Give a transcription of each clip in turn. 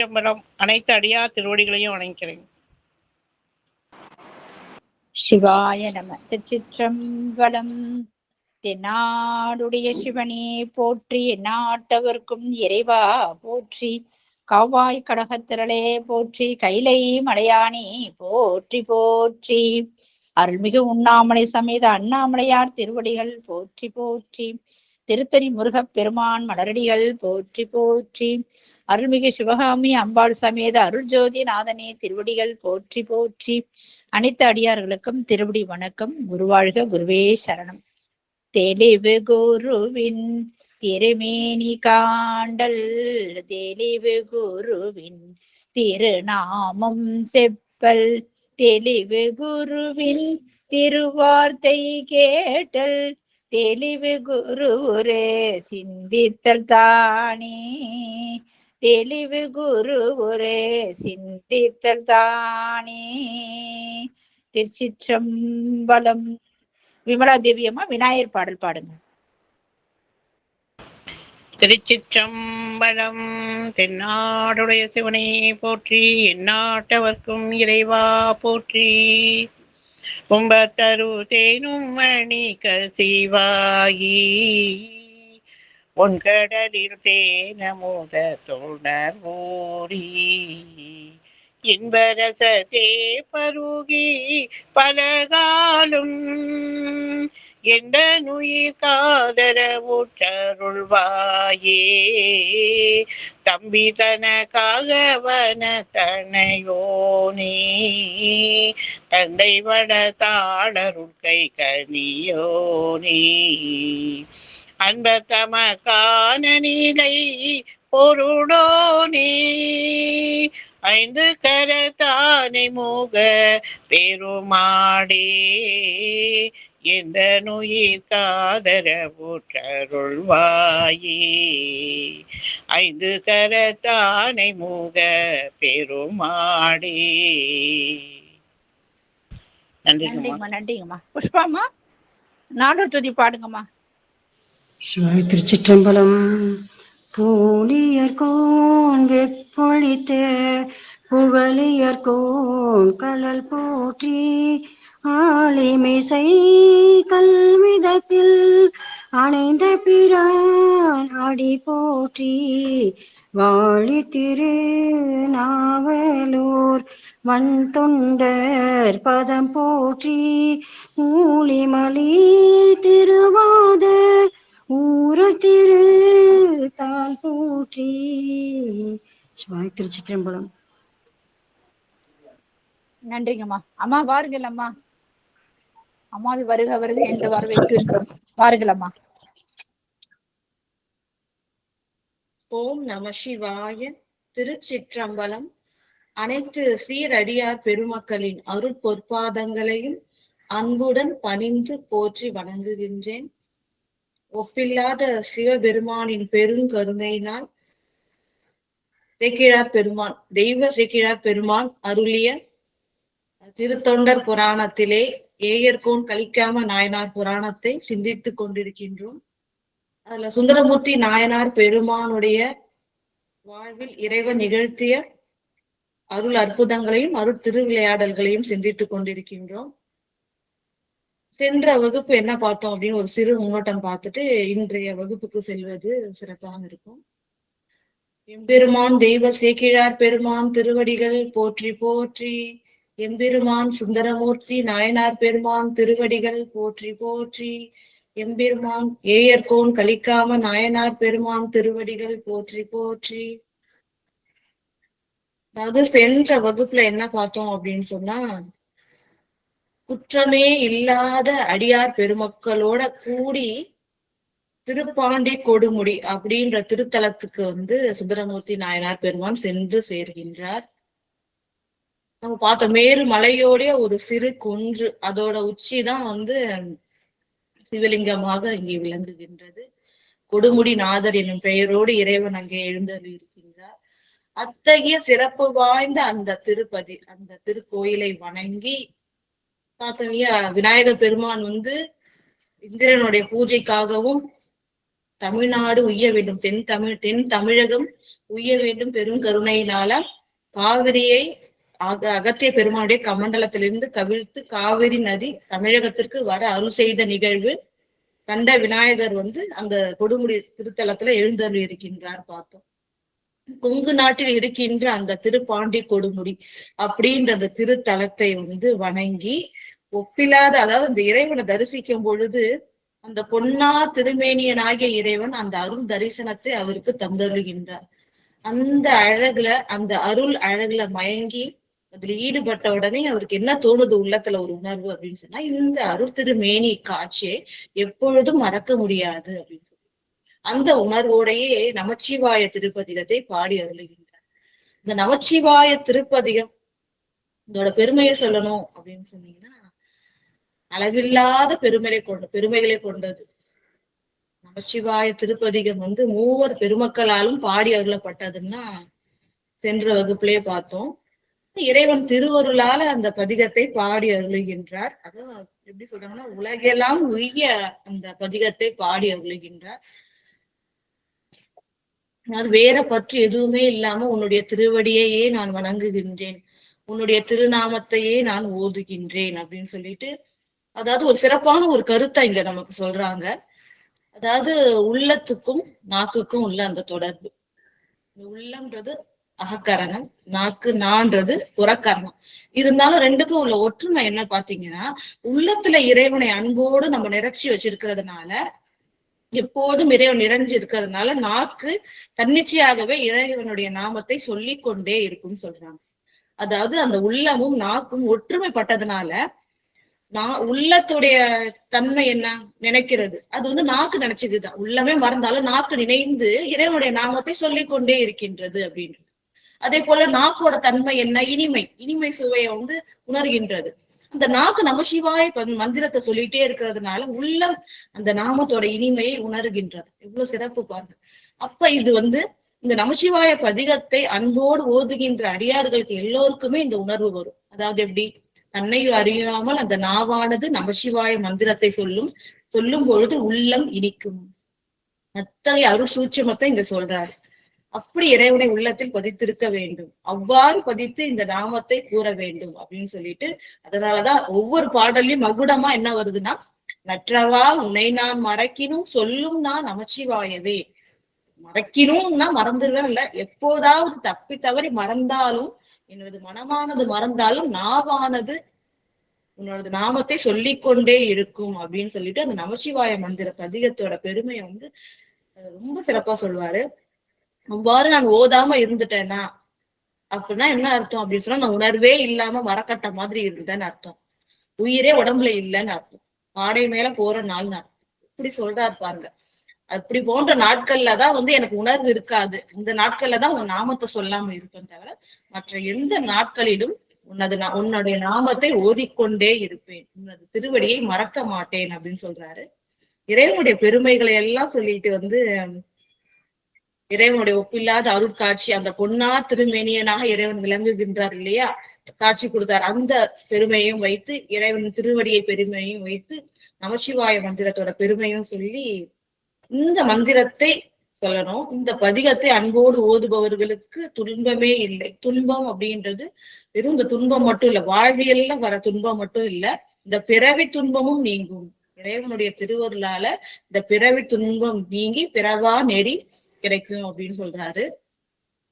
சிதம்பரம் அனைத்து அடியார் திருவடிகளையும் வணங்குகிறேன். சிவாய நம. திருச்சிற்றம்பலம். தென்னாடுடைய சிவனே போற்றி, எந்நாட்டவர்க்கும் இறைவா போற்றி, காவாய் கடகத்திரளே போற்றி, கைலை மலையானே போற்றி போற்றி, அருள்மிகு உண்ணாமலை சமேத அண்ணாமலையார் திருவடிகள் போற்றி போற்றி, திருத்தணி முருகப் பெருமான் மலரடிகள் போற்றி போற்றி, அருள்மிகு சிவகாமி அம்பாள் சமேத அருள் ஜோதி நாதனே திருவடிகள் போற்றி போற்றி. அனைத்து அடியார்களுக்கும் திருவடி வணக்கம். குருவாழ்க. குருவே சரணம். தெளிவு குருவின் திருமேனி காண்டல், தெளிவு குருவின் திருநாமம் செப்பல், தெளிவு குருவின் திருவார்த்தை கேட்டல், தெளிவு குருவுரே சிந்தித்தல் தானே, தெளிவு குருவுரே சிந்தித்தல் தானே. திருச்சிற்றம்பலம். விமலா தேவி அம்மா விநாயகர் பாடல் பாடுங்க. திருச்சிற்றம்பலம். தென்னாடுடைய சிவனை போற்றி, எந்நாட்டவர்க்கும் இறைவா போற்றி, கும்பத்தரு தேனும் மணி கசிவாயி, பொன்கடலில் தேனமுத தோணர் ஊரி, இன்பரசத்தே பருகி பலகாலும், எந்த நுயிர் காதரவுற்றருள்வாயே, தம்பி தனக்காகவன தனையோனே, தந்தை வட தாளருள் கை கனியோனே, அன்ப தமக்கான நிலை பொருளோனே, ஐந்து கரத்தானை முக பெருமாடே, எந்த நுயிர் காதரவுற்றருள்வாயே, ஐந்து கரத்தானை முக பெருமாடே. நன்றிங்கம்மா. நன்றிங்கம்மா. புஷ்பாமா நானூறு துதி பாடுங்கம்மா. சிவாய். திருச்சிற்றம்பலம். பூலியர்கோன் வெப்பொழித்த புகழியர்கோன் கழல் போற்றி, ஆலிமிசை கல்விதப்பில் அணைந்த பிரான் அடி போற்றி, வாழி திரு நாவலூர் வன் தொண்டர் பதம் போற்றி, ஊழிமலி திருவாத ஊர திரு தாள் போற்றி. சிவாய். திருச்சிற்றம்பலம். நன்றிங்கம்மா. அம்மா வாருங்கள் அம்மா. அம்மாவை வருக வருக என்று வரவேற்கின்றோம். வாருங்கள் அம்மா. ஓம் நம சிவாய. திருச்சிற்றம்பலம். அனைத்து சீரடியார் பெருமக்களின் அருள் பொற்பாதங்களையும் அன்புடன் பணிந்து போற்றி வணங்குகின்றேன். ஒப்பில்லாத சிவபெருமானின் பெருங்கருணையினால் சேக்கிழார் பெருமான், தெய்வ சேக்கிழார் பெருமான் அருளிய திருத்தொண்டர் புராணத்திலே ஏயர்கோன் கலிக்காம நாயனார் புராணத்தை சிந்தித்துக் கொண்டிருக்கின்றோம். அதுல சுந்தரமூர்த்தி நாயனார் பெருமானுடைய வாழ்வில் இறைவன் நிகழ்த்திய அருள் அற்புதங்களையும் அருள் திருவிளையாடல்களையும் சிந்தித்துக் கொண்டிருக்கின்றோம். சென்ற வகுப்பு என்ன பார்த்தோம் அப்படின்னு ஒரு சிறு முன்னோட்டம் பார்த்துட்டு இன்றைய வகுப்புக்கு செல்வது சிறப்பாக இருக்கும். எம்பெருமான் தெய்வ சேக்கிழார் பெருமான் திருவடிகள் போற்றி போற்றி, எம்பெருமான் சுந்தரமூர்த்தி நாயனார் பெருமான் திருவடிகள் போற்றி போற்றி, எம்பெருமான் ஏயர்கோன் கலிக்காம நாயனார் பெருமான் திருவடிகள் போற்றி போற்றி. அதாவது சென்ற வகுப்புல என்ன பார்த்தோம் அப்படின்னு சொன்னா, குற்றமே இல்லாத அடியார் பெருமக்களோட கூடி திருப்பாண்டி கொடுமுடி அப்படின்ற திருத்தலத்துக்கு சுந்தரமூர்த்தி நாயனார் பெருமான் சென்று சேர்கின்றார். நம்ம பார்த்தோம், மேரு மலையோடைய ஒரு சிறு குன்று, அதோட உச்சிதான் சிவலிங்கமாக இங்கே விளங்குகின்றது. கொடுமுடி நாதர் என்னும் பெயரோடு இறைவன் அங்கே எழுந்தருளி இருக்கின்றார். அத்தகைய சிறப்பு வாய்ந்த அந்த திருப்பதி, அந்த திருக்கோயிலை வணங்கி பார்த்தோம். விநாயகர் பெருமான் இந்திரனுடைய பூஜைக்காகவும் தமிழ்நாடு உய்ய வேண்டும், தென் தமிழகம் உய்ய வேண்டும் பெரும் கருணையினால காவிரியை அகத்திய பெருமானுடைய கமண்டலத்திலிருந்து கவிழ்த்து காவிரி நதி தமிழகத்திற்கு வர அருள் செய்த நிகழ்வு கண்ட விநாயகர் அந்த கொடுமுடி திருத்தலத்துல எழுந்தருள் இருக்கின்றார் பார்த்தோம். கொங்கு நாட்டில் இருக்கின்ற அந்த திருப்பாண்டி கொடுமுடி அப்படின்ற அந்த திருத்தலத்தை வணங்கி ஒப்பில்லாத, அதாவது அந்த இறைவனை தரிசிக்கும் பொழுது அந்த பொன்னா திருமேனியனாகிய இறைவன் அந்த அருள் தரிசனத்தை அவருக்கு தந்தருளுகின்றார். அந்த அழகுல, அந்த அருள் அழகுல மயங்கி அதுல ஈடுபட்ட உடனே அவருக்கு என்ன தோணுது, உள்ளத்துல ஒரு உணர்வு அப்படின்னு சொன்னா, இந்த அருள் திருமேனி காட்சியை எப்பொழுதும் மறக்க முடியாது அப்படின்னு சொல்லி அந்த உணர்வோடையே நமச்சிவாய திருப்பதிகத்தை பாடி அருளுகின்றார். இந்த நமச்சிவாய திருப்பதிகம் இதோட பெருமையை சொல்லணும் அப்படின்னு சொன்னீங்கன்னா, அளவில்லாத பெருமைகளை கொண்டது. நமச்சிவாய திருப்பதிகம் மூவர் பெருமக்களாலும் பாடி அருளப்பட்டதுன்னா சென்ற வகுப்புலயே பார்த்தோம். இறைவன் திருவருளால அந்த பதிகத்தை பாடி அருளுகின்றார். அதான் எப்படி சொல்றாங்கன்னா, உலகெல்லாம் உய்ய அந்த பதிகத்தை பாடி அருளுகின்றார். அது வேற பற்று எதுவுமே இல்லாம உன்னுடைய திருவடியையே நான் வணங்குகின்றேன், உன்னுடைய திருநாமத்தையே நான் ஓதுகின்றேன் அப்படின்னு சொல்லிட்டு, அதாவது ஒரு சிறப்பான ஒரு கருத்தை இங்க நமக்கு சொல்றாங்க. அதாவது உள்ளத்துக்கும் நாக்குக்கும் உள்ள அந்த தொடர்பு. உள்ளம்ன்றது அகக்கரணம், நாக்கு நான்றது புறக்கரணம். இருந்தாலும் ரெண்டுக்கும் உள்ள ஒற்றுமை என்ன பாத்தீங்கன்னா, உள்ளத்துல இறைவனை அன்போடு நம்ம நிறைச்சி வச்சிருக்கிறதுனால, எப்போதும் இறைவன் நிறைஞ்சு இருக்கிறதுனால நாக்கு தன்னிச்சையாகவே இறைவனுடைய நாமத்தை சொல்லி கொண்டே இருக்கும்னு சொல்றாங்க. அதாவது அந்த உள்ளமும் நாக்கும் ஒற்றுமைப்பட்டதுனால உள்ளத்துடைய தன்மை என்ன நினைக்கிறது, அது நாக்கு நினைச்சதுதான். உள்ளமே மறந்தாலும் நாக்கு நினைந்து இறைவனுடைய நாமத்தை சொல்லிக் கொண்டே இருக்கின்றது அப்படின்றது. அதே போல நாக்கோட தன்மை என்ன, இனிமை சுவையை உணர்கின்றது. அந்த நாக்கு நமசிவாய மந்திரத்தை சொல்லிட்டே இருக்கிறதுனால உள்ளம் அந்த நாமத்தோட இனிமையை உணர்கின்றது. எவ்வளவு சிறப்பு பாருங்க. அப்ப இது இந்த நமசிவாய பதிகத்தை அன்போடு ஓதுகின்ற அடியார்களுக்கு எல்லோருக்குமே இந்த உணர்வு வரும். அதாவது எப்படி, தன்னை அறியாமல் அந்த நாவானது நமசிவாய மந்திரத்தை சொல்லும் பொழுது உள்ளம் இனிக்கும். அத்தகைய அருள் சூட்சமத்தை இங்க சொல்றாரு. அப்படி இறைவனை உள்ளத்தில் பதித்திருக்க வேண்டும், அவ்வாறு பதித்து இந்த நாமத்தை கூற வேண்டும் அப்படின்னு சொல்லிட்டு, அதனாலதான் ஒவ்வொரு பாடல்லையும் மகுடமா என்ன வருதுன்னா, நற்றவா உன்னை நான் மறக்கினும் சொல்லும் நான் நமச்சிவாயவே. மறக்கினும்னா மறந்துடுவேன் இல்ல, எப்போதாவது தப்பி தவறி மறந்தாலும், என்னது மனமானது மறந்தாலும் நாவானது உன்னோட நாமத்தை சொல்லிக்கொண்டே இருக்கும் அப்படின்னு சொல்லிட்டு அந்த நமசிவாய மந்திர பதிகத்தோட பெருமையை ரொம்ப சிறப்பா சொல்லுவாரு. அவ்வாறு நான் ஓதாம இருந்துட்டேன்னா அப்படின்னா என்ன அர்த்தம் அப்படின்னு சொன்னா, நான் உணர்வே இல்லாம மரக்கட்ட மாதிரி இருந்தேன்னு அர்த்தம், உயிரே உடம்புல இல்லைன்னு அர்த்தம், பாடை மேல போற நாள்னு அர்த்தம். இப்படி சொல்றாரு பாருங்க. அப்படி போன்ற நாட்கள்ல தான் எனக்கு உணர்வு இருக்காது. இந்த நாட்கள்ல தான் உன் நாமத்தை சொல்லாம இருப்பேன் தவிர மற்ற எந்த நாட்களிலும் உன்னுடைய நாமத்தை ஓதிக்கொண்டே இருப்பேன், உன்னது திருவடியை மறக்க மாட்டேன் அப்படின்னு சொல்றாரு. இறைவனுடைய பெருமைகளை எல்லாம் சொல்லிட்டு இறைவனுடைய ஒப்பில்லாத அருட்காட்சி, அந்த பொன்னா திருமேனியனாக இறைவன் விளங்குகின்றார் இல்லையா, காட்சி கொடுத்தார். அந்த பெருமையும் வைத்து, இறைவன் திருவடியை பெருமையும் வைத்து, நமசிவாய மந்திரத்தோட பெருமையும் சொல்லி இந்த மந்திரத்தை சொல்லணும். இந்த பதிகத்தை அன்போடு ஓதுபவர்களுக்கு துன்பமே இல்லை. துன்பம் அப்படின்றது வெறும் இந்த துன்பம் மட்டும் இல்ல, வாழ்வியல்ல வர துன்பம் மட்டும் இல்ல, இந்த பிறவி துன்பமும் நீங்கும். இறைவனுடைய திருவருளால இந்த பிறவி துன்பம் நீங்கி பிறவா நெறி கிடைக்கும் அப்படின்னு சொல்றாரு.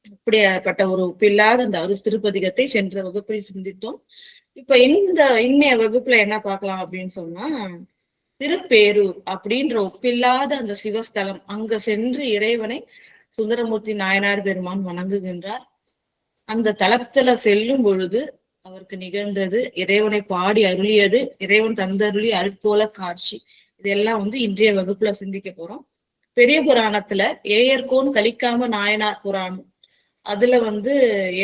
இப்படிப்பட்ட ஒரு ஒப்பில்லாத அந்த அருள் திருப்பதிகத்தை சென்ற வகுப்பில் சிந்தித்தோம். இப்ப இன்னைய வகுப்புல என்ன பார்க்கலாம் அப்படின்னு சொன்னா, திருப்பேரூர் அப்படின்ற ஒப்பில்லாத அந்த சிவஸ்தலம், அங்க சென்று இறைவனை சுந்தரமூர்த்தி நாயனார் பெருமான் வணங்குகின்றார். அந்த தலத்துல செல்லும் பொழுது அவருக்கு நிகழ்ந்தது, இறைவனை பாடி அருளியது, இறைவன் தந்தருளி அருட்போல காட்சி, இதெல்லாம் இன்றைய வகுப்புல சிந்திக்க போறோம். பெரிய புராணத்துல ஏயர்கோன் கலிக்காம நாயனார் புராணம், அதுல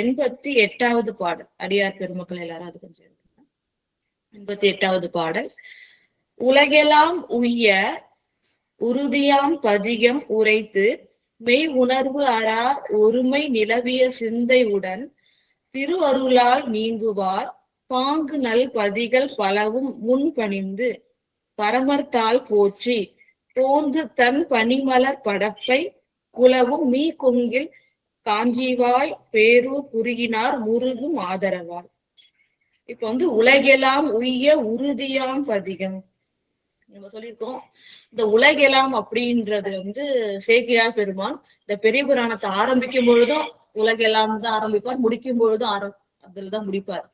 88வது பாடல். அடியார் பெருமக்கள் எல்லாரும் அது கொஞ்சம் 88வது பாடல். உலகெல்லாம் உய்ய உறுதியாம் பதிகம் உரைத்து மெய் உணர்வு அறா ஒருமை நிலவிய சிந்தையுடன் திரு அருளால் நீங்குவார் பாங்கு நல் பதிகள் பலவும் முன்பணிந்து பரமர்த்தால் போற்றி போந்து தன் பனிமலர் படப்பை குலவும் மீ கொங்கில் காஞ்சிவாய் பேரூர் குறுகினார் முருகும் ஆதரவால். இப்ப வந்து உலகெல்லாம் உய்ய உறுதியாம் பதிகம் நம்ம சொல்லியிருக்கோம். இந்த உலகெல்லாம் அப்படின்றது வந்து சேக்கிழார் பெருமான் இந்த பெரிய புராணத்தை ஆரம்பிக்கும் பொழுதும் உலகெல்லாம் தான் ஆரம்பிப்பார், முடிக்கும் பொழுதும் அதுலதான் முடிப்பார்.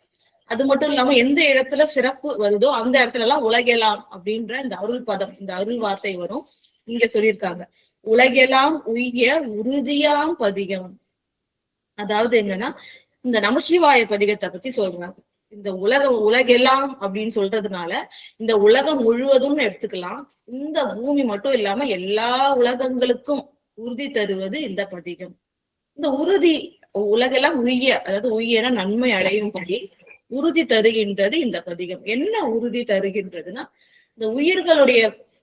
அது மட்டும் இல்லாம எந்த இடத்துல சிறப்பு வருதோ அந்த இடத்துல எல்லாம் உலகெல்லாம் அப்படின்ற இந்த அருள் பதம், இந்த அருள் வார்த்தை வரும். இங்க சொல்லியிருக்காங்க உலகெல்லாம் உய்ய உறுதியாம் பதிகம். அதாவது என்னன்னா இந்த நமசிவாய பதிகத்தை பத்தி சொல்றாங்க. இந்த உலகெல்லாம் அப்படின்னு சொல்றதுனால இந்த உலகம் முழுவதும் எடுத்துக்கலாம். இந்த பூமி மட்டும் இல்லாம எல்லா உலகங்களுக்கும் உறுதி தருவது இந்த பதிகம். இந்த உறுதி உலகெல்லாம் உய்ய, அதாவது உய்யன நன்மை அடையும் படி உறுதி தருகின்றது இந்த பதிகம். என்ன உறுதி தருகின்றதுன்னா இந்த உயிர்களுடைய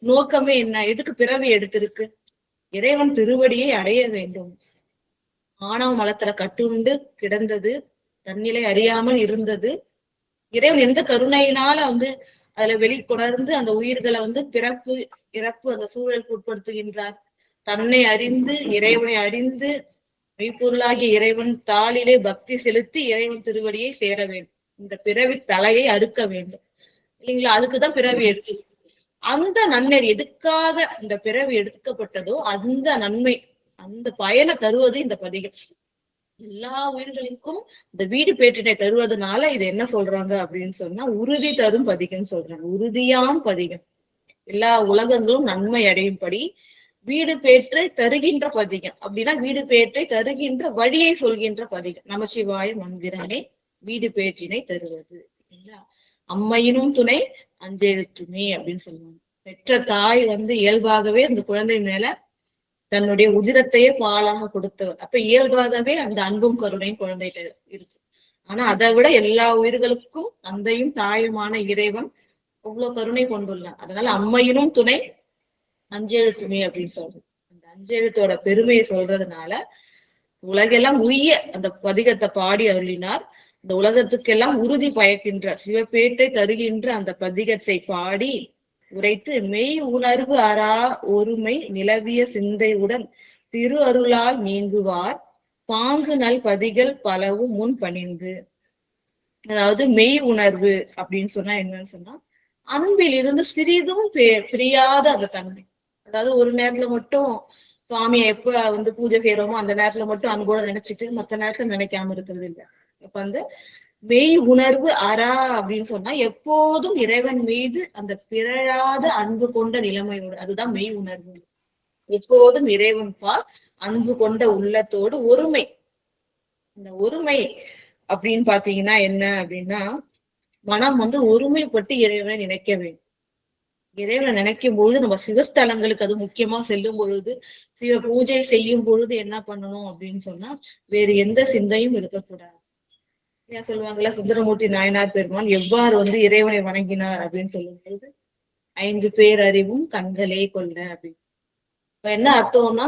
நோக்கமே என்ன, எதுக்கு பிறவி எடுத்திருக்கு? இறைவன் திருவடியை அடைய வேண்டும். ஆணவ மலத்துல கட்டுண்டு கிடந்தது, தன்னிலை அறியாமல் இருந்தது. இறைவன் எந்த கருணையினால வந்து அதுல வெளிக்கொணர்ந்து அந்த உயிர்களை வந்து பிறப்பு இறப்பு அந்த சூழலுக்கு உட்படுத்துகின்றார். தன்னை அறிந்து இறைவனை அறிந்து மெய்ப்பொருளாகிய இறைவன் தாளிலே பக்தி செலுத்தி இறைவன் திருவடியை சேர வேண்டும். இந்த பிறவி தலையை அறுக்க வேண்டும் இல்லைங்களா? அதுக்குதான் பிறவி எடுத்து அந்த நன்னெறி எதுக்காக இந்த பிறவி எடுக்கப்பட்டதோ அந்த நன்மை அந்த பயனை தருவது இந்த பதிகம். எல்லா உயிர்களுக்கும் இந்த வீடு பேற்றினை தருவதனால இது என்ன சொல்றாங்க அப்படின்னு சொன்னா உறுதி தரும் பதிகம் சொல்றாங்க. உறுதியாம் பதிகம், எல்லா உலகங்களும் நன்மை அடையும்படி வீடு பேற்றை தருகின்ற பதிகம். அப்படின்னா வீடு பேற்றை தருகின்ற வழியை சொல்கின்ற பதிகம். நமசிவாய மந்திரனே வீடு பேற்றினை தருவது. அம்மையினும் துணை அஞ்செழுத்துமே அப்படின்னு சொல்லுவாங்க. பெற்ற தாய் வந்து இயல்பாகவே அந்த குழந்தை மேல தன்னுடைய உதிரத்தையே பாலாக கொடுத்தவர். அப்ப இயல்பாகவே அந்த அன்பும் கருணையும் குழந்தைகிட்ட இருக்கு. ஆனா அதை விட எல்லா உயிர்களுக்கும் தந்தையும் தாயுமான இறைவன் அவ்வளவு கருணை கொண்டுள்ளார். அதனால அம்மையினும் துணை அஞ்செழுத்துமே அப்படின்னு சொல்றது. அந்த அஞ்செழுத்தோட பெருமையை சொல்றதுனால உலகெல்லாம் உய்ய அந்த பதிகத்தை பாடி அருளினார். இந்த உலகத்துக்கெல்லாம் உறுதி பயக்கின்ற சிவபேட்டை தருகின்ற அந்த பதிகத்தை பாடி உரைத்து மெய் உணர்வு அறா ஒருமை நிலவிய சிந்தையுடன் திரு அருளால் நீங்குவார் பாங்கு நல் பதிகள் பலவும் முன் பணிந்து. அதாவது மெய் உணர்வு அப்படின்னு சொன்னா என்னன்னு சொன்னா அன்பில் இருந்து சிறிதும் பிரியாத அந்த தன்மை. அதாவது ஒரு நேரத்துல மட்டும் சுவாமியை எப்ப வந்து பூஜை செய்யறோமோ அந்த நேரத்துல மட்டும் அன்போட நினைச்சிட்டு மத்த நேரத்துல நினைக்காம இருக்கிறது இல்லை. இப்ப வந்து மெய் உணர்வு அறா அப்படின்னு சொன்னா எப்போதும் இறைவன் மீது அந்த பிறழாத அன்பு கொண்ட நிலைமையோடு, அதுதான் மெய் உணர்வு. எப்போதும் இறைவன் பால் அன்பு கொண்ட உள்ளத்தோடு ஒருமை. இந்த ஒருமை அப்படின்னு பாத்தீங்கன்னா என்ன அப்படின்னா மனம் வந்து ஒருமைப்பட்டு இறைவனை நினைக்க வேண்டும். இறைவனை நினைக்கும் பொழுது நம்ம சிவஸ்தலங்களுக்கு அது முக்கியமா செல்லும் பொழுது சிவ பூஜை செய்யும் பொழுது என்ன பண்ணணும் அப்படின்னு சொன்னா வேறு எந்த சிந்தையும் இருக்கக்கூடாது. ஏன் சொல்லுவாங்கல்ல, சுந்தரமூர்த்தி நாயனார் பெருமான் எவ்வாறு வந்து இறைவனை வணங்கினார் அப்படின்னு சொல்லும் பொழுது 5 பேர் அறிவும் கண்களே கொள்ள அப்படின்னு. இப்ப என்ன அர்த்தம்னா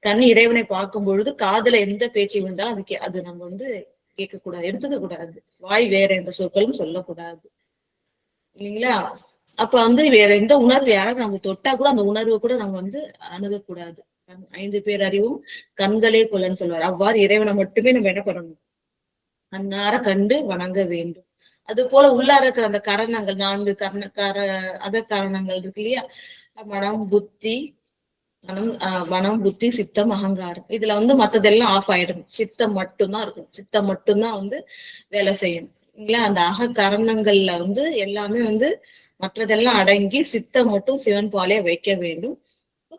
கண் இறைவனை பார்க்கும் பொழுது காதுல எந்த பேச்சு விழுந்தாலும் அது நம்ம வந்து கேட்கக்கூடாது, எடுத்துக்க கூடாது. வாய் வேற எந்த சொற்களும் சொல்லக்கூடாது இல்லைங்களா? அப்ப வந்து வேற எந்த உணர்வு யாராவது நம்ம தொட்டா கூட அந்த உணர்வை கூட நம்ம வந்து அணுகக்கூடாது. 5 பேர் அறிவும் கண்களே கொள்ளன்னு சொல்லுவார். அவ்வாறு இறைவனை மட்டுமே நம்ம என்ன பண்ணணும், கண்ணார கண்டு வணங்க வேண்டும். அது போல உள்ளார இருக்கிற அந்த கரணங்கள் 4 காரணங்கள் இருக்கு இல்லையா? மனம் புத்தி சித்தம் அகங்காரம். இதுல வந்து மத்ததெல்லாம் ஆஃப் ஆயிடணும். சித்தம் மட்டும்தான் இருக்கும். சித்தம் மட்டும்தான் வந்து வேலை செய்யணும் இல்லையா? அந்த கரணங்கள்ல வந்து எல்லாமே வந்து மற்றதெல்லாம் அடங்கி சித்தம் மட்டும் சிவன் பாலே வைக்க வேண்டும்.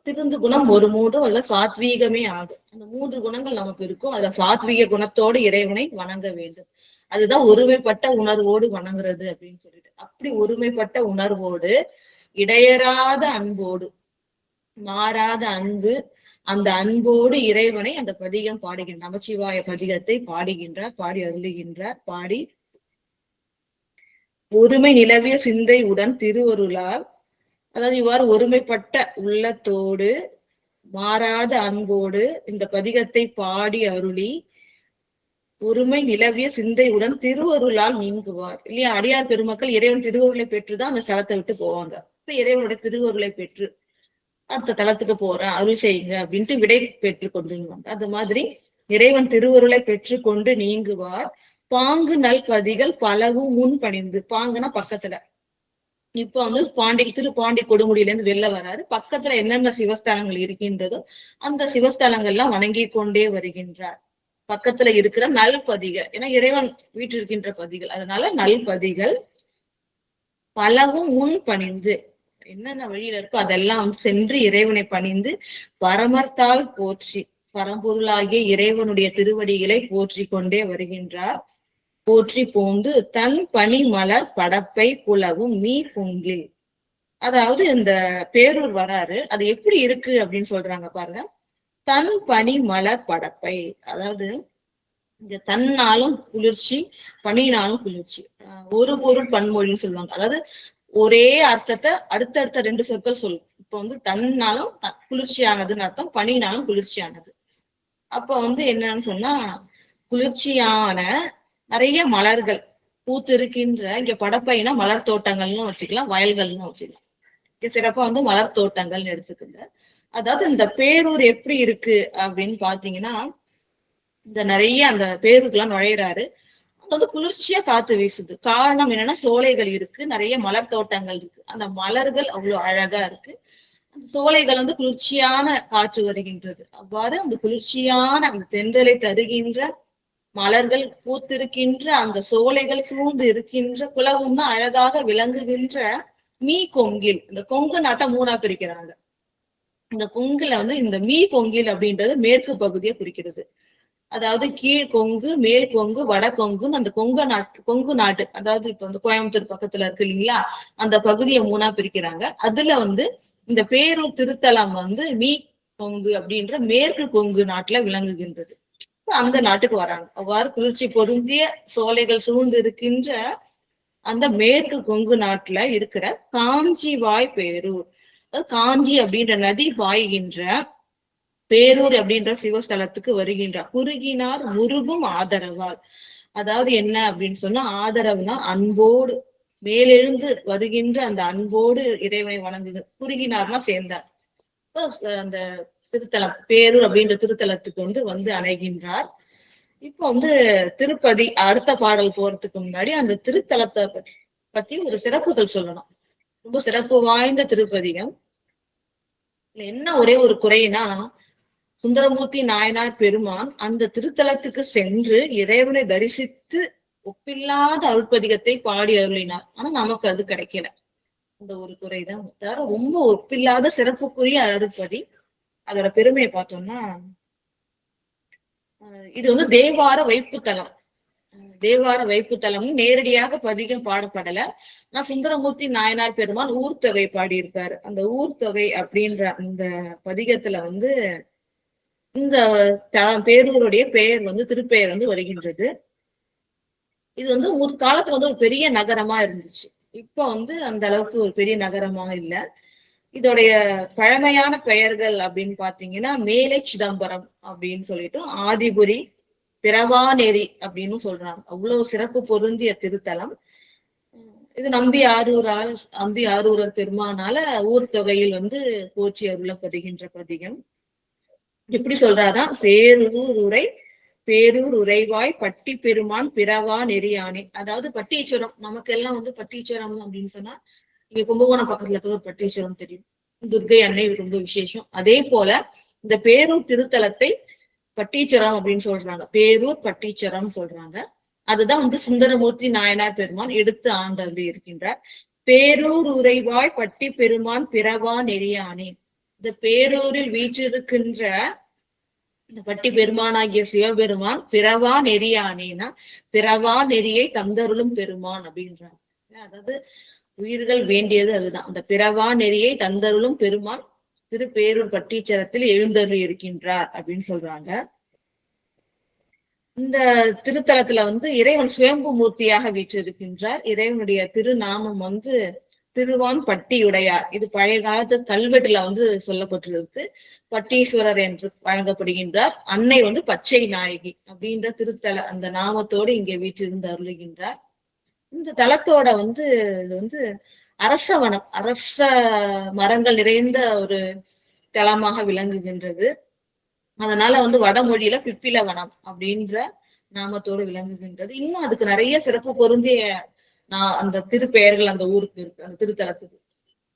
திருந்து குணம் ஒரு 3 அல்ல சாத்வீகமே ஆகும். அந்த 3 குணங்கள் நமக்கு இருக்கும். அதுல சாத்வீக குணத்தோடு இறைவனை வணங்க வேண்டும். அதுதான் ஒருமைப்பட்ட உணர்வோடு வணங்குறது அப்படின்னு சொல்லிட்டு. அப்படி ஒருமைப்பட்ட உணர்வோடு இடையறாத அன்போடு மாறாத அன்பு, அந்த அன்போடு இறைவனை அந்த பதிகம் பாடுகின்ற நமச்சிவாய பதிகத்தை பாடுகின்றார், பாடி அருளுகின்றார். பாடி ஒருமை நிலவிய சிந்தையுடன் திருவருளால், அதாவது இவ்வாறு ஒருமைப்பட்ட உள்ளத்தோடு மாறாத அன்போடு இந்த பதிகத்தை பாடி அருளி ஒருமை நிலவிய சிந்தையுடன் திருவருளால் நீங்குவார் இல்லையா? அடியார் பெருமக்கள் இறைவன் திருவருளை பெற்றுதான் அந்த ஸ்தலத்தை விட்டு போவாங்க. இப்ப இறைவனுடைய திருவருளை பெற்று அடுத்த தளத்துக்கு போறேன், அருள் செய்யுங்க அப்படின்ட்டு விடை பெற்றுக் கொண்டுருவாங்க. அது மாதிரி இறைவன் திருவருளை பெற்றுக்கொண்டு நீங்குவார். பாங்கு நல்பதிகள் பலவும் முன் பணிந்து. பாங்குனா பக்கத்துல. இப்ப வந்து திருப்பாண்டி கொடுமுடியில இருந்து வெளில வராரு. பக்கத்துல என்னென்ன சிவஸ்தலங்கள் இருக்கின்றதோ அந்த சிவஸ்தலங்கள்லாம் வணங்கி கொண்டே வருகின்றார். பக்கத்துல இருக்கிற நல்பதிகள், ஏன்னா இறைவன் வீற்றிருக்கின்ற பதிகள், அதனால நல்பதிகள் பலவும் முன் பணிந்து, என்னென்ன வழியில இருக்கோ அதெல்லாம் சென்று இறைவனை பணிந்து பரமர்த்தால் போற்றி, பரம்பொருளாகிய இறைவனுடைய திருவடிகளை போற்றி கொண்டே வருகின்றார். போற்றி போந்து தன் பனி மலர் படப்பை புலவும் மீ பொங்கில். அதாவது இந்த பேரூர் வராரு, அது எப்படி இருக்கு அப்படின்னு சொல்றாங்க பாருங்க. தன் பனி மலர் படப்பை, அதாவது இந்த தன்னாலும் குளிர்ச்சி, பனினாலும் குளிர்ச்சி, ஒரு பொருள் பன்மொழின்னு சொல்லுவாங்க. அதாவது ஒரே அர்த்தத்தை அடுத்தடுத்த 2 சொற்கள் சொல்லும். இப்ப வந்து தன்னாலும் குளிர்ச்சியானதுன்னு அர்த்தம், பனினாலும் குளிர்ச்சியானது. அப்ப வந்து என்னன்னு சொன்னா, குளிர்ச்சியான நிறைய மலர்கள் பூத்து இருக்கின்ற, இங்க படப்பைனா மலர் தோட்டங்கள்னு வச்சுக்கலாம், வயல்கள்னு வச்சுக்கலாம். இங்க சிறப்பா வந்து மலர் தோட்டங்கள்னு எடுத்துக்கோங்க. அதாவது இந்த பேரூர் எப்படி இருக்கு அப்படின்னு பாத்தீங்கன்னா, இந்த நிறைய அந்த பேருக்குலாம் நுழையிறாரு, வந்து குளிர்ச்சியா காத்து வீசுது. காரணம் என்னன்னா, சோலைகள் இருக்கு, நிறைய மலர் தோட்டங்கள் இருக்கு, அந்த மலர்கள் அவ்வளவு அழகா இருக்கு, அந்த சோலைகள் வந்து குளிர்ச்சியான காற்று வருகின்றது. அவ்வாறு அந்த குளிர்ச்சியான அந்த தென்றலை தருகின்ற மலர்கள் பூத்திருக்கின்ற அந்த சோலைகள் சூழ்ந்து இருக்கின்ற குலவும்னா அழகாக விளங்குகின்ற மீ கொங்கில். இந்த கொங்கு நாட்டை 3ஆ பிரிக்கிறாங்க. இந்த கொங்குல வந்து இந்த மீ கொங்கில் அப்படின்றது மேற்கு பகுதியை குறிக்கிறது. அதாவது கீழ் கொங்கு, மேல் கொங்கு, வட கொங்குன்னு அந்த கொங்கு நாட்டு, அதாவது இப்ப வந்து கோயம்புத்தூர் பக்கத்துல இருக்கு இல்லைங்களா, அந்த பகுதியை 3ஆ பிரிக்கிறாங்க. அதுல வந்து இந்த பேரூர் திருத்தலம் வந்து மீ கொங்கு அப்படின்ற மேற்கு கொங்கு நாட்டுல விளங்குகின்றது. அந்த நாட்டுக்கு வராங்க. அவ்வாறு குளிர்ச்சி பொருந்திய சோலைகள் சூழ்ந்து இருக்கின்ற அந்த மேற்கு கொங்கு நாட்டுல இருக்கிற காஞ்சி வாய் பேரூர், காஞ்சி அப்படின்ற நதி பாய்கின்ற பேரூர் அப்படின்ற சிவஸ்தலத்துக்கு வருகின்றார். குறுகினார் முருகும் ஆதரவால். அதாவது என்ன அப்படின்னு சொன்னா, ஆதரவுனா அன்போடு மேலெழுந்து வருகின்ற அந்த அன்போடு இறைவனை வணங்குது. குறுகினார்னா சேர்ந்தார். அந்த திருத்தலம் பேரூர் அப்படின்ற திருத்தலத்துக்கு வந்து அணைகின்றார். இப்ப வந்து திருப்பதி அடுத்த பாடல் போறதுக்கு முன்னாடி அந்த திருத்தலத்தை பத்தி ஒரு சிறப்புகள் சொல்லணும். ரொம்ப சிறப்பு வாய்ந்த திருப்பதிகம். என்ன ஒரே ஒரு குறைனா, சுந்தரமூர்த்தி நாயனார் பெருமான் அந்த திருத்தலத்துக்கு சென்று இறைவனை தரிசித்து ஒப்பில்லாத அருட்பதிகத்தை பாடி அருளினார். ஆனா நமக்கு அது கிடைக்கல. அந்த ஒரு குறைதான். தவிர ரொம்ப ஒப்பில்லாத சிறப்புக்குரிய அருட்பதி. அதோட பெருமையை பார்த்தோம்னா, இது வந்து தேவார வைப்புத்தலம். தேவார வைப்புத்தலம் நேரடியாக பதிகம் பாடப்படல. நான் சுந்தரமூர்த்தி நாயனார் பெருமான் ஊர்த்தொகை பாடியிருக்காரு. அந்த ஊர்த்தொகை அப்படின்ற அந்த பதிகத்துல வந்து இந்த பேரூருடைய பெயர் வந்து திருப்பெயர் வந்து வருகின்றது. இது வந்து முற்காலத்துல வந்து ஒரு பெரிய நகரமா இருந்துச்சு. இப்ப வந்து அந்த அளவுக்கு ஒரு பெரிய நகரமா இல்ல. இதோடைய பழமையான பெயர்கள் அப்படின்னு பாத்தீங்கன்னா, மேலை சிதம்பரம் அப்படின்னு சொல்லிட்டு, ஆதிபுரி, பிறவாநெறி அப்படின்னு சொல்றாங்க. அவ்வளவு சிறப்பு பொருந்திய திருத்தலம் இது. நம்பி ஆரூரர் பெருமானால ஊர்த்தொகையில் வந்து போற்றி அருளப்படுகின்ற பதிகம். எப்படி சொல்றாரா, பேரூர் உரைவாய் பட்டி பெருமான் பிறவா நெறியானே. அதாவது பட்டீஸ்வரம், நமக்கு எல்லாம் வந்து பட்டீஸ்வரம் அப்படின்னு சொன்னா இங்க கும்பகோணம் பக்கத்துல இருக்கிற ஒரு பட்டீஸ்வரம் தெரியும், துர்க்கை அன்னை ரொம்ப விசேஷம். அதே போல இந்த பேரூர் திருத்தலத்தை பட்டீச்சரம் அப்படின்னு சொல்றாங்க, பேரூர் பட்டீச்சரம் சொல்றாங்க. அதுதான் வந்து சுந்தரமூர்த்தி நாயனார் பெருமான் எடுத்து ஆண்டு இருக்கின்றார். பேரூர் உரைவாய் பட்டி பெருமான் பிறவா நெறியானே. இந்த பேரூரில் வீற்றிருக்கின்ற இந்த பட்டி பெருமானாகிய சிவபெருமான் பிறவா நெறியானேனா பிறவா நெறியை தந்தருளும் பெருமான் அப்படின்றாங்க. அதாவது உயிர்கள் வேண்டியது அதுதான். அந்த பிறவா நெறியை தந்தருளும் பெருமான் திருப்பேரூர் பட்டீச்சரத்தில் எழுந்தருளி இருக்கின்றார் அப்படின்னு சொல்றாங்க. இந்த திருத்தலத்துல வந்து இறைவன் சுயம்பு மூர்த்தியாக வீற்றிருக்கின்றார். இறைவனுடைய திருநாமம் வந்து திருவான் பட்டியுடையார். இது பழைய காலத்து கல்வெட்டுல வந்து சொல்லப்பட்டிருக்கு. பட்டீஸ்வரர் என்று வழங்கப்படுகின்றார். அன்னை வந்து பச்சை நாயகி அப்படின்ற திருத்தல அந்த நாமத்தோடு இங்கே வீற்றிருந்து அருளுகின்றார். இந்த தலத்தோட வந்து இது வந்து அரச வனம், அரச மரங்கள் நிறைந்த ஒரு தலமாக விளங்குகின்றது. அதனால வந்து வடமொழியில பிப்பிலவனம் அப்படின்ற நாமத்தோடு விளங்குகின்றது. இன்னும் அதுக்கு நிறைய சிறப்பு பொருந்திய அந்த திருப்பெயர்கள் அந்த ஊருக்கு இருக்கு, அந்த திருத்தலத்துக்கு.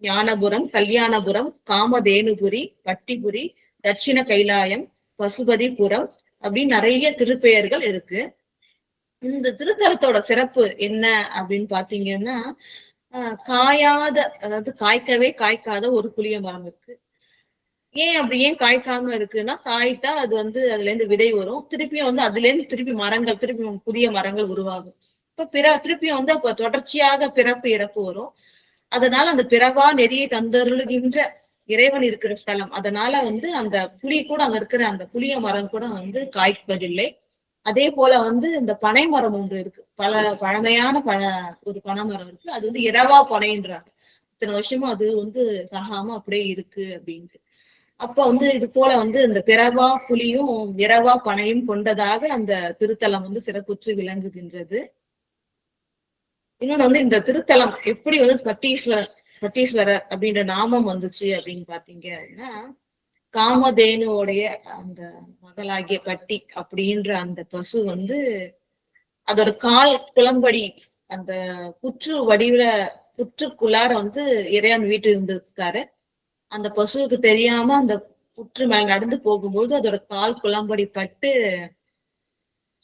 ஞானபுரம், கல்யாணபுரம், காமதேனுபுரி, பட்டிபுரி, தட்சிண கைலாயம், பசுபதிபுரம் அப்படின்னு நிறைய திருப்பெயர்கள் இருக்கு. இந்த திருத்தலத்தோட சிறப்பு என்ன அப்படின்னு பாத்தீங்கன்னா, காயாத, அதாவது காய்க்காத ஒரு புளிய மரம் இருக்கு. ஏன் காய்க்காம இருக்குன்னா, காய்த்தா அது வந்து அதுல இருந்து விதை வரும், திருப்பியும் வந்து அதுல இருந்து திருப்பி புதிய மரங்கள் உருவாகும். இப்ப திருப்பியும் வந்து அப்ப தொடர்ச்சியாக பிறப்பு இறப்பு வரும். அதனால அந்த பிறவா நெறியை தந்தருளுகின்ற இறைவன் இருக்கிற ஸ்தலம். அதனால வந்து அந்த புளி கூட, அங்க இருக்கிற அந்த புளிய மரம் கூட வந்து காய்ப்பதில்லை. அதே போல வந்து இந்த பனை மரம் ஒன்று இருக்கு, பழமையான ஒரு பனை மரம் இருக்கு. அது வந்து இரவா பனைன்றாங்க. இத்தனை வருஷமும் அது வந்து சகாம அப்படியே இருக்கு அப்படின்ட்டு. அப்ப வந்து இது போல வந்து இந்த பிறவா புலியும் இரவா பனையும் கொண்டதாக அந்த திருத்தலம் வந்து சிறப்புற்று விளங்குகின்றது. இன்னொன்னு வந்து இந்த திருத்தலம் எப்படி வந்து பட்டீஸ்வரர் அப்படின்ற நாமம் வந்துச்சு அப்படின்னு பாத்தீங்க அப்படின்னா, காமதேனுவோடைய அந்த மகளாகிய பட்டி அப்படின்ற அந்த பசு வந்து அதோட கால் குளம்படி அந்த புற்றுக்குள்ளார வந்து இறைவன் வீட்டு இருந்திருக்காரு. அந்த பசுவுக்கு தெரியாம அந்த புற்று மேல நடந்து போகும்போது அதோட கால் குளம்படி பட்டு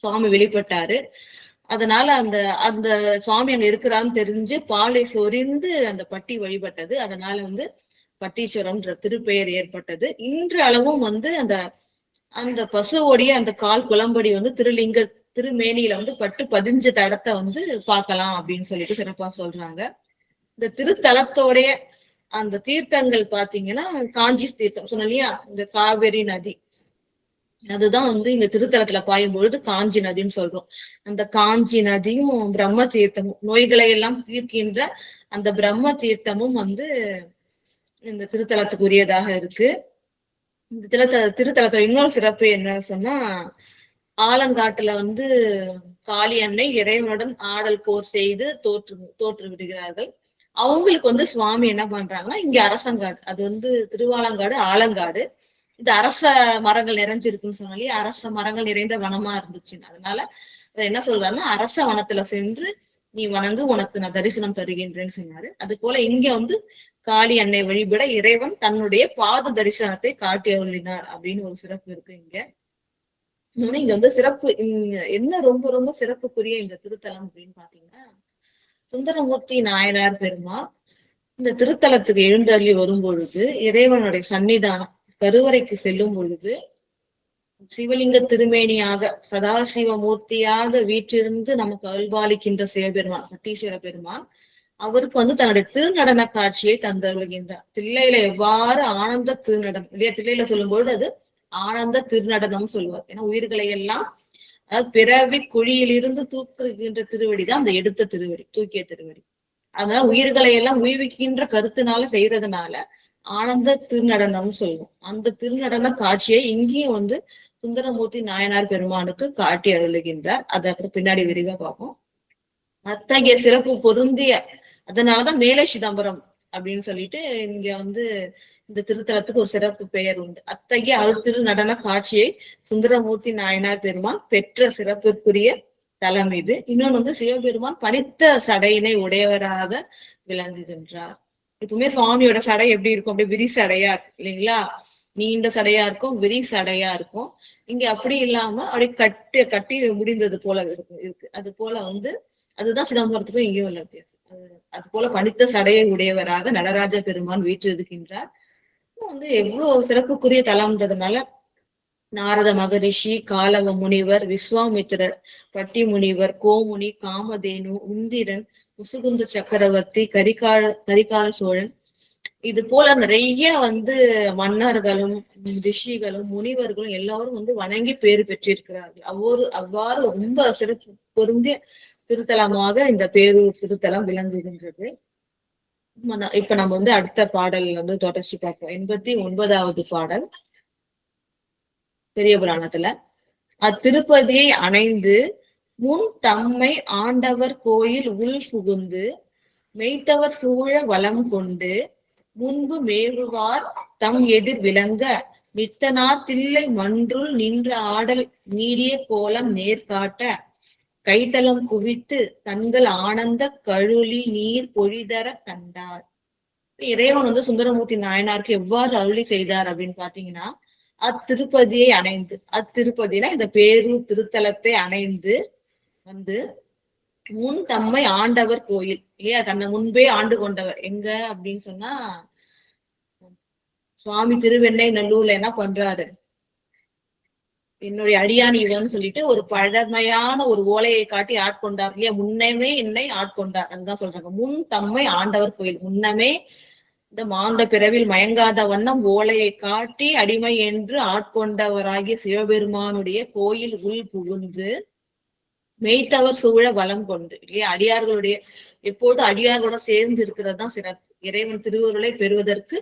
சுவாமி வெளிப்பட்டாரு. அதனால அந்த அந்த சுவாமி அங்க இருக்கிறான்னு தெரிஞ்சு பாலை சொரிந்து அந்த பட்டி வழிபட்டது. அதனால வந்து பட்டீஸ்வரம்ன்ற திருப்பெயர் ஏற்பட்டது. இன்று அளவும் வந்து அந்த அந்த பசுவோடைய அந்த கால் குளம்படி வந்து திருமேனியில வந்து பட்டு பதிஞ்ச தடத்தை வந்து பார்க்கலாம் அப்படின்னு சொல்லிட்டு சிறப்பா சொல்றாங்க. இந்த திருத்தலத்தோடைய அந்த தீர்த்தங்கள் பாத்தீங்கன்னா, காஞ்சி தீர்த்தம் சொன்ன இல்லையா, இந்த காவிரி நதி, அதுதான் வந்து இங்க திருத்தலத்துல பாயும் பொழுது காஞ்சி நதின்னு சொல்றோம். அந்த காஞ்சி நதியும் பிரம்ம தீர்த்தமும், நோய்களை எல்லாம் தீர்க்கின்ற அந்த பிரம்ம தீர்த்தமும் வந்து இந்த திருத்தலத்துக்குரியதாக இருக்கு. இந்த திருத்தலத்துல இன்னொரு சிறப்பு என்ன சொன்னா, ஆலங்காட்டுல வந்து காளி அன்னை இறைவனுடன் ஆடல் போர் செய்து தோற்று விடுகிறார்கள். அவங்களுக்கு வந்து சுவாமி என்ன பண்றாங்கன்னா, இங்க அரசங்காடு, அது வந்து திருவாலங்காடு ஆலங்காடு, இது அரச மரங்கள் நிறைஞ்சிருக்குன்னு சொன்னாலே, அரச மரங்கள் நிறைந்த வனமா இருந்துச்சு. அதனால என்ன சொல்றாருன்னா, அரச வனத்துல சென்று நீ வணங்கு, உனக்கு நான் தரிசனம் தருகின்றேன்னு சொன்னாரு. அது போல இங்க வந்து காளி அன்னை வழிபட இறைவன் தன்னுடைய பாத தரிசனத்தை காட்டி அருளினார் அப்படின்னு ஒரு சிறப்பு இருக்கு இங்க. இங்க வந்து சிறப்பு என்ன ரொம்ப ரொம்ப சிறப்புக்குரிய இந்த திருத்தலம் அப்படின்னு பாத்தீங்கன்னா, சுந்தரமூர்த்தி நாயனார் பெருமாள் இந்த திருத்தலத்துக்கு எழுந்தருளி வரும் பொழுது, இறைவனுடைய சன்னிதானம் கருவறைக்கு செல்லும் பொழுது, சிவலிங்க திருமேனியாக சதாசிவ மூர்த்தியாக வீற்றிருந்து நமக்கு அருள்பாலிக்கின்ற சிவபெருமான் பட்டீஸ்வர பெருமான், அவருக்கு வந்து தன்னுடைய திருநடன காட்சியை தந்தருளுகின்றார். தில்லையில எவ்வாறு ஆனந்த திருநடனம் இல்லையா, தில்லையில சொல்லும்போது அது ஆனந்த திருநடனம் சொல்லுவார். ஏன்னா உயிர்களை எல்லாம், அதாவது பிறவி குழியிலிருந்து தூக்குகின்ற திருவடிதான் அந்த எடுத்த திருவடி, தூக்கிய திருவடி. அதனால உயிர்களை எல்லாம் உய்விக்கின்ற கருத்தினால செய்யறதுனால ஆனந்த திருநடனம் சொல்லுவோம். அந்த திருநடன காட்சியை இங்கேயும் வந்து சுந்தரமூர்த்தி நாயனார் பெருமானுக்கு காட்டி அருளுகின்றார். அதை அப்புறம் பின்னாடி விரிவா பார்ப்போம். அத்தகைய சிறப்பு பொருந்திய, அதனாலதான் மேலை சிதம்பரம் அப்படின்னு சொல்லிட்டு இங்க வந்து இந்த திருத்தலத்துக்கு ஒரு சிறப்பு பெயர் உண்டு. அத்தகைய அருள் நடன காட்சியை சுந்தரமூர்த்தி நாயனார் பெருமான் பெற்ற சிறப்பிற்குரிய தலம் இது. இன்னொன்னு வந்து சிவபெருமான் பனித்த சடையினை உடையவராக விளங்குகின்றார். எப்பவுமே சுவாமியோட சடை எப்படி இருக்கும், அப்படியே விரி சடையா இருக்கு இல்லைங்களா, நீண்ட சடையா இருக்கும், விரி சடையா இருக்கும். இங்க அப்படி இல்லாம அப்படியே கட்டி முடிந்தது போல இருக்கு. அது போல வந்து அதுதான் சிதம்பரத்துக்கும் இங்கேயும் உள்ள வித்தியாசம். அது போல பனித்த சடையை உடையவராக நடராஜ பெருமான் வீற்றிருக்கின்றார். வந்து எவ்வளவு சிறப்புக்குரிய தலம்ன்றதுனால நாரத மகரிஷி, காலவ முனிவர், விஸ்வாமித்திரர், பட்டி முனிவர், கோமுனி, காமதேனு, இந்திரன், முசுகுந்த சக்கரவர்த்தி, கரிகால சோழன், இது போல நிறைய வந்து மன்னர்களும் ரிஷிகளும் முனிவர்களும் எல்லாரும் வந்து வணங்கி பேறு பெற்றிருக்கிறார்கள். அவ்வாறு ரொம்ப சிறப்பு பொருந்திய திருத்தலமாக இந்த பேரூர் திருத்தலம் விளங்குகின்றது. இப்ப நம்ம வந்து அடுத்த பாடல் வந்து தொடர்ச்சி பார்ப்போம். 89வது பாடல் பெரிய புராணத்துல. அத்திருப்பதியை அணைந்து முன் தம்மை ஆண்டவர் கோயில் உள் புகுந்து மெய்த்தவர் சூழ வளம் கொண்டு முன்பு மேவுவார் தம் எதிர் விளங்க நித்தனார் தில்லை மன்றுள் நின்ற ஆடல் நீடிய கோலம் நேர்காட்ட கைத்தலம் குவித்து தங்கள் ஆனந்த கழுலி நீர் பொழிதர கண்டார். இறைவன் வந்து சுந்தரமூர்த்தி நாயனாருக்கு எவ்வாறு அருளி செய்தார் அப்படின்னு பாத்தீங்கன்னா, அத்திருப்பதியை அணைந்து, அத்திருப்பதினா இந்த பேரூர் திருத்தலத்தை அணைந்து வந்து முன் தம்மை ஆண்டவர் கோயில் இல்லையா, தன்னை முன்பே ஆண்டு கொண்டவர் எங்க அப்படின்னு சொன்னா சுவாமி திருவெண்ணை நல்லூர்ல என்ன பண்றாரு, என்னுடைய அடியான் இவன்னு சொல்லிட்டு ஒரு பழமையான ஒரு ஓலையை காட்டி ஆட்கொண்டார் இல்லையா, முன்னமே என்னை ஆட்கொண்டார். அதுதான் சொல்றாங்க முன் தம்மை ஆண்டவர் கோயில். முன்னமே இந்த மாண்ட பிறவில் மயங்காத வண்ணம் ஓலையை காட்டி அடிமை என்று ஆட்கொண்டவராகிய சிவபெருமானுடைய கோயில் உள் புகுந்து மெய்த்தவர் சூழ வளம் கொண்டு இல்லையா, அடியார்களுடைய எப்போது அடியார்களோட சேர்ந்து இருக்கிறது தான் சிறப்பு. இறைவன் திருவருளை பெறுவதற்கு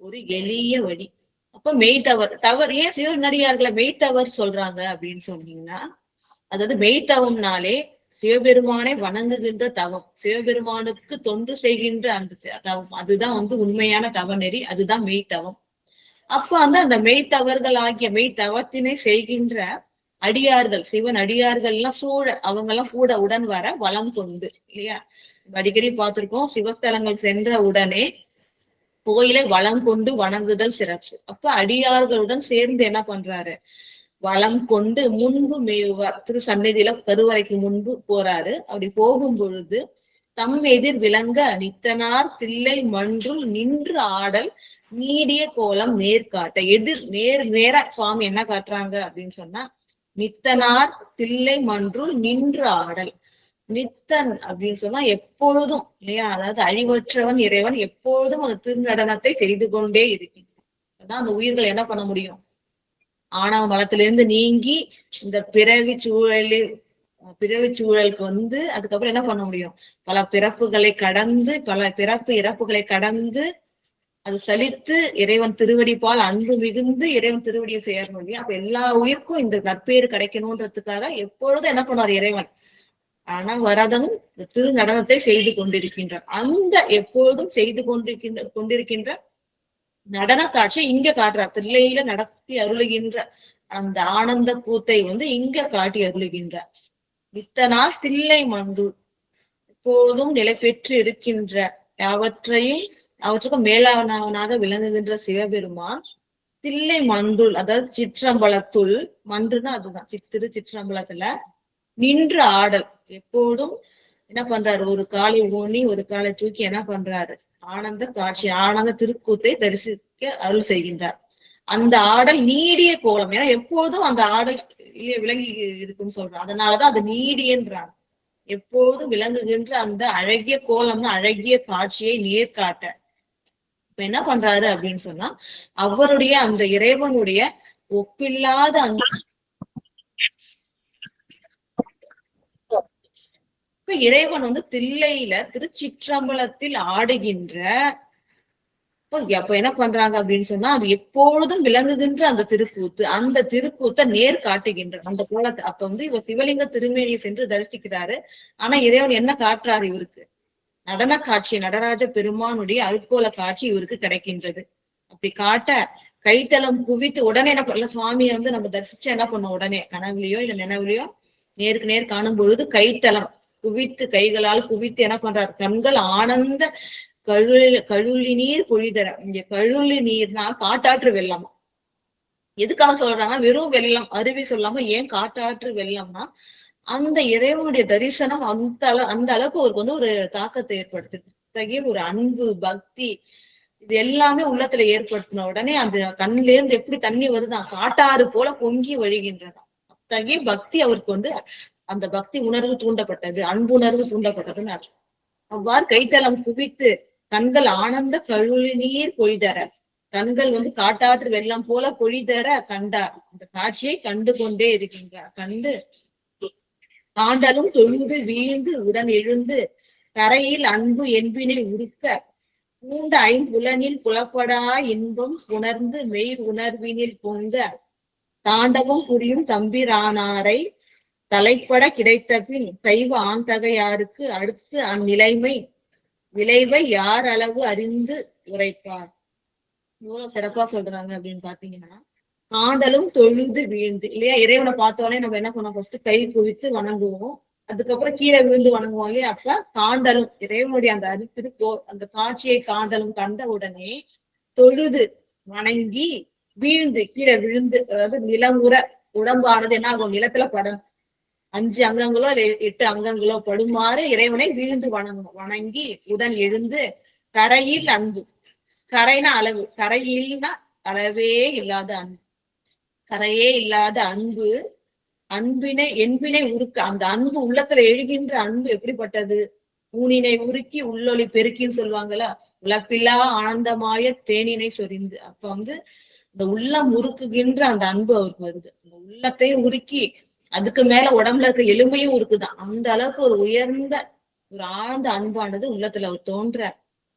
ஒரு எளிய வழி. அப்ப மெய்த்தவர் தவர் ஏன் சிவனடியார்களை மெய்த்தவர் சொல்றாங்க அப்படின்னு சொன்னீங்கன்னா, அதாவது மெய்த்தவம்னாலே சிவபெருமானை வணங்குகின்ற தவம், சிவபெருமானுக்கு தொண்டு செய்கின்ற அந்த தவம், அதுதான் வந்து உண்மையான தவ நெறி, அதுதான் மெய்த்தவம். அப்ப வந்து அந்த மெய்த்தவர்கள் ஆகிய மெய்த்தவத்தினை செய்கின்ற அடியார்கள், சிவன் அடியார்கள் எல்லாம் சூழ அவங்க எல்லாம் கூட உடன் வர வளம் கொண்டு இல்லையா, அடிக்கடி பார்த்திருக்கோம். சிவஸ்தலங்கள் சென்ற உடனே கோயிலை வளம் கொண்டு வணங்குதல் சிறப்பு. அப்ப அடியார்களுடன் சேர்ந்து என்ன பண்றாரு, வளம் கொண்டு முன்பு மேவுவார். திரு சந்நிதியில கருவறைக்கு முன்பு போறாரு. அப்படி போகும் பொழுது தம் எதிர் விளங்க நித்தனார் தில்லை மன்றுள் நின்று ஆடல் நீடிய கோலம் நேர்காட்ட. நேரா சுவாமி என்ன காட்டுறாங்க அப்படின்னு சொன்னா, நித்தனார் தில்லை மன்றுள் நின்று ஆடல். நித்தன் அப்படின்னு சொன்னா எப்பொழுதும் இல்லையா, அதாவது அழிவற்றவன் இறைவன் எப்பொழுதும் அந்த திருநடனத்தை செய்து கொண்டே இருக்கின்றான். அதான் அந்த உயிர்கள் என்ன பண்ண முடியும், ஆணவ மலத்திலிருந்து நீங்கி இந்த பிறவி சூழலுக்கு வந்து அதுக்கப்புறம் என்ன பண்ண முடியும், பல பிறப்புகளை கடந்து, பல பிறப்பு இறப்புகளை கடந்து அது சலித்து இறைவன் திருவடிப்பால் அன்பு மிகுந்து இறைவன் திருவடியை சேரணும் இல்லையா. அப்ப எல்லா உயிருக்கும் இந்த நற்பேறு கிடைக்கணும்ன்றதுக்காக எப்பொழுதும் என்ன பண்ணுவார் இறைவன், ஆனா வரதனும் திரு நடனத்தை செய்து கொண்டிருக்கின்றார். அந்த எப்பொழுதும் செய்து கொண்டிருக்கின்ற நடன காட்சியை இங்க காட்டுறார். தில்லையில நடத்தி அருளுகின்ற அந்த ஆனந்த கூத்தை வந்து இங்க காட்டி அருளுகின்றார். இத்தனால் தில்லை மன்று எப்போதும் நிலை பெற்று இருக்கின்ற அவற்றுக்கும் மேலானவனாக விளங்குகின்ற சிவபெருமான் தில்லை மன்றுள், அதாவது சிற்றம்பலத்துள், மன்றுனா அதுதான் திரு சிற்றம்பலத்துல நின்று ஆடல். எப்போதும் என்ன பண்றாரு, ஒரு காலை ஊனி ஒரு காலை தூக்கி என்ன பண்றாரு, ஆனந்த காட்சி ஆனந்த திருக்கூத்தை தரிசிக்க அருள் செய்கின்றார். அந்த ஆடல் நீடிய கோலம், ஏன்னா எப்போதும் அந்த ஆடல் விளங்கி இருக்குன்னு சொல்றான். அதனாலதான் அது நீடியன்றாங்க. எப்போதும் விளங்குகின்ற அந்த அழகிய கோலம்னு அழகிய காட்சியை நேர்காட்ட இப்ப என்ன பண்றாரு அப்படின்னு சொன்னா, அவருடைய அந்த இறைவனுடைய ஒப்பில்லாத அந்த இப்ப இறைவன் வந்து தில்லையில திருச்சிற்றம்பலத்தில் ஆடுகின்ற அப்ப என்ன பண்றாங்க அப்படின்னு சொன்னா, அது எப்பொழுதும் விளங்குகின்ற அந்த திருக்கூத்து, அந்த திருக்கூத்தை நேர் காட்டுகின்ற அந்த கோலத்தை. அப்ப வந்து இவர் சிவலிங்க திருமேனியை சென்று தரிசிக்கிறாரு. ஆனா இறைவன் என்ன காட்டுறாரு, இவருக்கு நடன காட்சி, நடராஜ பெருமானுடைய அருட்கோல காட்சி இவருக்கு கிடைக்கின்றது. அப்படி காட்ட கைத்தலம் குவித்து உடனே என்ன பண்ணல, சுவாமியை வந்து நம்ம தரிசிச்சு என்ன பண்ணோம், உடனே கனவுலையோ இல்ல நினைவுலையோ நேருக்கு நேர் காணும் பொழுது கைத்தலம் குவித்து கைகளால் குவித்து என்ன பண்றாரு, கண்கள் ஆனந்த கழுலி நீர் பொழிதர. இங்க கழுலி நீர்னா காட்டாற்று வெள்ளம். எதுக்காக சொல்றாங்கன்னா, வெறும் வெள்ளம் அருவி சொல்லாம ஏன் காட்டாற்று வெள்ளம்னா, அந்த இறைவனுடைய தரிசனம் அந்த அளவுக்கு அவருக்கு வந்து ஒரு தாக்கத்தை ஏற்படுத்துது. ஒரு அன்பு பக்தி இது எல்லாமே உள்ளத்துல ஏற்படுத்தின உடனே அந்த கண்ணில இருந்து எப்படி தண்ணி வருதான், காட்டாறு போல பொங்கி வழிகின்றதாம். அத்தகைய பக்தி அவருக்கு வந்து அந்த பக்தி உணர்வு தூண்டப்பட்டது, அன்புணர்வு தூண்டப்பட்டதுன்னு அர்த்தம். அவ்வாறு கைத்தலம் குவித்து கண்கள் ஆனந்த கழுலி நீர் பொழிதர, கண்கள் வந்து காட்டாற்று வெள்ளம் போல பொழிதர கண்டார். அந்த காட்சியை கண்டு கொண்டே இருக்கின்றார். கண்டு ஆண்டலும் தொழுந்து வீழ்ந்து உடன் எழுந்து கரையில் அன்பு என்பினில் உருக்க பூண்ட ஐம்புலனில் புலப்படா இன்பம் உணர்ந்து மெய் உணர்வினில் பொங்க தாண்டவம் புரியும் தம்பிரானாரை தலைப்பட கிடைத்த பின் சைவ ஆண்தகையாருக்கு அடுத்து அந்நிலைமை விளைவை யார் அளவு அறிந்து உரைப்பார். எவ்வளவு சிறப்பா சொல்றாங்க அப்படின்னு பாத்தீங்கன்னா, காதலும் தொழுது வீழ்ந்து இல்லையா? இறைவனை பார்த்தோன்னே நம்ம என்ன பண்ணோம்? ஃபர்ஸ்ட் கை குவித்து வணங்குவோம். அதுக்கப்புறம் கீழே விழுந்து வணங்குவோம் இல்லையா? அப்ப காண்டலும் இறைவனுடைய அந்த அந்த காட்சியை காண்டலும் கண்ட உடனே தொழுது வணங்கி வீழ்ந்து கீழே விழுந்து, அதாவது நிலமுற உடம்பானது என்ன ஆகும்? நிலத்துல படும். 5 அங்கங்களோ இல்ல 8 அங்கங்களோ படுமாறு இறைவனை வீழ்ந்து வணங்கி உடன் எழுந்து கரையில் அன்பு. கரைனா அளவு, கரையில்னா அளவே இல்லாத அன்பு. கரையே இல்லாத அன்பு, என்பினை உருக்க. அந்த அன்பு உள்ளத்துல எழுகின்ற அன்பு எப்படிப்பட்டது? ஊனினை உருக்கி உள்ளொளி பெருக்கின்னு சொல்லுவாங்கல்ல, உழப்பில்லா ஆனந்தமாய தேனினை சொரிந்து. அப்ப இந்த உள்ளம் உருக்குகின்ற அந்த அன்பு அவருக்கு வருது. அந்த உள்ளத்தையும் உருக்கி அதுக்கு மேல உடம்புல இருக்க எலும்பையும் உருக்குதான். அந்த அளவுக்கு ஒரு உயர்ந்த ஒரு ஆழ்ந்த அன்பானது உள்ளத்துல அவர் தோன்ற.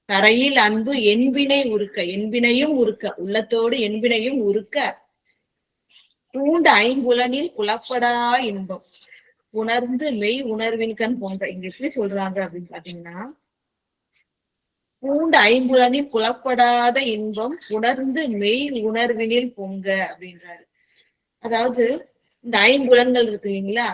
கரையில் அன்பு என்பினை உருக்க, என்பினையும் உருக்க, உள்ளத்தோடு என்பினையும் உருக்க. பூண்ட ஐம்புலனில் புலப்படா இன்பம் உணர்ந்து மெய் உணர்வின்கண் போன்ற. இங்க எப்படி சொல்றாங்க அப்படின்னு பாத்தீங்கன்னா, பூண்ட ஐம்புலனில் புலப்படாத இன்பம் உணர்ந்து மெய் உணர்வினில் பொங்க அப்படின்றாரு. அதாவது இந்த ஐம்புலன்கள் இருக்கு இல்லைங்களா,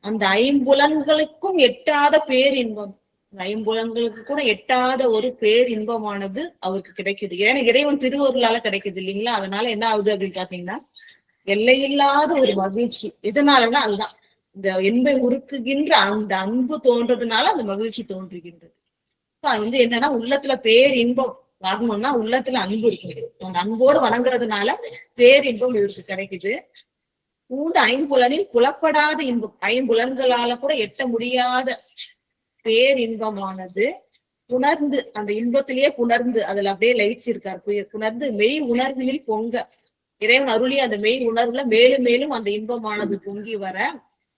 அந்த ஐம்புலன்களுக்கும் எட்டாத பேரின்பம், ஐம்புலன்களுக்கு கூட எட்டாத ஒரு பேரின்பமானது அவருக்கு கிடைக்குது. ஏன்னா இறைவன் திருவருளால கிடைக்குது இல்லைங்களா? அதனால என்ன ஆகுது அப்படின்னு பாத்தீங்கன்னா, எல்லையில்லாத ஒரு மகிழ்ச்சி. எதனாலன்னா அதுதான் இந்த என்பை உருக்குகின்ற அந்த அன்பு தோன்றதுனால அந்த மகிழ்ச்சி தோன்றுகின்றது. என்னன்னா உள்ளத்துல பேரின்பம் வரணும்னா உள்ளத்துல அன்பு இருக்குது. அந்த அன்போடு வணங்குறதுனால பேரின்பம் இவருக்கு கிடைக்குது. பூண்ட ஐம்புலனில் புலப்படாத இன்பம், ஐம்புலன்களால கூட எட்ட முடியாத பேரின்பமானது புணர்ந்து, அந்த இன்பத்திலேயே புணர்ந்து அதுல அப்படியே லயிச்சிருக்கார். புணர்ந்து மெய் உணர்வில் பொங்க. இறைவன் அருளி அந்த மெய் உணர்வுல மேலும் மேலும் அந்த இன்பமானது பொங்கி வர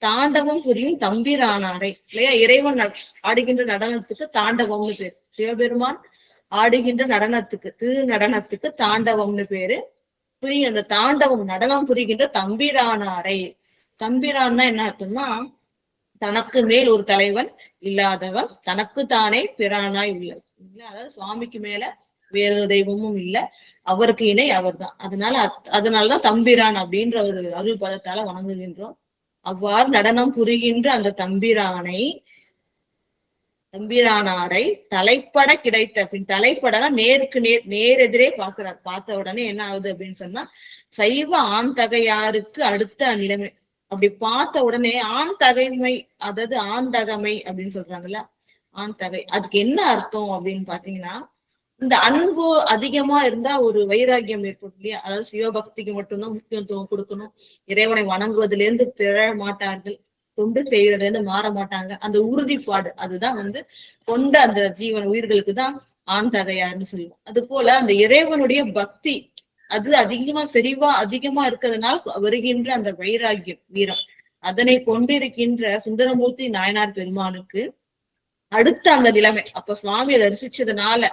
தாண்டவம் புரியும் தம்பிரானாரை இல்லையா? இறைவன் ஆடுகின்ற நடனத்துக்கு தாண்டவம்னு பேரு. சிவபெருமான் ஆடுகின்ற நடனத்துக்கு, திரு நடனத்துக்கு தாண்டவம்னு பேரு. புரியும் அந்த தாண்டவம் நடனம் புரிகின்ற தம்பிரானாரை. தம்பிரான்னா என்ன அர்த்தம்னா, தனக்கு மேல் ஒரு தலைவன் இல்லாதவன், தனக்கு தானே பிரானாய் உள்ளது. அதாவது சுவாமிக்கு மேல வேறொரு தெய்வமும் இல்லை, அவருக்கு இணை அவர் தான். அதனாலதான் தம்பிரான் அப்படின்ற ஒரு அருள் பதத்தால வணங்குகின்றோம். அவ்வாறு நடனம் புரிகின்ற அந்த தம்பிரானாரை தலைப்பட கிடைத்த பின், தலைப்படனா நேருக்கு நேர் எதிரே பாக்குறார். பார்த்த உடனே என்ன ஆகுது அப்படின்னு சொன்னா, சைவ ஆண் தகையாருக்கு அடுத்த நிலைமை. அப்படி பார்த்த உடனே ஆண் தகைமை, அதாவது ஆண் தகைமை அப்படின்னு சொல்றாங்கல்ல, ஆண் தகை, அதுக்கு என்ன அர்த்தம் அப்படின்னு பாத்தீங்கன்னா, இந்த அன்பு அதிகமா இருந்தா ஒரு வைராகியம் ஏற்படும் இல்லையா? அதாவது சிவபக்திக்கு மட்டும்தான் முக்கியத்துவம் கொடுக்கணும், இறைவனை வணங்குவதிலிருந்து பெற மாட்டார்கள், தொண்டு செய்யறதுல இருந்து மாற மாட்டாங்க. அந்த உறுதிப்பாடு அதுதான் கொண்ட அந்த ஜீவன் உயிர்களுக்கு தான் ஆண் தகையார்னு சொல்லுவோம். அது போல அந்த இறைவனுடைய பக்தி அது அதிகமா இருக்கிறதுனால வருகின்ற அந்த வைராகியம், வீரம், அதனை கொண்டிருக்கின்ற சுந்தரமூர்த்தி நாயனார் பெருமானுக்கு அடுத்த அந்த நிலைமை. அப்ப சுவாமியை தரிசிச்சதுனால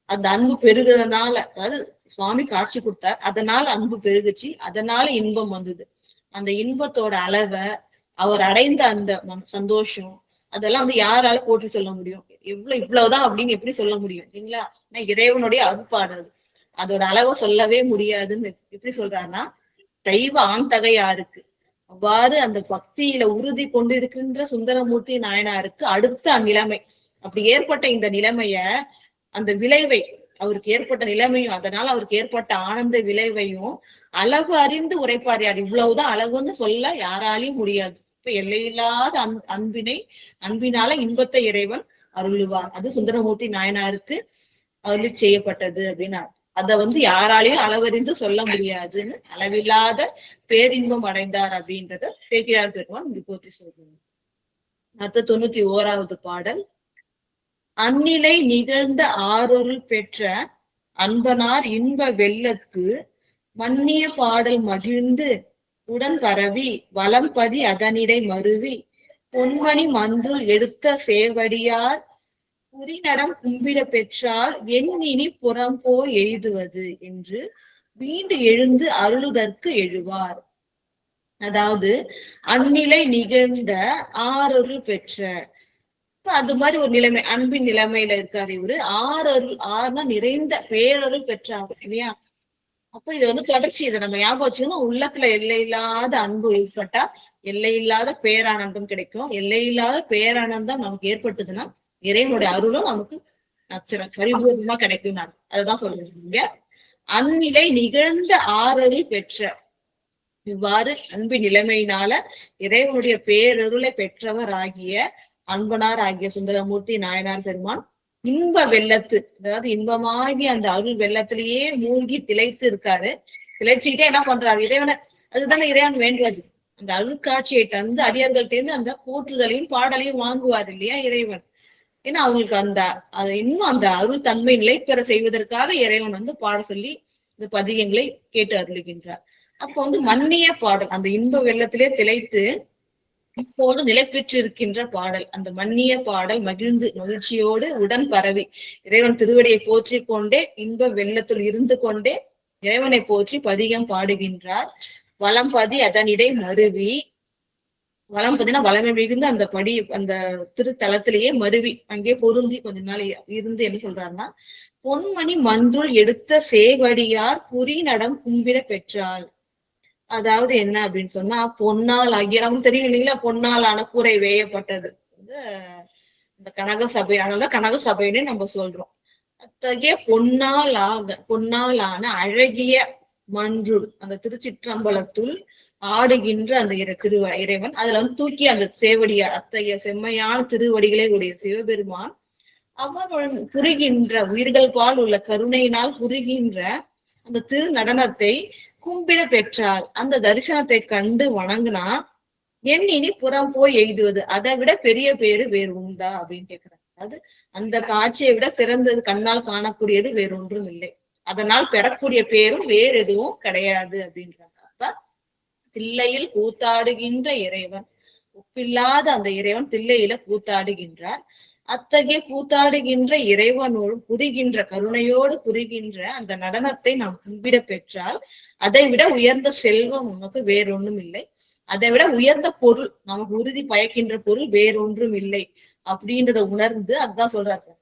அந்த அன்பு பெருகுறதுனால, அதாவது சுவாமி காட்சி கொடுத்தார், அதனால அன்பு பெருகுச்சு, அதனால இன்பம் வந்தது. அந்த இன்பத்தோட அளவை, அவர் அடைந்த அந்த சந்தோஷம், அதெல்லாம் யாரால போற்றி சொல்ல முடியும்? இவ்வளவுதான் அப்படின்னு எப்படி சொல்ல முடியும் இல்லைங்களா? இறைவனுடைய அருட்பாடு அது, அதோட அளவை சொல்லவே முடியாதுன்னு எப்படி சொல்றாருன்னா, சைவ ஆண் தகையாருக்கு அவ்வாறு அந்த பக்தியில உறுதி கொண்டு இருக்கின்ற சுந்தரமூர்த்தி நாயனாருக்கு அடுத்த அந்நிலைமை. அப்படி ஏற்பட்ட இந்த நிலைமைய, அந்த விளைவை, அவருக்கு ஏற்பட்ட நிலைமையும் அதனால அவருக்கு ஏற்பட்ட ஆனந்த விளைவையும் அளவு அறிந்து உரைப்பார் யார்? இவ்வளவுதான் அளவுன்னு சொல்ல யாராலையும் முடியாது. இப்ப எல்லையில்லாத அன்பினால இன்பத்தை இறைவன் அருளுவார். அது சுந்தரமூர்த்தி நாயனாருக்கு அருளி செய்யப்பட்டது அப்படின்னா, அத யாராலையும் அளவறிந்து சொல்ல முடியாதுன்னு, அளவில்லாத பேரின்பம் அடைந்தார் அப்படின்றத சேக்கிழார் பெருமான் இங்கு போற்றி சொல்றாங்க. அடுத்த 91வது பாடல். அந்நிலை நிகழ்ந்த ஆரொருள் பெற்ற அன்பனார் இன்ப வெள்ளத்து மன்னிய பாடல் மகிழ்ந்து உடன் பரவி வலம்பதி அதனிடை மருவி பொன்மணி மன்றுள் எடுத்த சேவடியார் புரிநடம் கும்பிட பெற்றால் என் இனி புறம்போ எழுதுவது என்று மீண்டு எழுந்து அருளுதற்கு எழுவார். அதாவது அந்நிலை நிகழ்ந்த ஆரொருள் பெற்ற, அது மாதிரி ஒரு நிலைமை, அன்பின் நிலைமையில இருக்காரு இவரு. ஆறுனா நிறைந்த பேரருள் பெற்றார் இல்லையா. அப்ப இது தொடர்ச்சி, இதை நம்ம ஞாபகம் வச்சுக்கணும். உள்ளத்துல எல்லையில்லாத அன்பு ஏற்பட்டா எல்லையில்லாத பேரானந்தம் கிடைக்கும். எல்லையில்லாத பேரானந்தம் நமக்கு ஏற்பட்டதுன்னா இறைவனுடைய அருளும் நமக்கு பரிபூர்ணமா கிடைக்கும். அதுதான் சொல்றீங்க. அந்நிலை நிகழ்ந்த ஆறருள் பெற்ற, இவ்வாறு அன்பு நிலைமையினால இறைவனுடைய பேரருளை பெற்றவர் ஆகிய அன்பனார் ஆகிய சுந்தரமூர்த்தி நாயனார் பெருமான் இன்ப வெள்ளத்து, அதாவது இன்பமாகி அந்த அருள் வெள்ளத்திலேயே மூழ்கி திளைத்து இருக்காரு. திளைச்சுக்கிட்டே என்ன பண்றாரு இறைவனை, அதுதானே இறைவன் வேண்டுவது. அந்த அருள் காட்சியை தந்து அடியார்கள்ட்ட இருந்து அந்த போற்றுதலையும் பாடலையும் வாங்குவார் இல்லையா இறைவன். ஏன்னா அவங்களுக்கு அது இன்னும் அந்த அருள் தன்மை நிலை பெற செய்வதற்காக இறைவன் பாட சொல்லி இந்த பதிகங்களை கேட்டு அருளுகின்றார். அப்போ மன்னிய பாடல், அந்த இன்ப வெள்ளத்திலே திளைத்து இப்போது நிலை பெற்று இருக்கின்ற பாடல், அந்த மன்னிய பாடல் மகிழ்ந்து மகிழ்ச்சியோடு உடன் பரவி இறைவன் திருவடியை போற்றி கொண்டே இன்ப வெள்ளத்துள் இருந்து கொண்டே இறைவனை போற்றி பதிகம் பாடுகின்றார். வளம்பதி அதனிடை மருவி, வளம்பதினா வளமை மிகுந்த அந்த அந்த திருத்தலத்திலேயே மருவி அங்கே பொருந்தி கொஞ்ச நாள் இருந்து என்ன சொல்றாருன்னா, பொன்மணி மன்றுள் எடுத்த சேவடியார் புரி நடம் கும்பிட பெற்றாள். அதாவது என்ன அப்படின்னு சொன்னா, பொன்னால் ஆகிய, நமக்கு தெரியும் இல்லைங்களா, பொன்னால் ஆன கூரை வேயப்பட்டது இந்த கனக சபை, அதனால கனக சபைன்னு நம்ம சொல்றோம். அத்தகைய பொன்னால் ஆன அழகிய மன்று அந்த திருச்சிற்றம்பலத்துள் ஆடுகின்ற அந்த இறைவன், அதுல தூக்கி அந்த சேவடியார், அத்தகைய செம்மையான திருவடிகளை உடைய சிவபெருமான் அவன் புரிகின்ற உயிர்கள் பால் உள்ள கருணையினால் புரிகின்ற அந்த திரு நடனத்தை கும்பிட பெற்றால், அந்த தரிசனத்தை கண்டு வணங்குனா என் இனி புறம் போய் எய்துவது, அதை விட பெரிய பேரு வேறு உண்டா அப்படின்னு கேக்குறாங்க. அது அந்த காட்சியை விட சிறந்தது, கண்ணால் காணக்கூடியது வேறு ஒன்றும் இல்லை, அதனால் பெறக்கூடிய பேரும் வேறு எதுவும் கிடையாது அப்படின்றாங்க. அப்ப தில்லையில் கூத்தாடுகின்ற இறைவன், ஒப்பில்லாத அந்த இறைவன் தில்லையில கூத்தாடுகின்றார். அத்தகைய கூத்தாடுகின்ற இறைவனோடு புரிகின்ற கருணையோடு புரிகின்ற அந்த நடனத்தை நாம் கும்பிட பெற்றால் அதை விட உயர்ந்த செல்வம் நமக்கு வேறொன்றும் இல்லை, அதை விட உயர்ந்த பொருள் நமக்கு உறுதி பயக்கின்ற பொருள் வேறொன்றும் இல்லை அப்படின்றத உணர்ந்து அதுதான் சொல்றாரு.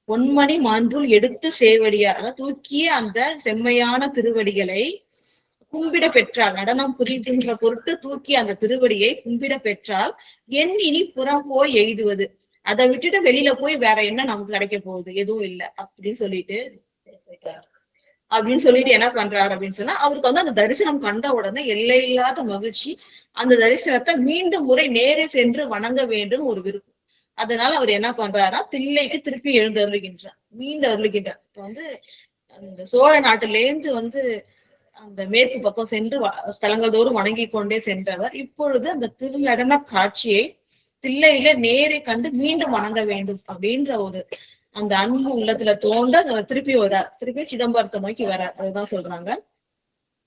பொன்மணி மான்றுள் எடுத்து சேவடியார், அதாவது தூக்கிய அந்த செம்மையான திருவடிகளை கும்பிட பெற்றால், நடனம் புரிகின்ற பொருட்டு தூக்கி அந்த திருவடியை கும்பிட பெற்றால் என் இனி புறம் போய் எய்துவது, அதை விட்டுட்டு வெளியில போய் வேற என்ன நமக்கு கிடைக்க போகுது, எதுவும் இல்லை அப்படின்னு சொல்லிட்டு என்ன பண்றாரு அப்படின்னு சொன்னா, அவருக்கு அந்த தரிசனம் கண்ட உடனே எல்லையில்லாத மகிழ்ச்சி, அந்த தரிசனத்தை மீண்டும் முறை நேரே சென்று வணங்க வேண்டும் ஒரு விருப்பம். அதனால அவர் என்ன பண்றாருன்னா தில்லைக்கு திருப்பி எழுந்து அருளுகின்றார், மீண்டு அருளுகின்றார். இப்ப அந்த சோழ நாட்டிலேருந்து அந்த மேற்கு பக்கம் சென்று ஸ்தலங்கள் தோறும் வணங்கி கொண்டே சென்றவர் இப்பொழுது அந்த திருநடன காட்சியை தில்லையில நேரே கண்டு மீண்டும் வணங்க வேண்டும் அப்படின்ற ஒரு அந்த அன்பு உள்ளத்துல தோண்ட திருப்பி வரார், திருப்பி சிதம்பரத்தை நோக்கி வரார். அதுதான் சொல்றாங்க,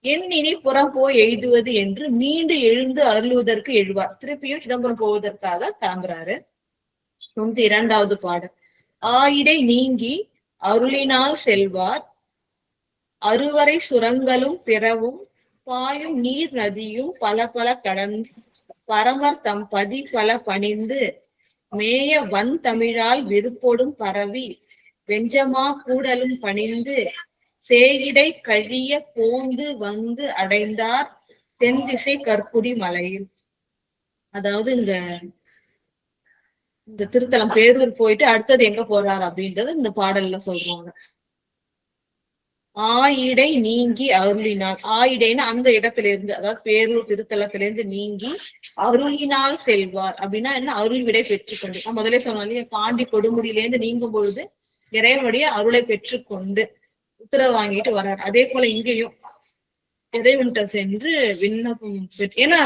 என் இனி புறம் போய் எய்துவது என்று மீண்டு எழுந்து அருளுவதற்கு எழுவார். திருப்பியும் சிதம்பரம் போவதற்காக கிளம்புறாரு. 92வது பாடல். ஆயிடை நீங்கி அருளினால் செல்வார், அறுவரை சுரங்களும் பிறவும் பாயும் நீர் நதியும் பல பல கடந்து பரமர் தம் பதி பல பணிந்து மேய வன் தமிழால் விருப்போடும் பரவி வெஞ்சமா கூடலும் பணிந்து சேயிடை கழிய போந்து வந்து அடைந்தார் தென் திசை கற்குடி மலையில். அதாவது இந்த திருத்தலம் பேரூர் போயிட்டு அடுத்தது எங்க போறாரு அப்படின்றது இந்த பாடல்ல சொல்றாங்க. ஆயிடை நீங்கி அருளினால், ஆயிடைன்னு அந்த இடத்துல இருந்து, அதாவது பேரூர் திருத்தலத்திலிருந்து நீங்கி அருளினால் செல்வார் அப்படின்னா என்ன, அருள் விடை பெற்றுக்கொண்டு, நான் முதலே சொன்னாலே பாண்டி கொடுமுடியிலேருந்து நீங்கும் பொழுது இறைவனுடைய அருளை பெற்றுக்கொண்டு உத்தரவு வாங்கிட்டு வர்றார். அதே போல இங்கேயும் இறைவன்கிட்ட சென்று விண்ணப்பம் பெற்று, ஏன்னா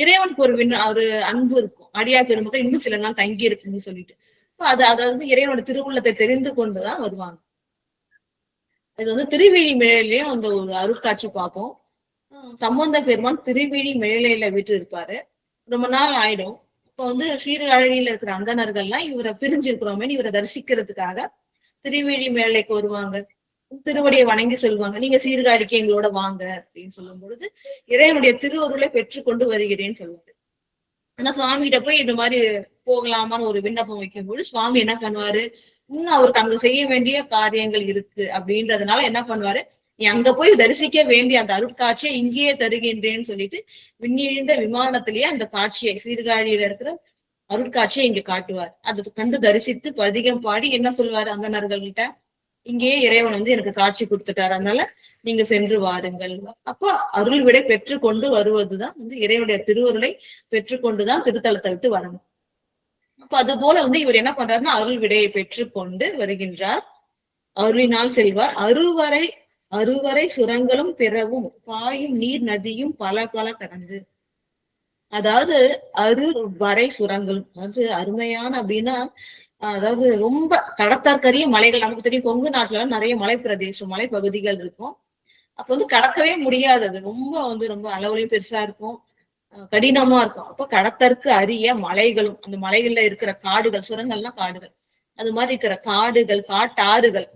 இறைவனுக்கு ஒரு அன்பு இருக்கும், அடியா பெருமக்கள் இன்னும் சில நாள் தங்கி இருக்குன்னு சொல்லிட்டு அதாவது இறைவனோட திருவுள்ளத்தை தெரிந்து கொண்டுதான் வருவாங்க. இது திருவிழி மேலையும் ஒரு அருட்காட்சி பார்ப்போம். சம்பந்த பெருமான் திருவிழி மேலையில விட்டு இருப்பாரு, ரொம்ப நாள் ஆயிடும். இப்ப சீர்காழியில இருக்கிற அந்தணர்கள்லாம் இவரை பிரிஞ்சு இருக்கிறோமே இவரை தரிசிக்கிறதுக்காக திருவிழி மேலைக்கு வருவாங்க, திருவடியை வணங்கி சொல்லுவாங்க, நீங்க சீர்காழிக்கு எங்களோட வாங்க அப்படின்னு சொல்லும் பொழுது இறைவனுடைய திருவருளை பெற்றுக்கொண்டு வருகிறேன்னு சொல்லுவாரு. ஆனா சுவாமிகிட்ட போய் இந்த மாதிரி போகலாமான்னு ஒரு விண்ணப்பம் வைக்கும்போது சுவாமி என்ன பண்ணுவாரு, இன்னும் அவருக்கு அங்க செய்ய வேண்டிய காரியங்கள் இருக்கு அப்படின்றதுனால என்ன பண்ணுவாரு, நீ அங்க போய் தரிசிக்க வேண்டிய அந்த அருட்காட்சியை இங்கேயே தருகின்றேன்னு சொல்லிட்டு விண்ணிழிந்த விமானத்திலேயே அந்த காட்சியை சீர்காழியில இருக்கிற அருட்காட்சியை இங்க காட்டுவார். அது கண்டு தரிசித்து பதிகம் பாடி என்ன சொல்வாரு அந்தணர்கள் கிட்ட, இங்கேயே இறைவன் வந்து எனக்கு காட்சி கொடுத்துட்டாரு, அதனால நீங்க சென்று வாருங்கள். அப்போ அருள் விடை பெற்று கொண்டு வருவதுதான் வந்து இறைவனுடைய திருவருளை பெற்றுக்கொண்டுதான் திருத்தலத்தை விட்டு வரணும். அப்ப அது போல வந்து இவர் என்ன பண்றாருன்னா அருள் விடையை பெற்று கொண்டு வருகின்றார். அருளினால் செல்வார். அருவரை சுரங்களும் பிறவும் பாயும் நீர் நதியும் பல பல கடந்து. அதாவது அருவரை சுரங்களும், அதாவது அருமையான அப்படின்னா, அதாவது ரொம்ப கடத்தாற்கரிய மலைகள். நமக்கு தெரியும் கொங்கு நாட்டுல நிறைய மலை பிரதேசம், மலை பகுதிகள் இருக்கும். அப்ப வந்து கடக்கவே முடியாது, அது ரொம்ப அளவுலயும் பெருசா இருக்கும், கடினமா இருக்கும். அப்ப கடத்தற்கு அரிய மலைகளும், அந்த மலைகள்ல இருக்கிற காடுகள், சுரங்கள்னா காடுகள், அது மாதிரி இருக்கிற காடுகள், காட்டாறுகள்,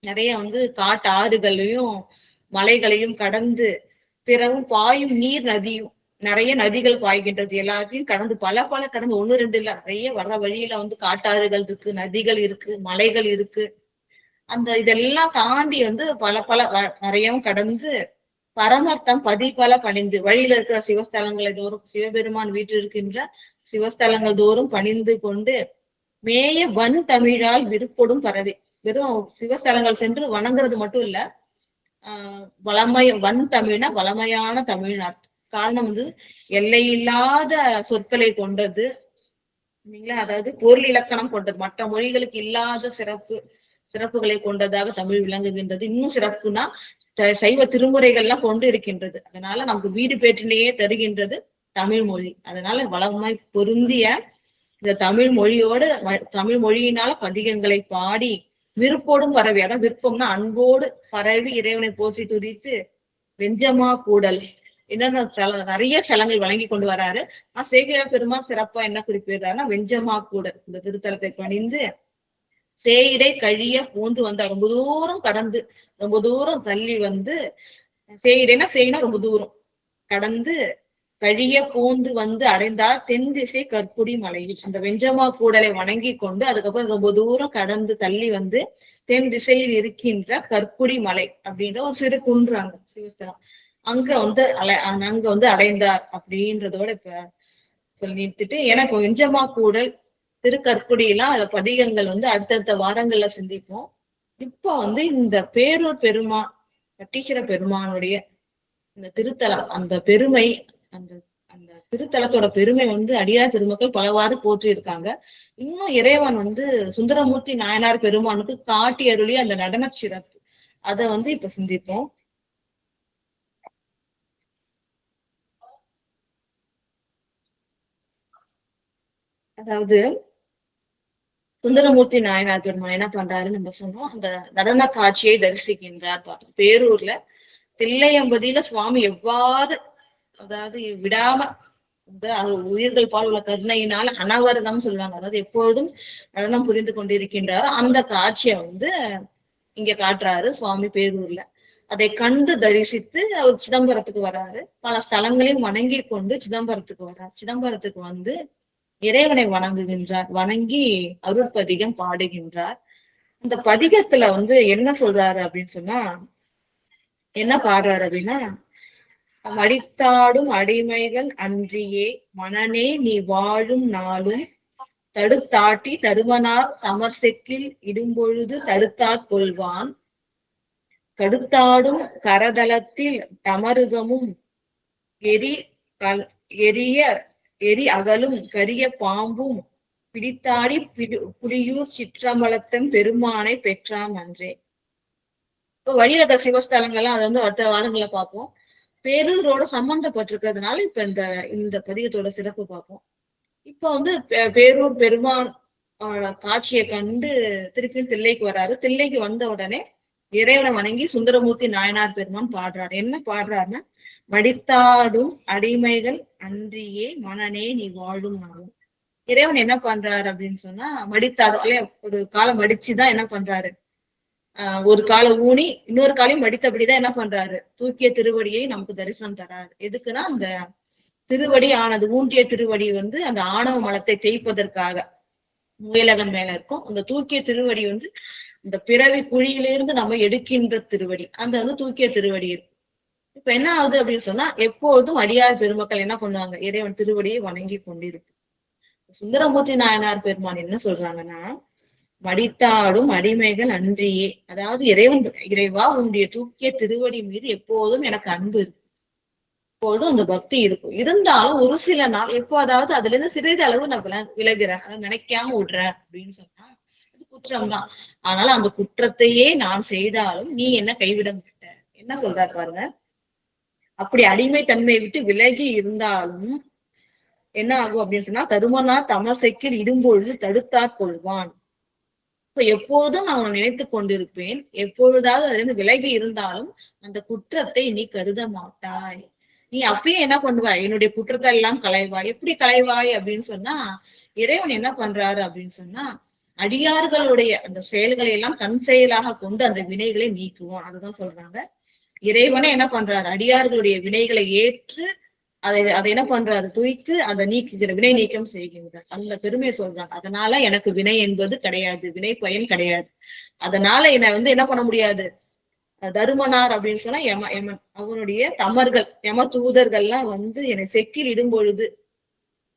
நிறைய வந்து காட்டாறுகளையும் மலைகளையும் கடந்து, பிறகும் பாயும் நீர் நதியும், நிறைய நதிகள் பாய்கின்றது, எல்லாத்தையும் கடந்து பல பல கடந்து, ஒண்ணு ரெண்டு இல்ல, நிறைய வர்ற வழியில வந்து காட்டாறுகள் இருக்கு, நதிகள் இருக்கு, மலைகள் இருக்கு. அந்த இதெல்லாம் தாண்டி வந்து பல பல நிறையவும் கடந்து பரமத்தம் பதிபல பணிந்து, வழியில இருக்கிற சிவஸ்தலங்களை தோறும், சிவபெருமான் வீட்டில் இருக்கின்ற சிவஸ்தலங்கள் தோறும் பணிந்து கொண்டு மேய வன் தமிழால் விருப்பொடும் பரவி. வெறும் சிவஸ்தலங்கள் சென்று வணங்குறது மட்டும் இல்ல, வன் தமிழ்னா வளமையான தமிழ்நாடு. காரணம் வந்து எல்லையில்லாத சொற்களை கொண்டது இல்லைங்களா, அதாவது பொருள் இலக்கணம் கொண்டது, மற்ற மொழிகளுக்கு இல்லாத சிறப்புகளை கொண்டதாக தமிழ் விளங்குகின்றது. இன்னும் சிறப்புனா சைவ திருமுறைகள்லாம் கொண்டு இருக்கின்றது. அதனால நமக்கு வீடு பேற்றிலேயே தருகின்றது தமிழ் மொழி. அதனால வளமாய் பொருந்திய இந்த தமிழ் மொழியோடு, தமிழ் மொழியினால பதிகங்களை பாடி விருப்போடும் பரவி, அதான் விருப்பம்னா அன்போடு பரவி இறைவனை போற்றி துதித்து வெஞ்சமா கூடல், என்னென்ன நிறைய ஸ்தலங்கள் வழங்கி கொண்டு வராரு. ஆனா சேக்கிழார் பெருமான் சிறப்பா என்ன குறிப்பிடுறாருன்னா வெஞ்சமா கூடல், இந்த திருத்தலத்தை பணிந்து சேயிடை கழிய பூந்து வந்தார். ரொம்ப தூரம் கடந்து, ரொம்ப தூரம் தள்ளி வந்து, சேயிடைனா சேயினா ரொம்ப தூரம் கடந்து கழிய பூந்து வந்து அடைந்தார் தென் திசை கற்புடி மலையில். அந்த வெஞ்சமா கூடலை வணங்கி கொண்டு அதுக்கப்புறம் ரொம்ப தூரம் கடந்து தள்ளி வந்து தென் திசையில் இருக்கின்ற கற்புடி மலை அப்படின்ற ஒரு சிறு குன்றாங்க சிவஸ்தலம், அங்க வந்து அடைந்தார் அப்படின்றதோட இப்ப சொல்லி நிறுத்திட்டு, எனக்கு வெஞ்சமா கூடல் திருக்கற்புடியெல்லாம் அந்த பதிகங்கள் வந்து அடுத்தடுத்த வாரங்கள்ல சிந்திப்போம். இப்போ வந்து இந்த பேரூர் பெருமான், பட்டீஸ்வர பெருமானுடைய இந்த திருத்தலம், அந்த பெருமை, அந்த அந்த திருத்தலத்தோட பெருமை வந்து அடியார் பெருமக்கள் பலவாறு போற்றி இருக்காங்க. இன்னும் இறைவன் வந்து சுந்தரமூர்த்தி நாயனார் பெருமானுக்கு காட்டி அருளி அந்த நடன சிறப்பு, அதை வந்து இப்ப சிந்திப்போம். அதாவது சுந்தரமூர்த்தி நாயனார் பெருமான் என்ன பண்றாருன்னு நம்ம சொன்னோம், அந்த நடன காட்சியை தரிசிக்கின்றார் பார்த்தோம். பேரூர்ல தில்லையம்பதியில சுவாமி எவ்வாறு, அதாவது விடாம உயிர்கள் பால் உள்ள கருணையினால அனவரதம் சொல்லுவாங்க, அதாவது எப்பொழுதும் நடனம் புரிந்து கொண்டிருக்கின்றாரோ அந்த காட்சியை வந்து இங்க காட்டுறாரு சுவாமி பேரூர்ல. அதை கண்டு தரிசித்து அவர் சிதம்பரத்துக்கு வராரு. பல ஸ்தலங்களையும் வணங்கி கொண்டு சிதம்பரத்துக்கு வர்றார். சிதம்பரத்துக்கு வந்து இறைவனை வணங்குகின்றார், வணங்கி அருட்பதிகம் பாடுகின்றார். இந்த பதிகத்துல வந்து என்ன சொல்றாரு அப்படின்னு சொன்னா, என்ன பாடுறாரு அப்படின்னா, மடித்தாடும் அடிமைகள் அன்றியே மனனே நீ வாழும் நாளும் தடுத்தாட்டி தருமனார் தமர் செக்கில் இடும்பொழுது தடுத்தாற் கொள்வான் கடுத்தாடும் கரதலத்தில் தமருகமும் எரி அகலும் கரிய பாம்பும் பிடித்தாடி புலியூர் சிற்றம்பலத்தன் பெருமானை பெற்றாம் அன்றே. இப்போ வழியில சிவஸ்தலங்கள்லாம் அதை வந்து அடுத்த வாரங்களை பார்ப்போம். பேரூரோட சம்பந்தப்பட்டிருக்கிறதுனால இப்ப இந்த பதிகத்தோட சிறப்பு பார்ப்போம். இப்ப வந்து பேரூர் பெருமான் காட்சியை கண்டு திருப்பியும் தில்லைக்கு வராரு. தில்லைக்கு வந்த உடனே இறைவனை வணங்கி சுந்தரமூர்த்தி நாயனார் பெருமான் பாடுறாரு. என்ன பாடுறாருன்னா, மடித்தாடும் அடிமைகள் அன்றியே மனனே நீ வாழும் நாளும். இறைவன் என்ன பண்றாரு அப்படின்னு சொன்னா, மடித்தாடுகளே ஒரு காலம் மடிச்சுதான் என்ன பண்றாரு, ஒரு காலை ஊனி இன்னொரு காலையும் மடித்தபடிதான் என்ன பண்றாரு, தூக்கிய திருவடியை நமக்கு தரிசனம் தராரு. எதுக்குன்னா அந்த திருவடி ஆனது, ஊன்றிய திருவடி வந்து அந்த ஆணவ மலத்தை தேய்ப்பதற்காக முயலகன் மேல இருக்கும். அந்த தூக்கிய திருவடி வந்து இந்த பிறவி குழியிலிருந்து நம்ம எடுக்கின்ற திருவடி, அந்த வந்து தூக்கிய திருவடி இருக்கு. இப்ப என்ன ஆகுது அப்படின்னு சொன்னா, எப்பொழுதும் அடியார் பெருமக்கள் என்ன பண்ணுவாங்க, இறைவன் திருவடியை வணங்கி கொண்டிருக்கு. சுந்தரமூர்த்தி நாயனார் பெருமான் என்ன சொல்றாங்கன்னா, மடித்தாடும் அடிமைகள் அன்றியே, அதாவது இறைவா உன்னுடைய தூக்கிய திருவடி மீது எப்போதும் எனக்கு அன்பு இருக்கு, எப்போதும் அந்த பக்தி இருக்கும். இருந்தாலும் ஒரு சில நாள் எப்போதாவது அதுல இருந்து சிறிது அளவு நான் விலகிறேன், அதை நினைக்காம விடுறேன் அப்படின்னு சொன்னா அது குற்றம்தான். அதனால அந்த குற்றத்தையே நான் செய்தாலும் நீ என்ன கைவிட மாட்ட. என்ன சொல்றாரு பாருங்க, அப்படி அடிமை தன்மையை விட்டு விலகி இருந்தாலும் என்ன ஆகும் அப்படின்னு சொன்னா, தருமனார் தமர் செக்கில் இடும்பொழுது தடுத்தாற் கொள்வான். இப்ப எப்பொழுதும் நான் உன்னை நினைத்துக் கொண்டிருப்பேன், எப்பொழுதாவது அதுல இருந்து விலகி இருந்தாலும் அந்த குற்றத்தை நீ கருத மாட்டாய். நீ அப்பயே என்ன பண்ணுவாய், என்னுடைய குற்றத்தை எல்லாம் களைவாய். எப்படி களைவாய் அப்படின்னு சொன்னா, இறைவன் என்ன பண்றாரு அப்படின்னு சொன்னா, அடியார்களுடைய அந்த செயல்களை எல்லாம் தன் செயலாக கொண்டு அந்த வினைகளை நீக்குவான். அதுதான் சொல்றாங்க. இறைவனே என்ன பண்றாரு, அடியார்களுடைய வினைகளை ஏற்று அதை என்ன பண்றாரு, துய்த்து அதை நீக்குகிற, வினை நீக்கம் செய்கின்றார். அந்த பெருமையை சொல்றாங்க. அதனால எனக்கு வினை என்பது கிடையாது, வினை பயன் கிடையாது. அதனால என்னை வந்து என்ன பண்ண முடியாது. தருமனார் அப்படின்னு சொன்னா யமன் அவனுடைய தமர்கள், யம தூதர்கள்லாம் வந்து என்னை செக்கில் இடும் பொழுது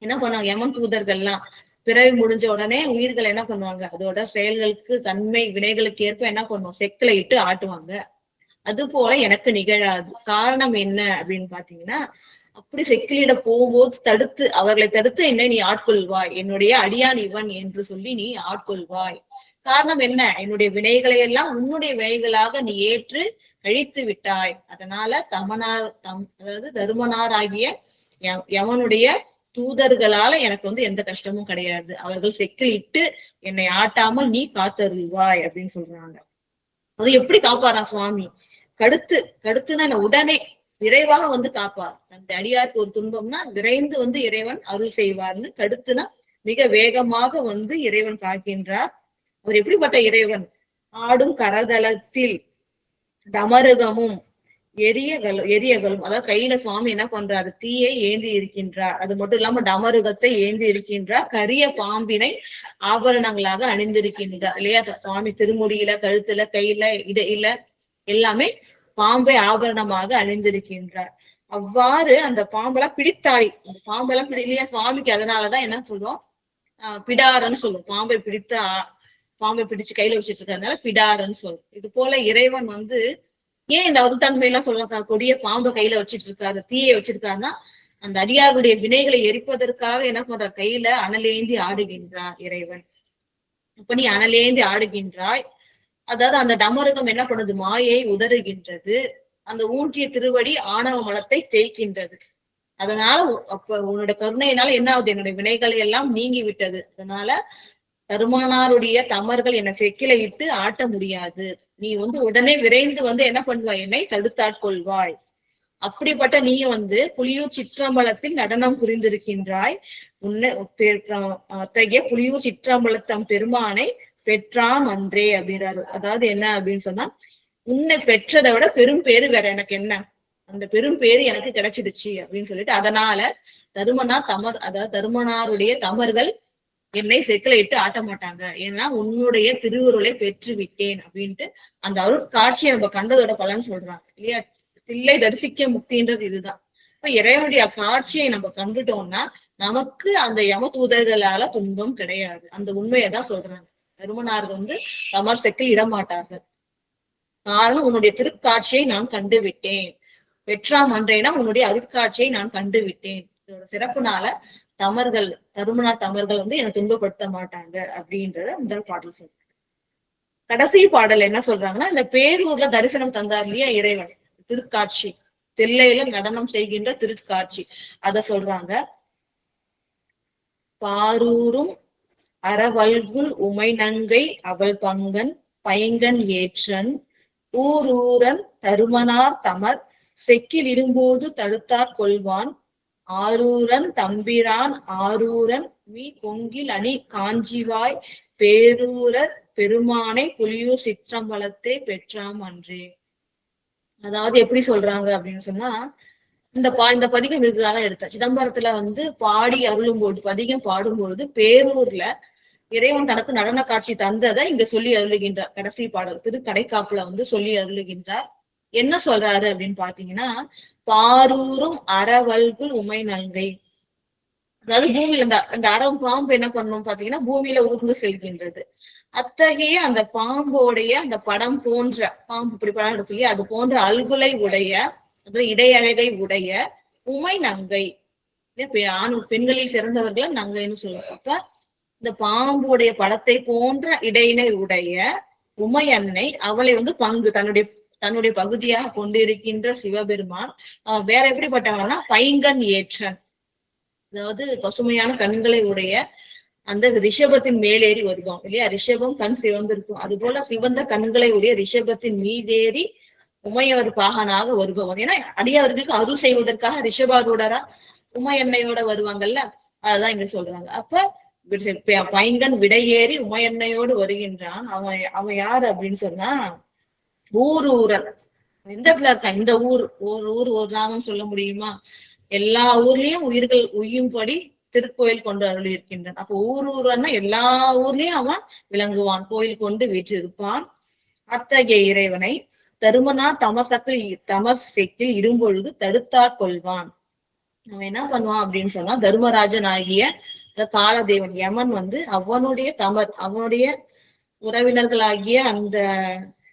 என்ன பண்ணுவாங்க, யமன் தூதர்கள்லாம் பிறவி முடிஞ்ச உடனே உயிர்கள் என்ன பண்ணுவாங்க, அதோட செயல்களுக்கு தன்மை வினைகளுக்கு ஏற்ப என்ன பண்ணுவோம், செக்கில இட்டு ஆட்டுவாங்க. அது போல எனக்கு நிகழாது. காரணம் என்ன அப்படின்னு பாத்தீங்கன்னா, அப்படி செக்கிலிட போகும்போது அவர்களை தடுத்து என்னை நீ ஆட்கொள்வாய், என்னுடைய அடியான் இவன் என்று சொல்லி நீ ஆட்கொள்வாய். காரணம் என்ன, என்னுடைய வினைகளை எல்லாம் உன்னுடைய வினைகளாக நீ ஏற்று கழித்து விட்டாய். அதனால அதாவது தருமனார் ஆகிய யமனுடைய தூதர்களால எனக்கு வந்து எந்த கஷ்டமும் கிடையாது. அவர்கள் செக்கில் இட்டு என்னை ஆட்டாமல் நீ காத்தருள்வாய் அப்படின்னு சொல்றாங்க. அது எப்படி காப்பாரா சுவாமி, கடுத்துனா உடனே விரைவாக வந்து காப்பார். அந்த அடியாருக்கு ஒரு துன்பம்னா விரைந்து வந்து இறைவன் அருள் செய்வார்னு, கடுத்துனா மிக வேகமாக வந்து இறைவன் காக்கின்றார். அவர் எப்படிப்பட்ட இறைவன், ஆடும் கரதலத்தில் டமருகமும் எரியகளும், அதாவது கையில சுவாமி என்ன பண்றாரு, தீயை ஏந்தி இருக்கின்றார். அது மட்டும் இல்லாம டமருகத்தை ஏந்தி இருக்கின்றார். கரிய பாம்பினை ஆபரணங்களாக அணிந்திருக்கின்றார் இல்லையா. சுவாமி திருமுடியில, கழுத்துல, கையில, இடையில எல்லாமே பாம்பை ஆபரணமாக அணிந்திருக்கின்றார். அவ்வாறு அந்த பாம்பெல்லாம் பிடித்தாடி, அந்த பாம்பெல்லாம் இல்லையா சுவாமிக்கு. அதனாலதான் என்ன சொல்றோம், பிடாரன்னு சொல்லுவோம். பாம்பை பிடிச்சு கையில வச்சிட்டு இருக்கிறதுனால பிடாரன்னு சொல்லுவோம். இது போல இறைவன் வந்து ஏன் இந்த அருத்தன்மை எல்லாம் சொல்றாங்க, கொடிய பாம்பை கையில வச்சிட்டு இருக்காரு, தீயை வச்சிருக்காருன்னா அந்த அடியாருடைய வினைகளை எரிப்பதற்காக என்ன பண்ற, கையில அனலேந்தி ஆடுகின்றார் இறைவன். இப்ப நீ அனலேந்தி ஆடுகின்றாய். அதாவது அந்த டமருகம் என்ன பண்ணுது, மாயை உதறுகின்றது. அந்த ஊன்றிய திருவடி ஆணவ மலத்தை தேய்க்கின்றது. அதனால அப்ப உன்னோட கருணையினால என்ன ஆகுது, என்னுடைய வினைகளை எல்லாம் நீங்கி விட்டது. அதனால தருமனாருடைய தமர்கள் என்னை செக்கில இட்டு ஆட்ட முடியாது. நீ வந்து உடனே விரைந்து வந்து என்ன பண்ணுவாய், என்னை தடுத்தாட்கொள்வாய். அப்படிப்பட்ட நீ வந்து புலியூர் சிற்றம்பலத்தில் நடனம் புரிந்திருக்கின்றாய். அத்தகைய புலியூர் சிற்றம்பலத்தம் பெருமானை பெற்றாம் அன்றே அப்படின்றாரு. அதாவது என்ன அப்படின்னு சொன்னா, உன்னை பெற்றதை விட பெரும் பேரு வேற எனக்கு என்ன, அந்த பெரும் பேரு எனக்கு கிடைச்சிடுச்சு அப்படின்னு சொல்லிட்டு, அதனால அதாவது தருமனாருடைய தமர்கள் என்னை செக்கில இட்டு ஆட்ட மாட்டாங்க. ஏன்னா உன்னுடைய திருவுருளை பெற்று விட்டேன் அப்படின்ட்டு அந்த அருட்காட்சியை நம்ம கண்டதோட பலன் சொல்றாங்க இல்லையா. தில்லை தரிசிக்க முக்தின்றது இதுதான். இப்ப இறைவனுடைய காட்சியை நம்ம கண்டுட்டோம்னா நமக்கு அந்த யம தூதர்களால துன்பம் கிடையாது. அந்த உண்மையைதான் சொல்றாங்க. தருமனார்கள் வந்து தமர் செக்கில் இடமாட்டார்கள். காரணம், உன்னுடைய திருக்காட்சியை நான் கண்டு விட்டேன். பெற்றாம் அன்றேனா உன்னுடைய அருட்காட்சியை நான் கண்டு விட்டேன். இதோட சிறப்புனால தருமனார் தமர்கள் வந்து என்னை துன்பப்படுத்த மாட்டாங்க அப்படின்றத முதல் பாடல் சொல்றாங்க. கடைசி பாடல் என்ன சொல்றாங்கன்னா, இந்த பேரூர்ல தரிசனம் தந்தார் இல்லையா இறைவன், திருக்காட்சி, தில்லையில நடனம் செய்கின்ற திருக்காட்சி, அத சொல்றாங்க. பாரூரும் அறவல்குல் உமை நங்கை அவள் பங்கன் பைங்கன் ஏற்றன் ஊரூரன் தருமனார் தமர் செக்கில் இரும்போது தடுத்தாற் கொள்வான் ஆரூரன் தம்பிரான் ஆரூரன் மீ கொங்கில் அணி காஞ்சிவாய் பேரூரர் பெருமானை புலியூர் சிற்றம்பலத்தை பெற்றாம் அன்றே. அதாவது எப்படி சொல்றாங்க அப்படின்னு சொன்னா, இந்த பதிகம் இதுக்காக எடுத்தேன். சிதம்பரத்துல வந்து பாடி அருளும் போது பதிகம் பாடும்பொழுது பேரூர்ல இறைவன் தனக்கு நடன காட்சி தந்ததை இங்க சொல்லி அருளுகின்றார். கடைசி பாடல் கடைக்காப்புல வந்து சொல்லி அருளுகின்றார். என்ன சொல்றாரு அப்படின்னு பாத்தீங்கன்னா, பாரூரும் அறவல்குள் உமை நங்கை. அதாவது பூமியில இந்த அறம் பாம்பு என்ன பண்ணணும் பாத்தீங்கன்னா பூமியில ஊர்ந்து செல்கின்றது. அத்தகைய அந்த பாம்போடைய அந்த படம் போன்ற பாம்பு இப்படி படம் எடுக்கலையே அது போன்ற அல்குலை உடைய இடையழகை உடைய உமை நங்கை. பெண்களில் சிறந்தவர்களை நங்கைன்னு சொல்லுவாங்க. அப்ப இந்த பாம்புடைய படத்தை போன்ற இடையினை உடைய உமை அன்னை அவளை வந்து தன்னுடைய பகுதியாக கொண்டிருக்கின்ற சிவபெருமான் வேற எப்படிப்பட்டவனா பைங்கன் ஏற்றன், அதாவது பசுமையான கண்களை உடைய அந்த ரிஷபத்தின் மேலேறி வருவோம் இல்லையா. ரிஷபம் கண் சிவந்திருக்கும், அது போல சிவந்த கண்களை உடைய ரிஷபத்தின் மீதேறி உமையவர் பாகனாக வருபவன். ஏன்னா அடியவர்களுக்கு அருள் செய்வதற்காக ரிஷபாரூடரா உமையன்னையோட வருவாங்கல்ல, அதுதான் இங்க சொல்றாங்க. அப்ப பைங்கன் விடையேறி உமையன்னையோடு வருகின்றான். அவன் யாரு அப்படின்னு சொன்னா ஊரூரன். எந்த இடத்துல இருக்கான் இந்த ஊர்? ஒரு நாமம் சொல்ல முடியுமா? எல்லா ஊர்லயும் உயிர்கள் உய்யும்படி திருக்கோயில் கொண்டு அருள் இருக்கின்றான். அப்ப ஊரூரன்னா எல்லா ஊர்லயும் அவன் விளங்குவான், கோயில் கொண்டு வீற்றிருப்பான். அத்தகைய இறைவனை தருமனா தமசெக்கில் இடும்பொழுது தடுத்தாற் கொள்வான். அவன் என்ன பண்ணுவான் அப்படின்னு சொன்னா, தர்மராஜன் ஆகிய காலதேவன் யமன் வந்து அவனுடைய உறவினர்களாகிய அந்த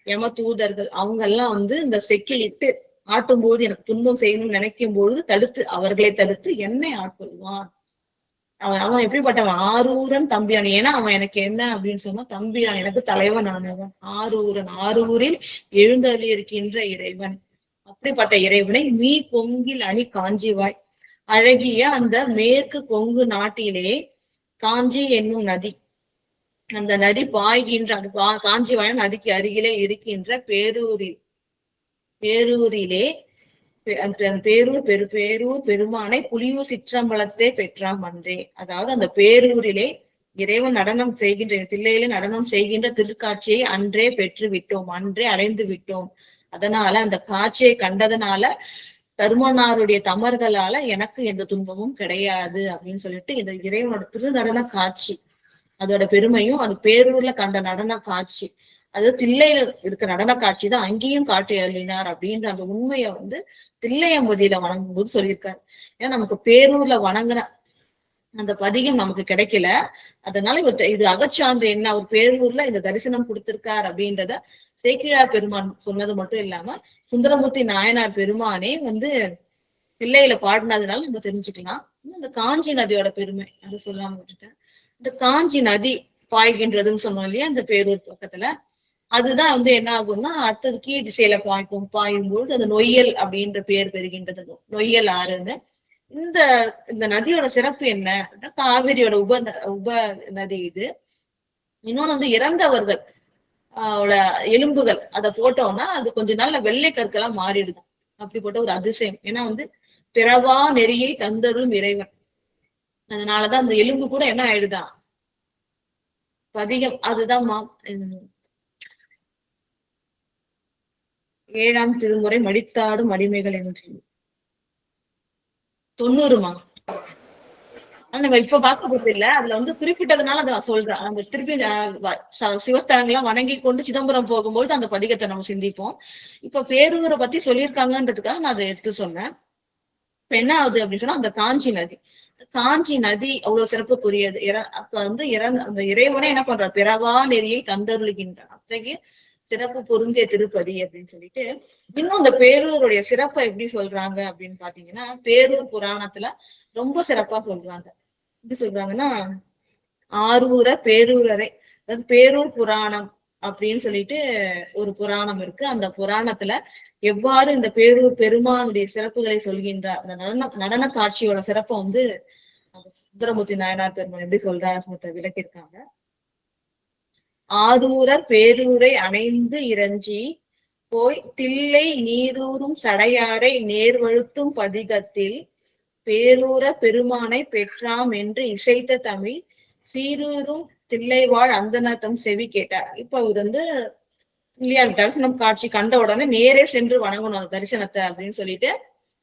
யம தூதர்கள் அவங்க எல்லாம் வந்து இந்த செக்கில் இட்டு ஆட்டும் போது எனக்கு துன்பம் செய்யணும்னு நினைக்கும் பொழுது அவர்களை தடுத்து என்னை ஆட்கொள்வான். அவன் எப்படிப்பட்டவன்? ஆரூரன் தம்பியான். ஏன்னா அவன் எனக்கு என்ன அப்படின்னு சொன்னா தம்பியான், எனக்கு தலைவன் ஆனவன். ஆரூரில் எழுந்தருளி இருக்கின்ற இறைவன். அப்படிப்பட்ட இறைவனை மீ கொங்கில் அணி காஞ்சிவாய், அழகிய அந்த மேற்கு கொங்கு நாட்டிலே காஞ்சி என்னும் நதி, அந்த நதி பாய்கின்ற அந்த காஞ்சிவாய நதிக்கு அருகிலே இருக்கின்ற பேரூரிலே பேரூர் பெருமானை புலியூர் சிற்றம்பலத்தை பெற்றாம் அன்றே. அதாவது அந்த பேரூரிலே இறைவன் நடனம் செய்கின்ற தில்லையிலே நடனம் செய்கின்ற திருக்காட்சியை அன்றே பெற்று விட்டோம், அன்றே அடைந்து விட்டோம். அதனால அந்த காட்சியை கண்டதனால தருமனாருடைய தமர்களால எனக்கு எந்த துன்பமும் கிடையாது அப்படின்னு சொல்லிட்டு இந்த இறைவனோட திருநடன காட்சி அதோட பெருமையும், அது பேரூர்ல கண்ட நடன காட்சி, அது தில்லையில இருக்க நடன காட்சி தான் அங்கேயும் காட்டி அருளினார் அப்படின்ற அந்த உண்மையை வந்து தில்லையம்பதியில வணங்கும் போது சொல்லியிருக்காரு. ஏன்னா நமக்கு பேரூர்ல வணங்கின அந்த பதிகம் நமக்கு கிடைக்கல, அதனால இது அகச்சான்று என்ன ஒரு பேரூர்ல இந்த தரிசனம் கொடுத்திருக்கார் அப்படின்றத சேக்கிழார் பெருமான் சொன்னது மட்டும் இல்லாம சுந்தரமூர்த்தி நாயனார் பெருமானே வந்து தில்லையில பாடினதுனால நம்ம தெரிஞ்சுக்கலாம். இந்த காஞ்சி நதியோட பெருமை அதை சொல்லாம விட்டுட்டேன். இந்த காஞ்சி நதி பாய்கின்றதுன்னு சொன்னோம் இல்லையா இந்த பேரூர் பக்கத்துல, அதுதான் வந்து என்ன ஆகும்னா அடுத்தது கீழ் திசையில பாயும்போது அந்த நொய்யல் அப்படின்ற பேர் பெறுகின்றது, நொய்யல் ஆறுன்னு. இந்த நதியோட சிறப்பு என்ன? காவிரியோட உப நதி இது. இன்னொன்னு வந்து இறந்தவர்கள் எலும்புகள் அதை போட்டோம்னா அது கொஞ்ச நாள்ல வெள்ளை கற்களா மாறிடுது. அப்படிப்பட்ட ஒரு அதிசயம். ஏன்னா வந்து பிறவா நெறியை தந்தரும் இறைவன், அதனாலதான் அந்த எலும்பு கூட என்ன ஆயிடுதான் பதிகம். அதுதான் 7ஆம் திருமுறை மடித்தாடும் அடிமைகள் என்று 90மா நம்ம இப்ப பார்க்க போறது இல்ல. அதுல வந்து குறிப்பிட்டதுனால அதை நான் சொல்றேன். நம்ம திருப்பி சிவஸ்தலங்கள்லாம் வணங்கி கொண்டு சிதம்பரம் போகும்போது அந்த பதிகத்தை நம்ம சிந்திப்போம். இப்ப பேரூரை பத்தி சொல்லியிருக்காங்கன்றதுக்காக நான் அதை எடுத்து சொன்னேன். இப்ப என்ன ஆகுது அப்படின்னு சொன்னா, அந்த காஞ்சி நதி அவ்வளவு சிறப்புக்குரியது. அப்ப வந்து அந்த இறைவனே என்ன பண்றார்? பிறவா நெறியை தந்தருளுகின்றார். அத்தகைய சிறப்பு பொருந்திய திருப்பதி அப்படின்னு சொல்லிட்டு, இன்னும் இந்த பேரூருடைய சிறப்பை எப்படி சொல்றாங்க அப்படின்னு பாத்தீங்கன்னா, பேரூர் புராணத்துல ரொம்ப சிறப்பா சொல்றாங்க. எப்படி சொல்றாங்கன்னா, ஆரூர பேரூரரை, அதாவது பேரூர் புராணம் அப்படின்னு சொல்லிட்டு ஒரு புராணம் இருக்கு. அந்த புராணத்துல எவ்வாறு இந்த பேரூர் பெருமானுடைய சிறப்புகளை சொல்கின்றார், அந்த நடன காட்சியோட சிறப்பை வந்து சுந்தரமூர்த்தி நாயனார் பெருமான் எப்படி சொல்றாரு விளக்கியிருக்காங்க. ஆரூரர் பேரூரை அணைந்து இறஞ்சி போய் தில்லை நீரூரும் சடையாரை நேர்வழுத்தும் பதிகத்தில் பேரூர பெருமானை பெற்றாம் என்று இசைத்த தமிழ் சீரூரும் தில்லைவாழ் அந்தனத்தம் செவி கேட்டார். இப்ப அவர் வந்து இல்லையா தரிசனம் காட்சி கண்ட உடனே நேரே சென்று வணங்கணும் அந்த தரிசனத்தை அப்படின்னு சொல்லிட்டு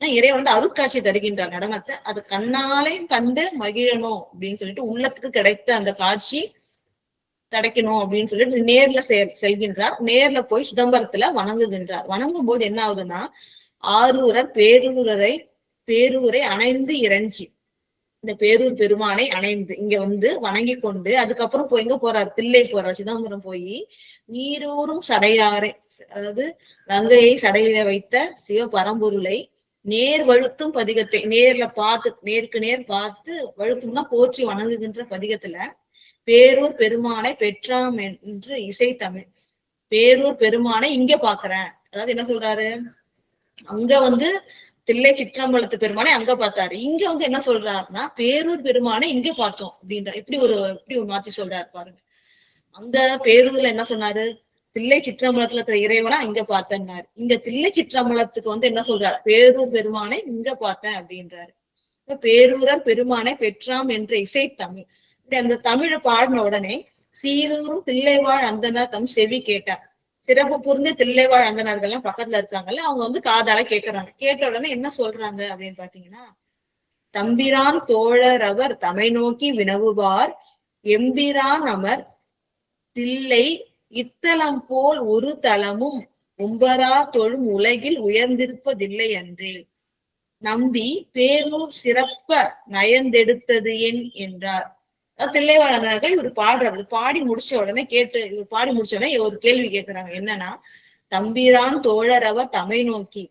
இறைவன் வந்து அருட்காட்சி தருகின்றார் நடனத்தை. அது கண்ணாலையும் கண்டு மகிழணும் அப்படின்னு சொல்லிட்டு உள்ளத்துக்கு கிடைத்த அந்த காட்சி கிடைக்கணும் அப்படின்னு சொல்லிட்டு நேர்ல செல்கின்றார். நேர்ல போய் சிதம்பரத்துல வணங்குகின்றார். வணங்கும் போது என்ன ஆகுதுன்னா, ஆரூரர் பேரூரை அணைந்து இறைஞ்சி, இந்த பேரூர் பெருமானை அணைந்து இங்க வந்து வணங்கி கொண்டு அதுக்கப்புறம் போய் எங்க போறார், தில்லை போறார். சிதம்பரம் போய் நீரூரும் சடையாரை, அதாவது கங்கையை சடையில வைத்த சிவ பரம்பொருளை நேர் வழுத்தும் பதிகத்தை நேர்ல பார்த்து, நேருக்கு நேர் பார்த்து, வழுத்தும்னா போற்றி வணங்குகின்ற பதிகத்துல பேரூர் பெருமானை பெற்றாம் என்று இசை தமிழ். பேரூர் பெருமானை இங்க பாக்குறேன். அதாவது என்ன சொல்றாரு, அங்க வந்து தில்லை சிற்றம்பலத்து பெருமானை அங்க பார்த்தாரு. இங்க வந்து என்ன சொல்றாருன்னா, பேரூர் பெருமானை இங்க பார்த்தோம் அப்படின்ற இப்படி ஒரு மாத்தி சொல்றாரு பாருங்க. அங்க பேரூர்ல என்ன சொன்னாரு, தில்லை சிற்றம்பலத்துல இருக்கிற இறைவனா இங்க பார்த்தேன்னாரு. இங்க தில்லை சிற்றம்பலத்துக்கு வந்து என்ன சொல்றாரு, பேரூர் பெருமானை இங்க பார்த்தேன் அப்படின்றாரு. பேரூரர் பெருமானை பெற்றாம் என்ற இசை தமிழ். அந்த தமிழை பாடின உடனே சீரூரும் தில்லைவாழ் அந்தனர் தம் செவி கேட்டார். சிறப்பு புரிந்து தில்லைவாழ் அந்தனர்கள்லாம் பக்கத்துல இருக்காங்கல்ல, அவங்க வந்து காதால கேட்கறாங்க. கேட்ட உடனே என்ன சொல்றாங்க அப்படின்னு பாத்தீங்கன்னா, தம்பிரான் தோழர் அவர் தமை நோக்கி வினவுவார் எம்பிரான் அமர் தில்லை இத்தலம் போல் ஒரு தலமும் உம்பரா தொழும் உலகில் உயர்ந்திருப்பதில்லை அன்றே. நம்பி பேரூர் சிறப்ப நயந்தெடுத்தது என் என்றார். தில்லைவாழர்கள் இவர் பாடுறாரு. பாடி முடிச்ச உடனே ஒரு கேள்வி கேட்கிறாங்க. என்னன்னா, தம்பிரான் தோழர் அவர் தமை நோக்கி,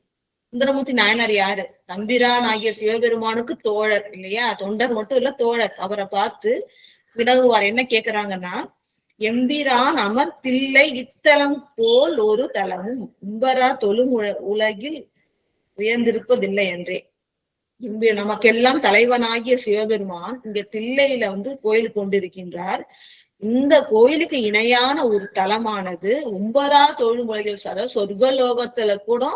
சுந்தரமூர்த்தி நாயனார் யாரு, தம்பிரான் ஆகிய சிவபெருமானுக்கு தோழர் இல்லையா, தொண்டர் மட்டும் இல்ல தோழர். அவரை பார்த்து வினவுவார். என்ன கேக்குறாங்கன்னா, எம்பிரான் அமர் தில்லை இத்தலம் போல் ஒரு தலமும் உம்பரா தொழும் உலகில் உயர்ந்திருப்பதில்லை என்றே. நமக்கெல்லாம் தலைவனாகிய சிவபெருமான் இங்க தில்லையில வந்து கோயில் கொண்டிருக்கின்றார். இந்த கோயிலுக்கு இணையான ஒரு தலமானது உம்பரா தொழும் உலகில், அதாவது சொர்க்கலோகத்துல கூட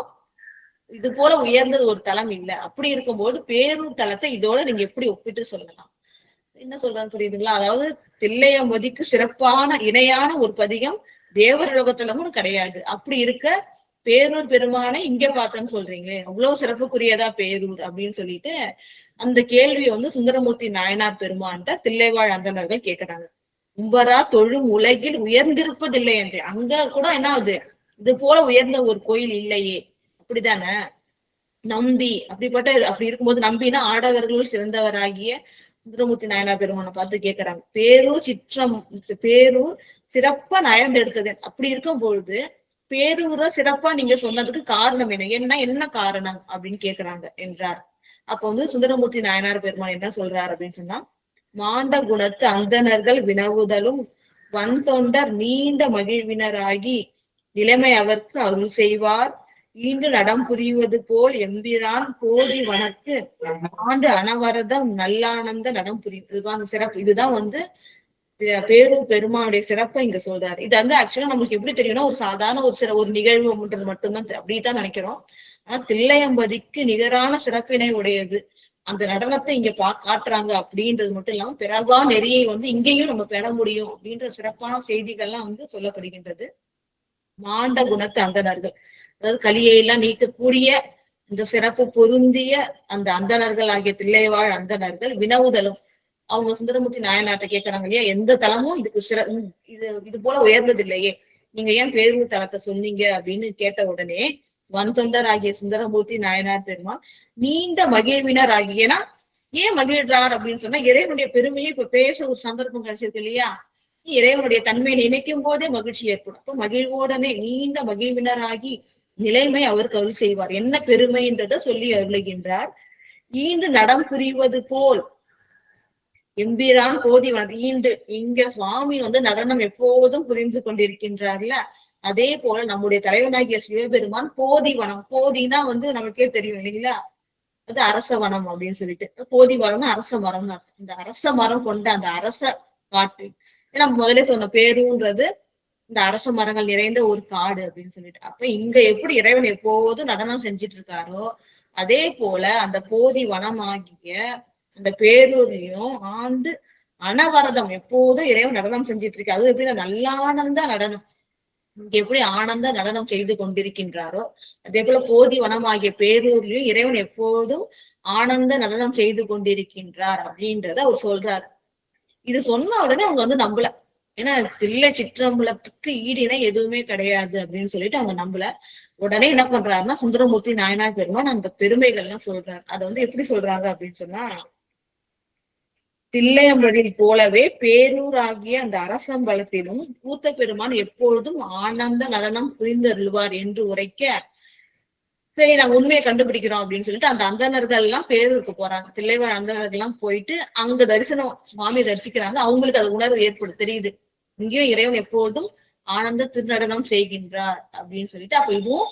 இது போல உயர்ந்தது ஒரு தலம் இல்லை. அப்படி இருக்கும்போது பேரூர் தலத்தை இதோட நீங்க எப்படி ஒப்பிட்டு சொல்லலாம்? என்ன சொல்றான்னு புரியுதுங்களா? அதாவது தில்லையம்பதிக்கு சிறப்பான இணையான ஒரு பதிகம் தேவரலோகத்துல கூட கிடையாது. அப்படி இருக்க பேரூர் பெருமானை இங்க பார்த்தேன்னு சொல்றீங்களே, அவ்வளவு சிறப்புக்குரியதா பேரூர் அப்படின்னு சொல்லிட்டு அந்த கேள்வியை வந்து சுந்தரமூர்த்தி நாயனார் பெருமான்ட்ட தில்லைவாழ் அந்தனர்கள் கேட்கிறாங்க. உம்பரா தொழும் உலகில் உயர்ந்திருப்பதில்லை என்று. அங்க கூட என்ன ஆகுது, இது போல உயர்ந்த ஒரு கோயில் இல்லையே, அப்படித்தானே? நம்பி அப்படி இருக்கும்போது, நம்பினா ஆடவர்களுள் சிறந்தவராகிய சுந்தரமூர்த்தி நாயனார் பெருமானை பார்த்து கேட்கிறாங்க. பேரூர் சிறப்பா நயர்ந்தெடுத்தது. அப்படி இருக்கும் பொழுது பேரூரை சிறப்பா நீங்க சொன்னதுக்கு காரணம் என்ன காரணம் அப்படின்னு கேக்குறாங்க என்றார். அப்ப வந்து சுந்தரமூர்த்தி நாயனார் பெருமான் என்ன சொல்றாரு அப்படின்னு சொன்னா, மாண்ட குணத்து அந்தணர்கள் வினவுதலும் வன் தொண்டர் நீண்ட மகிழ்வினராகி நிலைமை அவர்க்கு அருள் செய்வார் ஈண்டு நடம் புரிவது போல் எம்பிரான் கோதி வனத்து ஆண்டு அனவரதம் நல்லானந்த நடம் புரியும். சிறப்பு. இதுதான் வந்து பேரூர் பெருமானுடைய சிறப்பை இங்க சொல்றாரு. இது வந்து ஆக்சுவலா நமக்கு எப்படி தெரியும்னா, ஒரு சாதாரண ஒரு நிகழ்வு மட்டும்தான் அப்படித்தான் நினைக்கிறோம். ஆனா தில்லையம்பதிக்கு நிகரான சிறப்பினை உடையது அந்த நடனத்தை இங்க காட்டுறாங்க அப்படின்றது மட்டும் இல்லாம பிறவா நெறியை வந்து இங்கேயும் நம்ம பெற முடியும் அப்படின்ற சிறப்பான செய்திகள்லாம் வந்து சொல்லப்படுகின்றது. மாண்ட குணத்து அந்தணர்கள், அதாவது கலியையெல்லாம் நீக்கக்கூடிய இந்த சிறப்பு பொருந்திய அந்த அந்தணர்கள் ஆகிய தில்லைவாழ் அந்தணர்கள் வினவுதலும், அவங்க சுந்தரமூர்த்தி நாயனார்ட்ட கேட்கறாங்க இல்லையா, எந்த தலமும் இதுக்கு இது போல உயர்ந்தது இல்லையே, நீங்க ஏன் பேரூர் தலத்தை சொன்னீங்க அப்படின்னு கேட்ட உடனே வன் தொண்டர் ஆகிய சுந்தரமூர்த்தி நாயனார் பெருமான் நீண்ட மகிழ்வினர் ஆகியனா, ஏன் மகிழ்றார் அப்படின்னு சொன்னா, இறைவனுடைய பெருமையை இப்ப பேச ஒரு சந்தர்ப்பம் கிடைச்சிருக்கு இல்லையா, இறைவனுடைய தன்மையை நினைக்கும் போதே மகிழ்ச்சி ஏற்படும். அப்ப மகிழ்வோடனே நீண்ட மகிழ்வினராகி நிலைமை அவருக்கு அருள் செய்வார். என்ன பெருமைன்றத சொல்லி அருளுகின்றார். ஈண்டு நடம் புரிவது போல் எம்பிரான் போதி ஈண்டு, இங்க சுவாமி வந்து நடனம் எப்போதும் புரிந்து கொண்டிருக்கின்றார்ல, அதே போல நம்முடைய தலைவனாகிய சிவபெருமான் போதி வனம், போதினா வந்து நமக்கே தெரியும் இல்லைங்களா, அது அரச வனம் அப்படின்னு சொல்லிட்டு, போதி வனம்னா அரச மரம். இந்த அரச மரம் கொண்ட அந்த அரச காட்டு, நம்ம முதல்ல சொன்ன பேருன்றது இந்த அரச மரங்கள் நிறைந்த ஒரு காடு அப்படின்னு சொல்லிட்டு, அப்ப இங்க எப்படி இறைவன் எப்போதும் நடனம் செஞ்சிட்டு இருக்காரோ அதே போல அந்த போதி வனமாகிய அந்த பேரூர்லயும் ஆண்டு அனவரதம் எப்போதும் இறைவன் நடனம் செஞ்சிட்டு இருக்கு. அது எப்படின்னா நல்லானந்த நடனம். இங்க எப்படி ஆனந்த நடனம் செய்து கொண்டிருக்கின்றாரோ அதே போல போதி வனமாகிய பேரூர்லயும் இறைவன் எப்போதும் ஆனந்த நடனம் செய்து கொண்டிருக்கின்றார் அப்படின்றத அவர் சொல்றாரு. இது சொன்ன உடனே அவங்க வந்து நம்பல. ஏன்னா தில்லை சிற்றம்பலத்துக்கு ஈடினை எதுவுமே கிடையாது அப்படின்னு சொல்லிட்டு அவங்க நம்பல. உடனே என்ன பண்றாருன்னா சுந்தரமூர்த்தி நாயனார் பெருமான் அந்த பெருமைகள்லாம் சொல்றாரு. அதை வந்து எப்படி சொல்றாங்க அப்படின்னு சொன்னா, தில்லையம்பதில் போலவே பேரூர் ஆகிய அந்த அரசம்பலத்திலும் கூத்த பெருமான் எப்பொழுதும் ஆனந்த நடனம் புரிந்தருள்வார் என்று உரைக்க, சரி நாங்க உண்மையை கண்டுபிடிக்கிறோம் அப்படின்னு சொல்லிட்டு அந்த அந்தணர்கள் எல்லாம் பேரூருக்கு போறாங்க. தில்லைவாழ் அந்தணர்கள் எல்லாம் போயிட்டு அங்க தரிசனம் சுவாமி தரிசிக்கிறாங்க. அவங்களுக்கு அது உணர்வு ஏற்படு தெரியுது, இங்கேயும் இறைவன் எப்பொழுதும் ஆனந்த திருநடனம் செய்கின்றார் அப்படின்னு சொல்லிட்டு. அப்ப இதுவும்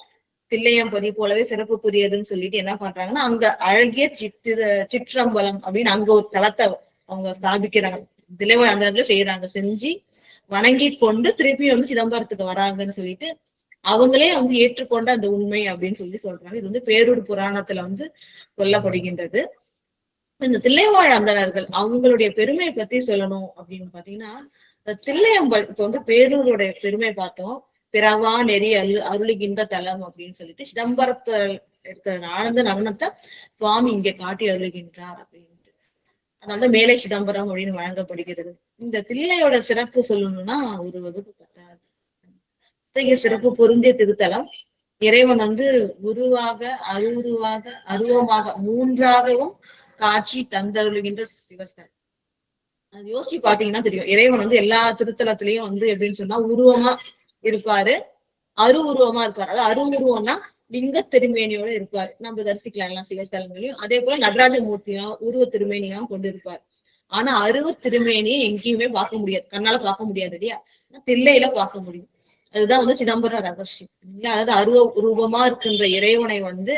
தில்லையம்பதி போலவே சிறப்புக்குரியதுன்னு சொல்லிட்டு என்ன பண்றாங்கன்னா, அங்க அழகிய சிற்றம்பலம் அப்படின்னு அங்க ஒரு தலத்தை அவங்க ஸ்தாபிக்கிறாங்க. தில்லைவாழ் அந்தணர்கள் செய்யறாங்க. செஞ்சு வணங்கி கொண்டு திருப்பி வந்து சிதம்பரத்துக்கு வராங்கன்னு சொல்லிட்டு அவங்களே வந்து ஏற்றுக்கொண்ட அந்த உண்மை அப்படின்னு சொல்லி சொல்றாங்க. இது வந்து பேரூர் புராணத்துல வந்து சொல்லப்படுகின்றது. இந்த தில்லைவாழ் அந்தணர்கள் அவங்களுடைய பெருமையை பத்தி சொல்லணும் அப்படின்னு பாத்தீங்கன்னா, இந்த தில்லையம்பல் இப்ப வந்து பேரூருடைய பெருமை பார்த்தோம். பிறவா நெறி அருளுகின்ற தலம் அப்படின்னு சொல்லிட்டு சிதம்பரத்துல இருக்கிற ஆனந்த நடனத்தை சுவாமி இங்க காட்டி அருளுகின்றார் அப்படின்ட்டு. அதனால மேலை சிதம்பரம் அப்படின்னு வழங்கப்படுகிறது. இந்த தில்லையோட சிறப்பு சொல்லணும்னா ஒரு வகுப்பு பத்தாது. இத்தகைய சிறப்பு பொருந்திய திருத்தலம். இறைவன் வந்து குருவாக, அருவுருவாக, அருவமாக மூன்றாகவும் காட்சி தந்தருளுகின்ற சிவஸ்தலம். அது யோசிச்சு பாத்தீங்கன்னா தெரியும். இறைவன் வந்து எல்லா திருத்தலத்திலயும் வந்து எப்படின்னு சொன்னா உருவமா இருப்பாரு, உருவமா இருப்பாரு. அதாவது உருவம்னா லிங்க திருமேனியோட இருப்பாரு. நம்ம தரிசிக்கலாம் எல்லாம் சிவஸ்தலங்களையும். அதே போல நடராஜ மூர்த்தியா உருவ திருமேனியாவும் கொண்டு இருப்பார். ஆனா அருவ திருமேனியை எங்கேயுமே பார்க்க முடியாது, கண்ணால பார்க்க முடியாது இல்லையா? தில்லையில பார்க்க முடியும். அதுதான் வந்து சிதம்பரம் ரகசியம் இல்ல. அதாவது அருவ ரூபமா இருக்கின்ற இறைவனை வந்து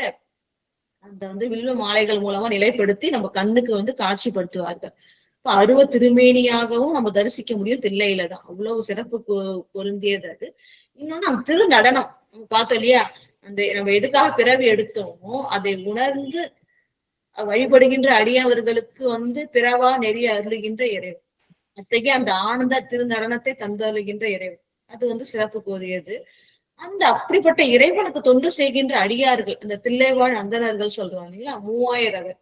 அந்த வந்து வில்வ மாலைகள் மூலமா நிலைப்படுத்தி நம்ம கண்ணுக்கு வந்து காட்சிப்படுத்துவார்கள். இப்ப அருவ திருமேனியாகவும் நம்ம தரிசிக்க முடியும் தில்லையில தான். அவ்வளவு சிறப்பு பொருந்தியது அது. இன்னொன்னு அந்த திரு நடனம் பார்த்தோம் இல்லையா? அந்த நம்ம எதுக்காக பிறவி எடுத்தோமோ அதை உணர்ந்து வழிபடுகின்ற அடியவர்களுக்கு வந்து பிறவா நெறிய அருளுகின்ற இறைவன். அத்தகைய அந்த ஆனந்த திருநடனத்தை தந்தருளுகின்ற இறைவன். அது வந்து சிறப்பு கோரியது. அந்த அப்படிப்பட்ட இறைவனுக்கு தொண்டு செய்கின்ற அடியார்கள், அந்த தில்லைவாழ் அந்தணர்கள் சொல்றாங்க இல்லையா, 3000.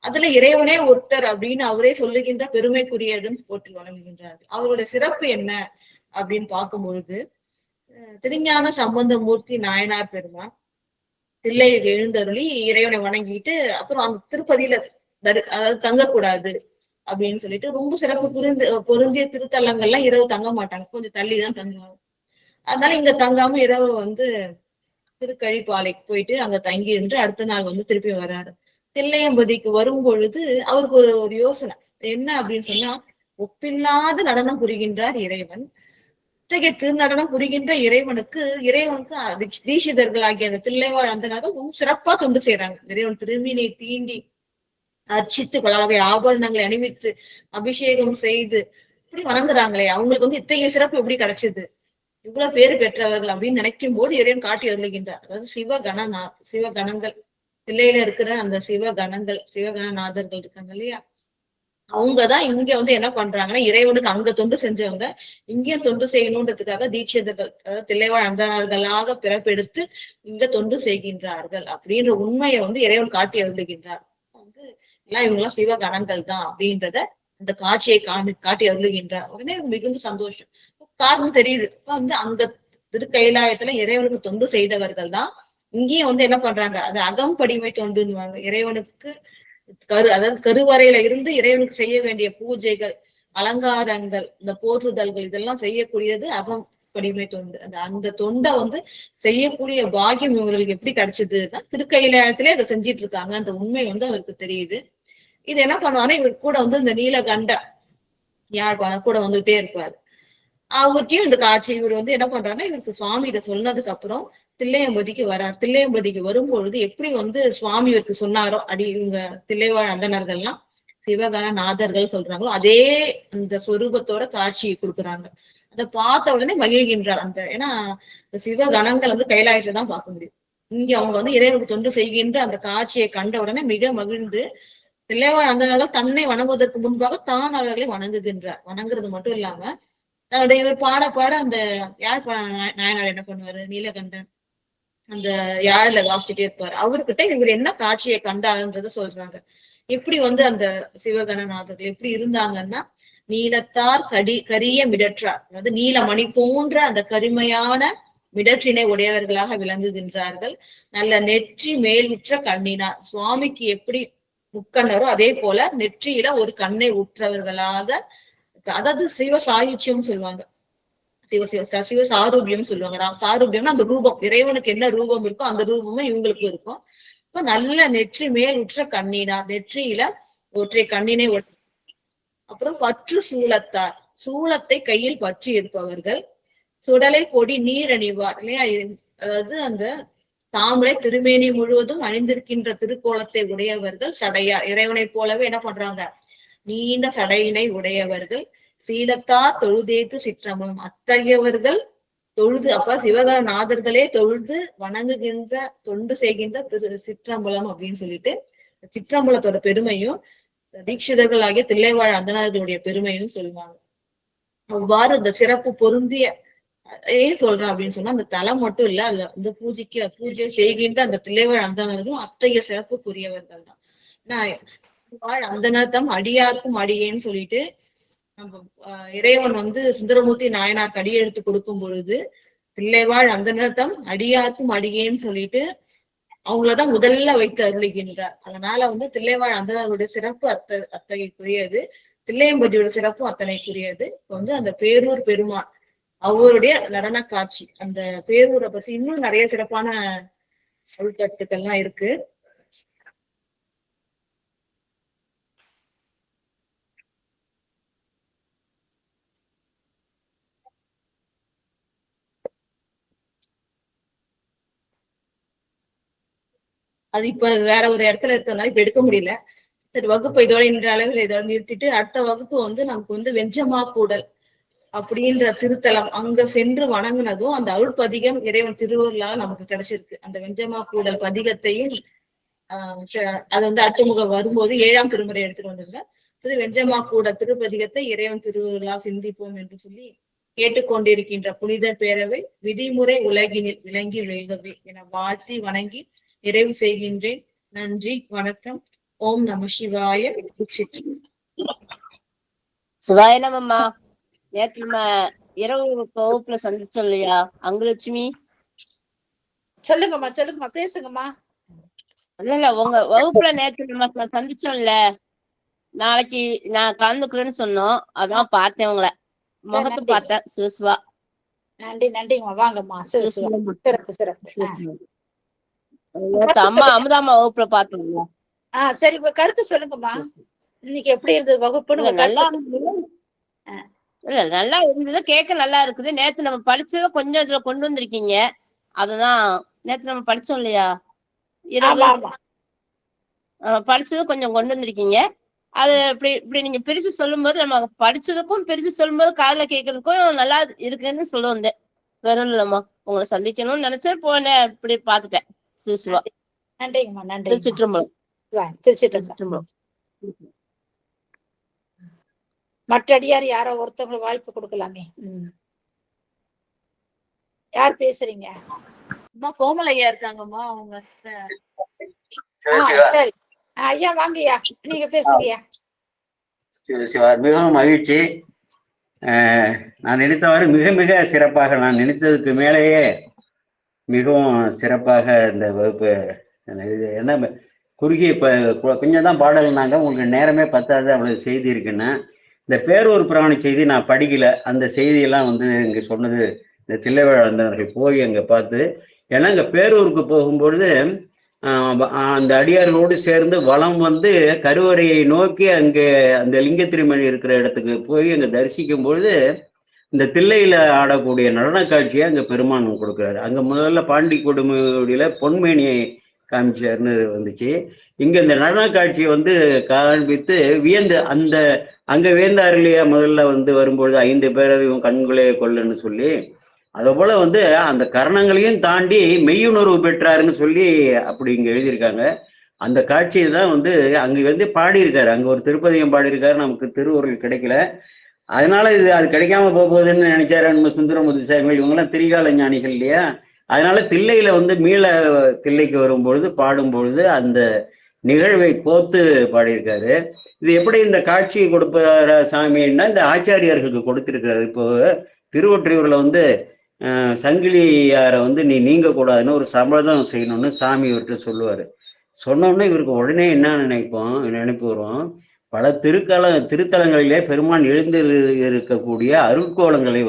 அதுல இறைவனே ஒருத்தர் அப்படின்னு அவரே சொல்லுகின்ற பெருமைக்குரியதுன்னு போட்டு வழங்குகின்றார்கள். அவருடைய சிறப்பு என்ன அப்படின்னு பார்க்கும்பொழுது, திருஞான சம்பந்தமூர்த்தி நாயனார் பெருமான் தில்லையை எழுந்தருளி இறைவனை வணங்கிட்டு அப்புறம் அந்த திருப்பதியில அதாவது தங்கக்கூடாது அப்படின்னு சொல்லிட்டு ரொம்ப சிறப்பு பொருந்திய திருத்தலங்கள்லாம் இரவு தங்க மாட்டாங்க, கொஞ்சம் தள்ளிதான் தங்குவாங்க. அதனால இங்க தங்காம இரவு வந்து திருக்கழிப்பாலைக்கு போயிட்டு அங்க தங்கி இருந்து அடுத்த நாள் வந்து திருப்பி வராரு. தில்லையம்பதிக்கு வரும் பொழுது அவருக்கு ஒரு யோசனை என்ன அப்படின்னு சொன்னா, ஒப்பில்லாத நடனம் புரிகின்றார் இறைவன். இத்தகைய திருநடனம் புரிகின்ற இறைவனுக்கு தீட்சிதர்கள் ஆகிய அந்த தில்லைவாழ் அந்தணர்கள் ரொம்ப சிறப்பா தொண்டு செய்யறாங்க. இறைவன் திருமீனை தீண்டி அர்ச்சித்து பலவகை ஆபரணங்களை அணிவித்து அபிஷேகம் செய்து இப்படி வணங்குறாங்களே, அவங்களுக்கு வந்து இத்தகைய சிறப்பு எப்படி கிடைச்சது, இவ்வளவு பேரு பெற்றவர்கள் அப்படின்னு நினைக்கும் போது இறைவன் காட்டி அருளுகின்றார். அதாவது சிவகணங்கள் தில்லையில இருக்கிற அந்த சிவகணநாதர்கள் இருக்காங்க இல்லையா, அவங்கதான் இங்க வந்து என்ன பண்றாங்கன்னா, இறைவனுக்கு அங்க தொண்டு செஞ்சவங்க இங்கேயும் தொண்டு செய்யணுன்றதுக்காக தீட்சிதர்கள் அதாவது தில்லைவாழ் அந்தணர்களாக பிறப்பெடுத்து இங்க தொண்டு செய்கின்றார்கள் அப்படின்ற உண்மையை வந்து இறைவன் காட்டி அருளுகின்றார். வந்து எல்லாம் இவங்கெல்லாம் சிவகணங்கள் தான் அப்படின்றத அந்த காட்சியை காட்டி அருளுகின்றார். உடனே மிகுந்த சந்தோஷம். காரணம் தெரியுது. இப்ப வந்து அங்க திருக்கைலாயத்துல இறைவனுக்கு தொண்டு செய்தவர்கள் தான் இங்கேயும் வந்து என்ன பண்றாங்க, அது அகம்படிமை தொண்டுன்னுவாங்க. இறைவனுக்கு அதாவது கருவறையில இருந்து இறைவனுக்கு செய்ய வேண்டிய பூஜைகள், அலங்காரங்கள், இந்த போற்றுதல்கள் இதெல்லாம் செய்யக்கூடியது அகம்படிமை தொண்டு. அந்த தொண்டை வந்து செய்யக்கூடிய பாக்கியம் இவங்களுக்கு எப்படி கிடைச்சதுன்னா திருக்கைலாயத்திலே அதை செஞ்சிட்டு இருக்காங்க. அந்த உண்மை வந்து அவருக்கு தெரியுது. இது என்ன பண்ணுவாங்கன்னா, இவருக்கு கூட வந்து இந்த நீலகண்ட யார் கூட வந்துட்டே இருப்பாரு. அவருக்கையும் இந்த காட்சி இவர் வந்து என்ன பண்றாருன்னா, இவருக்கு சுவாமி இதை சொன்னதுக்கு அப்புறம் தில்லையம்பதிக்கு வர்றார். தில்லையம்பதிக்கு வரும்பொழுது எப்படி வந்து சுவாமி இவருக்கு சொன்னாரோ, இவங்க தில்லைவாழ் அந்தணர்கள்லாம் சிவகணநாதர்கள் சொல்றாங்களோ அதே அந்த சொரூபத்தோட காட்சியை கொடுக்குறாங்க. அதை பார்த்த உடனே மகிழ்கின்றார். ஏன்னா சிவகணங்கள் வந்து கைலாயத்தை தான் பார்க்க முடியும். இங்க அவங்க வந்து இறைவனுக்கு தொண்டு செய்கின்ற அந்த காட்சியை கண்ட உடனே மிக மகிழ்ந்து தில்லைவாழ் அந்தணர்கள் தன்னை வணங்குவதற்கு முன்பாக தான் அவர்களை வணங்குகின்றார். வணங்குறது மட்டும் இல்லாம தன்னுடைய இவர் பாட பாட அந்த யாழ் நாயனார் என்ன பண்ணுவாரு, நீலகண்டன் அந்த யாழ்ல வாசிச்சுட்டே இருப்பாரு. அவர்கிட்ட இவர் என்ன காட்சியை கண்டாருன்றத சொல்றாங்க. எப்படி வந்து அந்த சிவகணநாதர் எப்படி இருந்தாங்கன்னா, நீலத்தார் கரிய மிடற்றார், அதாவது நீலமணி போன்ற அந்த கருமையான மிடற்றினை உடையவர்களாக விளங்குகின்றார்கள். நல்ல நெற்றி மேலுற்ற கண்ணினார், சுவாமிக்கு எப்படி முக்கண்ணரோ அதே போல நெற்றியில ஒரு கண்ணை உற்றவர்களாக, அதாவது சிவ சாயுச்சியம் சொல்லுவாங்க, சிவ சாரூபியம் சொல்லுவாங்க. சாரூபியம்னா அந்த ரூபம், இறைவனுக்கு என்ன ரூபம் இருக்கோ அந்த ரூபமும் இவங்களுக்கு இருக்கும். இப்ப நல்ல நெற்றி மேல் உற்ற கண்ணினார், நெற்றியில ஒற்றை கண்ணினை. அப்புறம் பற்று சூலத்தார், சூலத்தை கையில் பற்றி இருப்பவர்கள். சுடலை கொடி நீர் அணிவார் இல்லையா, அதாவது அந்த தாமரை திருமேனி முழுவதும் அணிந்திருக்கின்ற திருக்கோலத்தை உடையவர்கள். சடையார், இறைவனை போலவே என்ன பண்றாங்க, நீண்ட சடையினை உடையவர்கள். சீலத்தார் தொழுதேத்து சிற்றம்பலம், அத்தகையவர்கள் தொழுது, அப்ப சிவகணநாதர்களே தொழுது வணங்குகின்ற தொண்டு செய்கின்ற சிற்றம்பலம் அப்படின்னு சொல்லிட்டு சிற்றம்பலத்தோட பெருமையும் தீட்சிதர்கள் ஆகிய தில்லைவாழ் அந்தணர்களுடைய பெருமையும் சொல்லுவாங்க. அவ்வாறு இந்த சிறப்பு பொருந்திய ஏன் சொல்றேன் அப்படின்னு சொன்னா, அந்த தலம் மட்டும் இல்ல, அதுல இந்த பூஜை செய்கின்ற அந்த தில்லைவாழ் அந்தணர்களும் அத்தகைய சிறப்புக்குரியவர்கள் தான். அந்தணர்தம் அடியாருக்கும் அடியேன்னு சொல்லிட்டு நம்ம இறைவன் வந்து சுந்தரமூர்த்தி நாயனார் அடியெடுத்து கொடுக்கும் பொழுது, தில்லைவாழ் அந்தணர்தம் அடியாருக்கும் அடியேன்னு சொல்லிட்டு அவங்களதான் முதல்ல வைத்து அருளுகின்றார். அதனால வந்து தில்லைவாழ் அந்தணர்களுடைய சிறப்பு அத்தகைக்குரியது, தில்லையம்பதியோட சிறப்பும் அத்தனைக்குரியது. இப்ப வந்து அந்த பேரூர் பெருமான் அவருடைய நடன காட்சி, அந்த பேரூரை பத்தி இன்னும் நிறைய சிறப்பான சொல்கட்டுக்கள்லாம் இருக்கு. அது இப்ப வேற ஒரு இடத்துல இருக்கிறதுனால இப்ப எடுக்க முடியல. சரி, வகுப்பு இதோட இன்ற அளவில் இதோட நிறுத்திட்டு அடுத்த வகுப்பு வந்து நமக்கு வந்து வெஞ்சமா கூடல் அப்படின்ற திருத்தலம், அங்க சென்று வணங்குனதும் அந்த அருள்பதிகம் இறைவன் திருவருளால் நமக்கு கிடைச்சிருக்கு. அந்த வெஞ்சமா கூடல் பதிகத்தையும் அது வந்து அட்டுமுக வரும்போது 7ஆம் திருமுறை எடுத்துட்டு வந்திருங்க. வெஞ்சமா கூட திருப்பதிகத்தை இறைவன் திருவருளால் சிந்திப்போம் என்று சொல்லி கேட்டுக்கொண்டிருக்கின்ற புனித பேரவை விதிமுறை உலகினில் விளங்கி வெல்கவே என வாழ்த்தி வணங்கி நிறைவு செய்கின்றேன். நன்றி, வணக்கம். ஓம் நம சிவாய. சிவாய நமம்மா. நேற்று நம்ம இரவு வகுப்புல சந்திச்சோம் இல்லையா அங்குலட்சுமி? சொல்லுங்கம்மா பேசுங்கம்மா. இல்ல உங்க வகுப்புல நேற்று நம்ம சந்திச்சோம்ல, நாளைக்கு நான் கலந்துக்கிறேன்னு சொன்னோம். அதான் பார்த்தேன், உங்களை முகத்தை பார்த்தேன். சிவசிவா. நன்றிங்கம்மா. வாங்கம்மா. சிறப்பு. அம்மா அமுதாம்மா வகுப்புல பார்த்தோம்ல. சரி, கருத்து சொல்லுங்கம்மா. இன்னைக்கு எப்படி இருந்தது வகுப்புன்னு? நல்லா இல்ல, நல்லா இருந்தது, கேட்க நல்லா இருக்குது. நேத்து நம்ம படிச்சத கொஞ்சம் இதுல கொண்டு வந்திருக்கீங்க. அதுதான் நேத்து நம்ம படிச்சோம் இல்லையா இரவு, படிச்சது கொஞ்சம் கொண்டு வந்திருக்கீங்க. அது இப்படி நீங்க பிரிச்சு சொல்லும் போது, நம்ம படிச்சதுக்கும் பிரிச்சு சொல்லும் போது காதுல கேட்கறதுக்கும் நல்லா இருக்குன்னு சொல்ல வந்தேன். வெறும் இல்லம்மா, உங்களை சந்திக்கணும்னு நினைச்சேன், போனேன், இப்படி பாத்துட்டேன். சிவசிவா. நன்றிங்கம்மா. நன்றி. திருச்சிற்றம்பலம். மற்ற அடியார் யாரோ ஒருத்தவங்களுக்கு வாய்ப்பு கொடுக்கலாமே. யார் பேசுறீங்க? கோமலையா இருக்காங்கம்மா அவங்க. சரி ஐயா, வாங்கய்யா, நீங்க பேசுங்கய்யா. மிகவும் மகிழ்ச்சி. நான் நினைத்தவாறு மிக மிக சிறப்பாக, நான் நினைத்ததுக்கு மேலேயே மிகவும் சிறப்பாக இந்த வகுப்பு. என்ன குறுகிய கொஞ்சம் தான் பாடல்னாங்க, உங்களுக்கு நேரமே பத்தாது, அவ்வளவு செய்தி இருக்குன்னு. இந்த பேரூர் புராண செய்தி நான் படிக்கல, அந்த செய்தியெல்லாம் வந்து இங்கே சொன்னது இந்த தில்லைவாழ் அந்தணர்கள் போய் அங்கே பார்த்து. ஏன்னா இங்கே பேரூருக்கு போகும்பொழுது அந்த அடியார்களோடு சேர்ந்து வலம் வந்து கருவறையை நோக்கி அங்கே அந்த லிங்க திருமணி இருக்கிற இடத்துக்கு போய் அங்கே தரிசிக்கும் பொழுது இந்த தில்லையில ஆடக்கூடிய நடன காட்சியை அங்கே பெருமான் கொடுக்குறாரு. அங்கே முதல்ல பாண்டி கொடுமையுடைய பொன்மேனியை காமிச்சார்னு வந்துச்சு. இங்க இந்த நடன காட்சியை வந்து காண்பித்து வியந்து அந்த அங்க வியந்தார் இல்லையா, முதல்ல வந்து வரும்பொழுது 5 பேரையும் கண்களே கொல்லுன்னு சொல்லி, அதை போல வந்து அந்த கரணங்களையும் தாண்டி மெய்யுணர்வு பெற்றாருன்னு சொல்லி அப்படி இங்க எழுதியிருக்காங்க. அந்த காட்சியை தான் வந்து அங்க வந்து பாடியிருக்காரு. அங்க ஒரு திருப்பதியம் பாடியிருக்காரு, நமக்கு திருவுருள் கிடைக்கல. அதனால அது கிடைக்காம போகுதுன்னு நினைச்சாரு நம்ம சுந்தரமூர்த்தி சாமிகள். இவங்கெல்லாம் திரிகால ஞானிகள் இல்லையா? அதனால தில்லையில மீள தில்லைக்கு வரும்பொழுது பாடும்பொழுது அந்த நிகழ்வை கோத்து பாடியிருக்காரு. இது எப்படி இந்த காட்சியை கொடுப்பார சாமின்னா இந்த ஆச்சாரியார்களுக்கு கொடுத்திருக்கிறாரு. இப்போ திருவொற்றியூர்ல சங்கிலியாரை நீங்க கூடாதுன்னு ஒரு சபதம் செய்யணும்னு சாமி இவர்கிட்ட சொல்லுவாரு. சொன்னோடனே இவருக்கு உடனே என்ன நினைப்பு வரும், பல திருத்தலங்களிலே பெருமான் எழுந்து இருக்கக்கூடிய அருட்கோலங்களை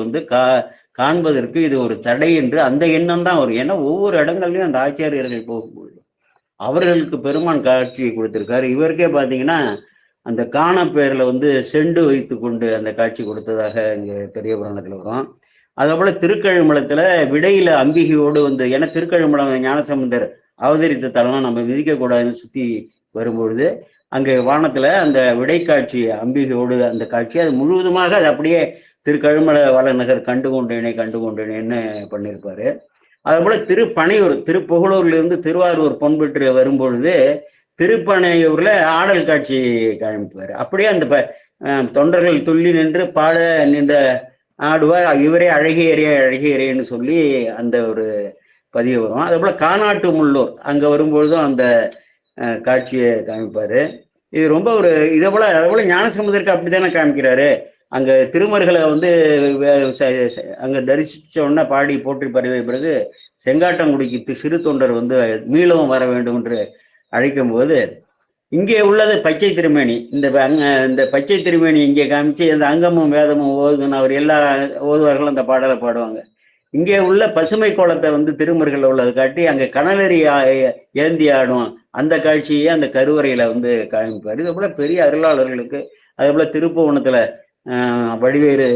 காண்பதற்கு இது ஒரு தடை என்று அந்த எண்ணம் தான் வரும். ஏன்னா ஒவ்வொரு இடங்கள்லையும் அந்த ஆச்சாரியர்கள் போகும்போது அவர்களுக்கு பெருமான் காட்சியை கொடுத்திருக்காரு. இவருக்கே பார்த்தீங்கன்னா அந்த காணப்பேர்ல செண்டு வைத்து கொண்டு அந்த காட்சி கொடுத்ததாக இங்கே பெரிய புராணத்தில் வரும். அதே போல திருக்கழுமலத்துல விடையில அம்பிகையோடு ஏன்னா திருக்கழுமலம் ஞானசம்பந்தர் அவதரித்த தலம் நம்ம விதிக்கக்கூடாதுன்னு சுற்றி வரும்பொழுது அங்கே வானத்துல அந்த விடைக்காட்சி அம்பிகையோடு அந்த காட்சி அது முழுவதுமாக அது அப்படியே திருக்கழுமல வளநகர் கண்டு கொண்டேனேன்னு பண்ணியிருப்பாரு. அதே போல திருப்பனையூர் திருப்புகழூர்லேருந்து திருவாரூர் பொன்பெற்று வரும்பொழுது திருப்பனையூர்ல ஆடல் காட்சி காமிப்பார். அப்படியே அந்த தொண்டர்கள் துள்ளி நின்று பாட நின்ற ஆடுவார். இவரே அழகியரேன்னு சொல்லி அந்த ஒரு பதிவு வரும். அதே போல காணாட்டு முள்ளூர் அங்க வரும்பொழுதும் அந்த காட்சியை காமிப்பாரு. இது ரொம்ப இதே போல ஞானசம்பந்தருக்கு அப்படித்தானே காமிக்கிறாரு. அங்க திருமர்களை அங்க தரிசிச்ச உடனே பாடி போற்றி பரவிய பிறகு செங்காட்டங்குடிக்கு சிறு தொண்டர் மீளவும் வர வேண்டும் என்று அழைக்கும் போது இங்கே உள்ளது பச்சை திருமேனி. இந்த பச்சை திருமேனி இங்கே காமிச்சு அந்த அங்கமும் வேதமும் ஓதுன்னு அவர் எல்லா ஓதுவார்களும் அந்த பாடலை பாடுவாங்க. இங்கே உள்ள பசுமை கோலத்தை திருமர்கள் உள்ளது காட்டி அங்கே கனலரி ஏந்தி ஆடும் அந்த காட்சியை அந்த கருவறையில காமிப்பார். இது போல பெரிய அருளாளர்களுக்கு அதே போல திருப்புவனத்துல வடிவேறு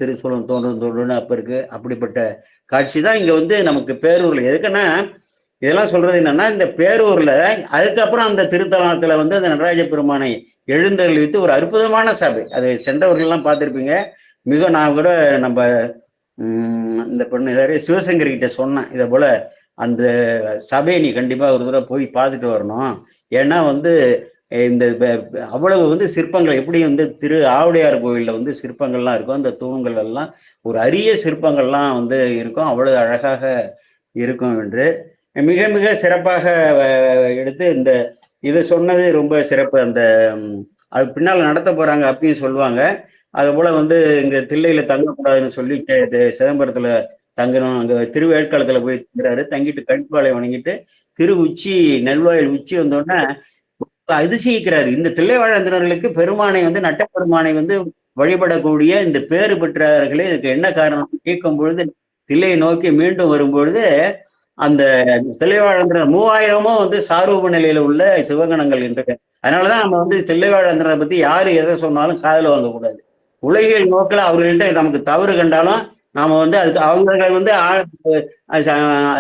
திருசூலம் தோன்றுன்னு அப்ப இருக்கு. அப்படிப்பட்ட காட்சி தான் இங்க நமக்கு பேரூர்ல. எதுக்குன்னா இதெல்லாம் சொல்றது என்னன்னா இந்த பேரூர்ல அதுக்கப்புறம் அந்த திருத்தலத்துல அந்த நடராஜ பெருமானை எழுந்தருளித்து ஒரு அற்புதமான சபை. அது சென்றவர்கள்லாம் பார்த்துருப்பீங்க. நான் கூட நம்ம இந்த பொண்ணு சிவசங்கர் கிட்ட சொன்னேன், இதை போல அந்த சபையை நீ கண்டிப்பா ஒரு தடவை போய் பார்த்துட்டு வரணும். ஏன்னா இந்த அவ்வளவு சிற்பங்கள் எப்படி திரு ஆவுடையார் கோயில்ல சிற்பங்கள்லாம் இருக்கும். அந்த தூண்கள் எல்லாம் ஒரு அரிய சிற்பங்கள்லாம் இருக்கும். அவ்வளவு அழகாக இருக்கும் என்று மிக மிக சிறப்பாக எடுத்து இதை சொன்னது ரொம்ப சிறப்பு. அது பின்னால் நடத்த போறாங்க அப்படின்னு சொல்லுவாங்க. அது போல இங்க தில்லையில தங்கக்கூடாதுன்னு சொல்லி சிதம்பரத்துல தங்கணும். அங்க திருவேற்காலத்துல போய் தங்குறாரு. தங்கிட்டு கண்பாலை வணங்கிட்டு திரு உச்சி நெல்வாயில் உச்சி வந்தோடனே அதிசயிக்கிறாரு. இந்த தில்லைவாழந்தினர்களுக்கு பெருமானை நட்டப்பெருமானை வழிபடக்கூடிய இந்த பேறு பெற்றார்களே இதுக்கு என்ன காரணம் கேட்கும் பொழுது தில்லையை நோக்கி மீண்டும் வரும்பொழுது அந்த தில்லைவாழந்திரர் 3000 சாரூப நிலையில உள்ள சிவகணங்கள் என்று. அதனாலதான் நம்ம தில்லைவாழந்திரரை பத்தி யாரு எதை சொன்னாலும் காதல வாங்கக்கூடாது. உலகியல் நோக்கில் அவர்கள்ட்ட நமக்கு தவறு கண்டாலும் நாம அதுக்கு அவர்கள்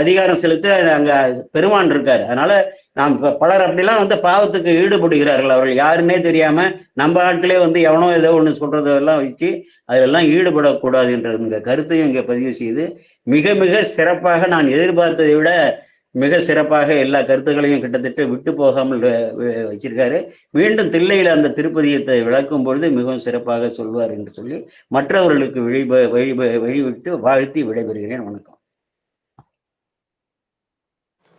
அதிகாரம் செலுத்த அங்க பெருமான் இருக்காரு. அதனால நாம் பலர் அப்படிலாம் பாவத்துக்கு ஈடுபடுகிறார்கள். அவர்கள் யாருன்னே தெரியாம நம்ம ஆட்களே எவனோ ஏதோ ஒண்ணு சொல்றதெல்லாம் வச்சு அதெல்லாம் ஈடுபடக்கூடாது என்ற இந்த கருத்தையும் இங்க பதிவு செய்து மிக மிக சிறப்பாக நான் எதிர்பார்த்ததை விட மிக சிறப்பாக எல்லா கருத்துக்களையும் கிட்டத்தட்ட விட்டு போகாமல் வச்சிருக்காரு. மீண்டும் தில்லையில அந்த திருப்பதியத்தை விளக்கும் பொழுது மிகவும் சிறப்பாக சொல்வார் என்று சொல்லி மற்றவர்களுக்கு வழிவிட்டு வாழ்த்தி விடைபெறுகிறேன். வணக்கம்.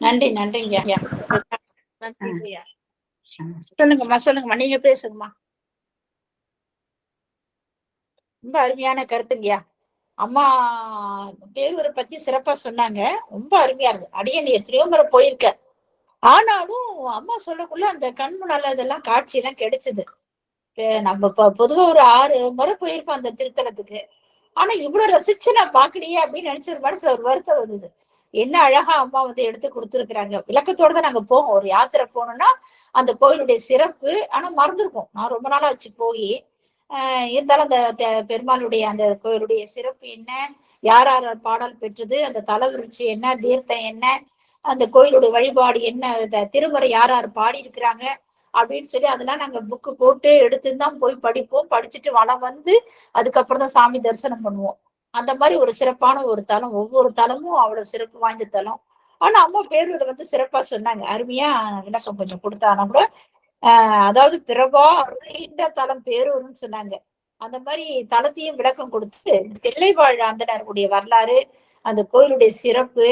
நன்றிங்க. சொல்லுங்கம்மா நீங்க பேசுங்கம்மா. ரொம்ப அருமையான கருத்துங்கய்யா. அம்மா பேரூரை பத்தி சிறப்பா சொன்னாங்க. ரொம்ப அருமையா இருக்கு. அடியே எத்தனையோ முறை போயிருக்க. ஆனாலும் அம்மா சொல்லக்குள்ள அந்த கண் முன்னால இதெல்லாம் காட்சி எல்லாம் கிடைச்சது. நம்ம பொதுவா ஒரு 6 முறை போயிருப்போம் அந்த திருத்தலத்துக்கு. ஆனா இவ்வளவு ரசிச்சு நான் பாக்கலையே அப்படின்னு நினைச்ச ஒரு மனசுல ஒரு வருத்தம் வந்தது. என்ன அழகா அம்மா எடுத்து கொடுத்துருக்குறாங்க. விளக்கத்தோட தான் நாங்க போவோம். ஒரு யாத்திரை போனோம்னா அந்த கோயிலுடைய சிறப்பு ஆனா மறந்துருக்கோம். நான் ரொம்ப நாளா வச்சு போய் இருந்தாலும் அந்த பெருமாளுடைய அந்த கோயிலுடைய சிறப்பு என்ன, யார் பாடல் பெற்றது, அந்த தலவிருட்சி என்ன, தீர்த்தம் என்ன, அந்த கோயிலுடைய வழிபாடு என்ன, திருமுறை யார் பாடி இருக்கிறாங்க அப்படின்னு சொல்லி அதெல்லாம் நாங்க புக்கு போட்டு எடுத்துதான் போய் படிப்போம். படிச்சுட்டு வளம் அதுக்கப்புறம் தான் சாமி தரிசனம் பண்ணுவோம். அந்த மாதிரி ஒரு சிறப்பான ஒரு தலம். ஒவ்வொரு தலமும் அவ்வளவு சிறப்பு வாய்ந்த தலம். ஆனா அம்மா பேரூரை சிறப்பா சொன்னாங்க. அருமையா விளக்கம் கொஞ்சம் கொடுத்தானா கூட அதாவது பிறவா அருள்கின்ற தலம் பேரூர்னு சொன்னாங்க. அந்த மாதிரி தளத்தையும் விளக்கம் கொடுத்து தில்லைவாழ் ஆண்டனாருடைய வரலாறு, அந்த கோயிலுடைய சிறப்பு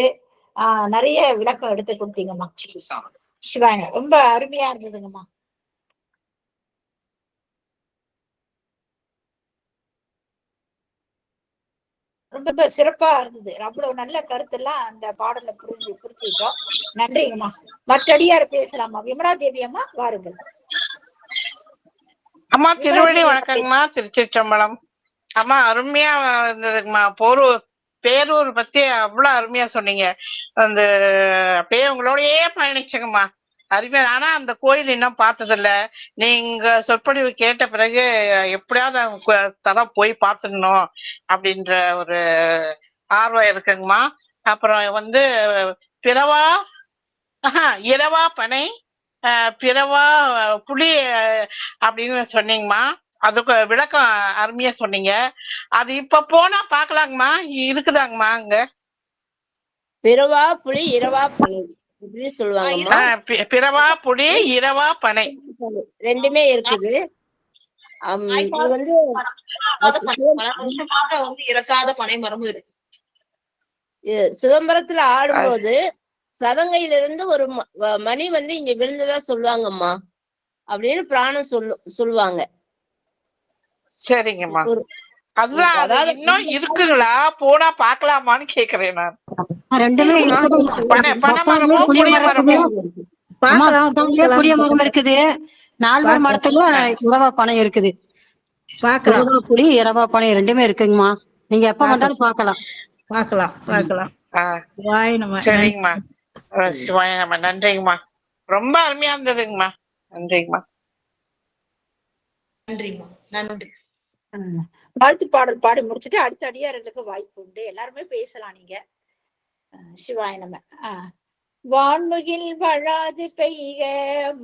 நிறைய விளக்கம் எடுத்து கொடுத்தீங்கம்மா. சிவாங்க ரொம்ப அருமையா இருந்ததுங்கம்மா. ரொம்ப சிறப்பா இருந்தது. அவ்வளவு நல்ல கருத்தெல்லாம் அந்த பாடல புரிஞ்சுக்கிட்டோம். நன்றிங்கம்மா. மற்றடியார் பேசலாமா? விமலா தேவி அம்மா வாருங்கள். அம்மா திருவடி வணக்கங்கம்மா. திருச்சிற்றம்பலம். அம்மா அருமையா இருந்ததுங்கம்மா. பேரூர் பத்தி அவ்வளவு அருமையா சொன்னீங்க. அந்த அப்படியே உங்களோடயே பயணிச்சங்கம்மா. அருமையா. ஆனா அந்த கோயில் இன்னும் பார்த்தது இல்ல. நீங்க சொற்பொழிவு கேட்ட பிறகு எப்படியாவது ஸ்தலம் போய் பார்த்துடணும் அப்படின்ற ஒரு ஆர்வம் இருக்குங்கம்மா. அப்புறம் பிறவா இரவா பனை பிறவா புலி அப்படின்னு சொன்னீங்கம்மா. அதுக்கு விளக்கம் அருமையா சொன்னீங்க. அது இப்ப போனா பாக்கலாங்கம்மா, இருக்குதாங்கம்மா அங்க? பிறவா புலி இரவா பனை அப்படின்னு சொல்லுவாங்கம்மா. பிறவா புலி இரவா பனை ரெண்டுமே இருக்குது. இறக்காத பனை மரமும் இருக்கு. சிதம்பரத்துல ஆடும்போது சதங்கையிலிருந்து ஒரு மணி இங்க விழுந்ததா சொல்லுவாங்கம்மா அப்படின்னு பிராணம் சொல்லுவாங்க. சரிங்கம்மா. அதுதான் இன்னும் இருக்குங்களா? போனா பாக்கலாமான்னு கேக்குறேன் நான். ரெண்டுமே புளிய மரம் இருக்குது. நால்வர் மரத்துல இரவா பனை இருக்குது. புளி இரவா பனை ரெண்டுமே இருக்குங்கம்மா. நீங்க எப்ப வந்தாலும் பாக்கலாம். சரிங்கம்மா. சிவாயம்மா. நன்றிங்கம்மா. ரொம்ப அருமையா இருந்ததுங்கம்மா. நன்றிங்கம்மா. நன்றி. வாழ்த்து பாடல் பாடி முடிச்சுட்டு அடுத்த அடியார்களுக்கு வாய்ப்பு உண்டு. எல்லாருமே பேசலாம். நீங்க சிவாய நம. வான்முகில் வழாது பெய்க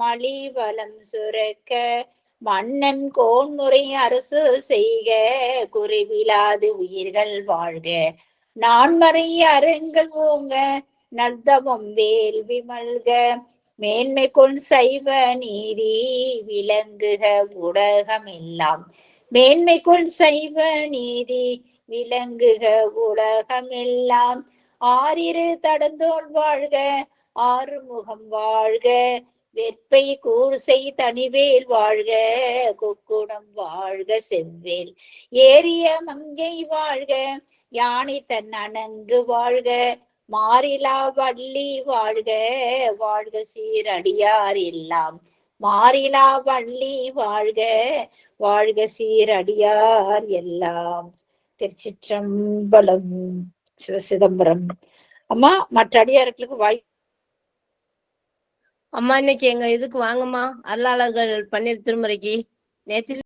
மலி வளம் சுரக்க மன்னன் கோன்முறை அரசு செய்க குறைவிலாது உயிர்கள் வாழ்க நான்மறை அறங்கள் ஓங்க நல்தவம் வேள்வி மல்க மேன்மை கொள் சைவ நீதி விளங்குக உலகம் எல்லாம் மேன்மை கொள் சைவ நீதி விளங்குக உலகம் எல்லாம் ஆறிரு தடந்தோல் வாழ்க ஆறுமுகம் வாழ்க வெற்பை கூர்சை தனிவேல் வாழ்க குக்குடம் வாழ்க செவ்வேல் ஏரிய மங்கை வாழ்க யானை தன் அணங்கு வாழ்க மாறிலா வள்ளி வாழ்க வாழ்க சீரடியார் எல்லாம் மாறிலா வள்ளி வாழ்க வாழ்க சீரடியார் எல்லாம். திருச்சிற்றம்பலம். சிவசிதம்பரம். அம்மா மற்ற அடியார்களுக்கு வாய்ப்பு. அம்மா இன்னைக்கு எங்க இதுக்கு வாங்கம்மா, அருளாளர்கள் பன்னீர் திருமுறைக்கு. நேற்று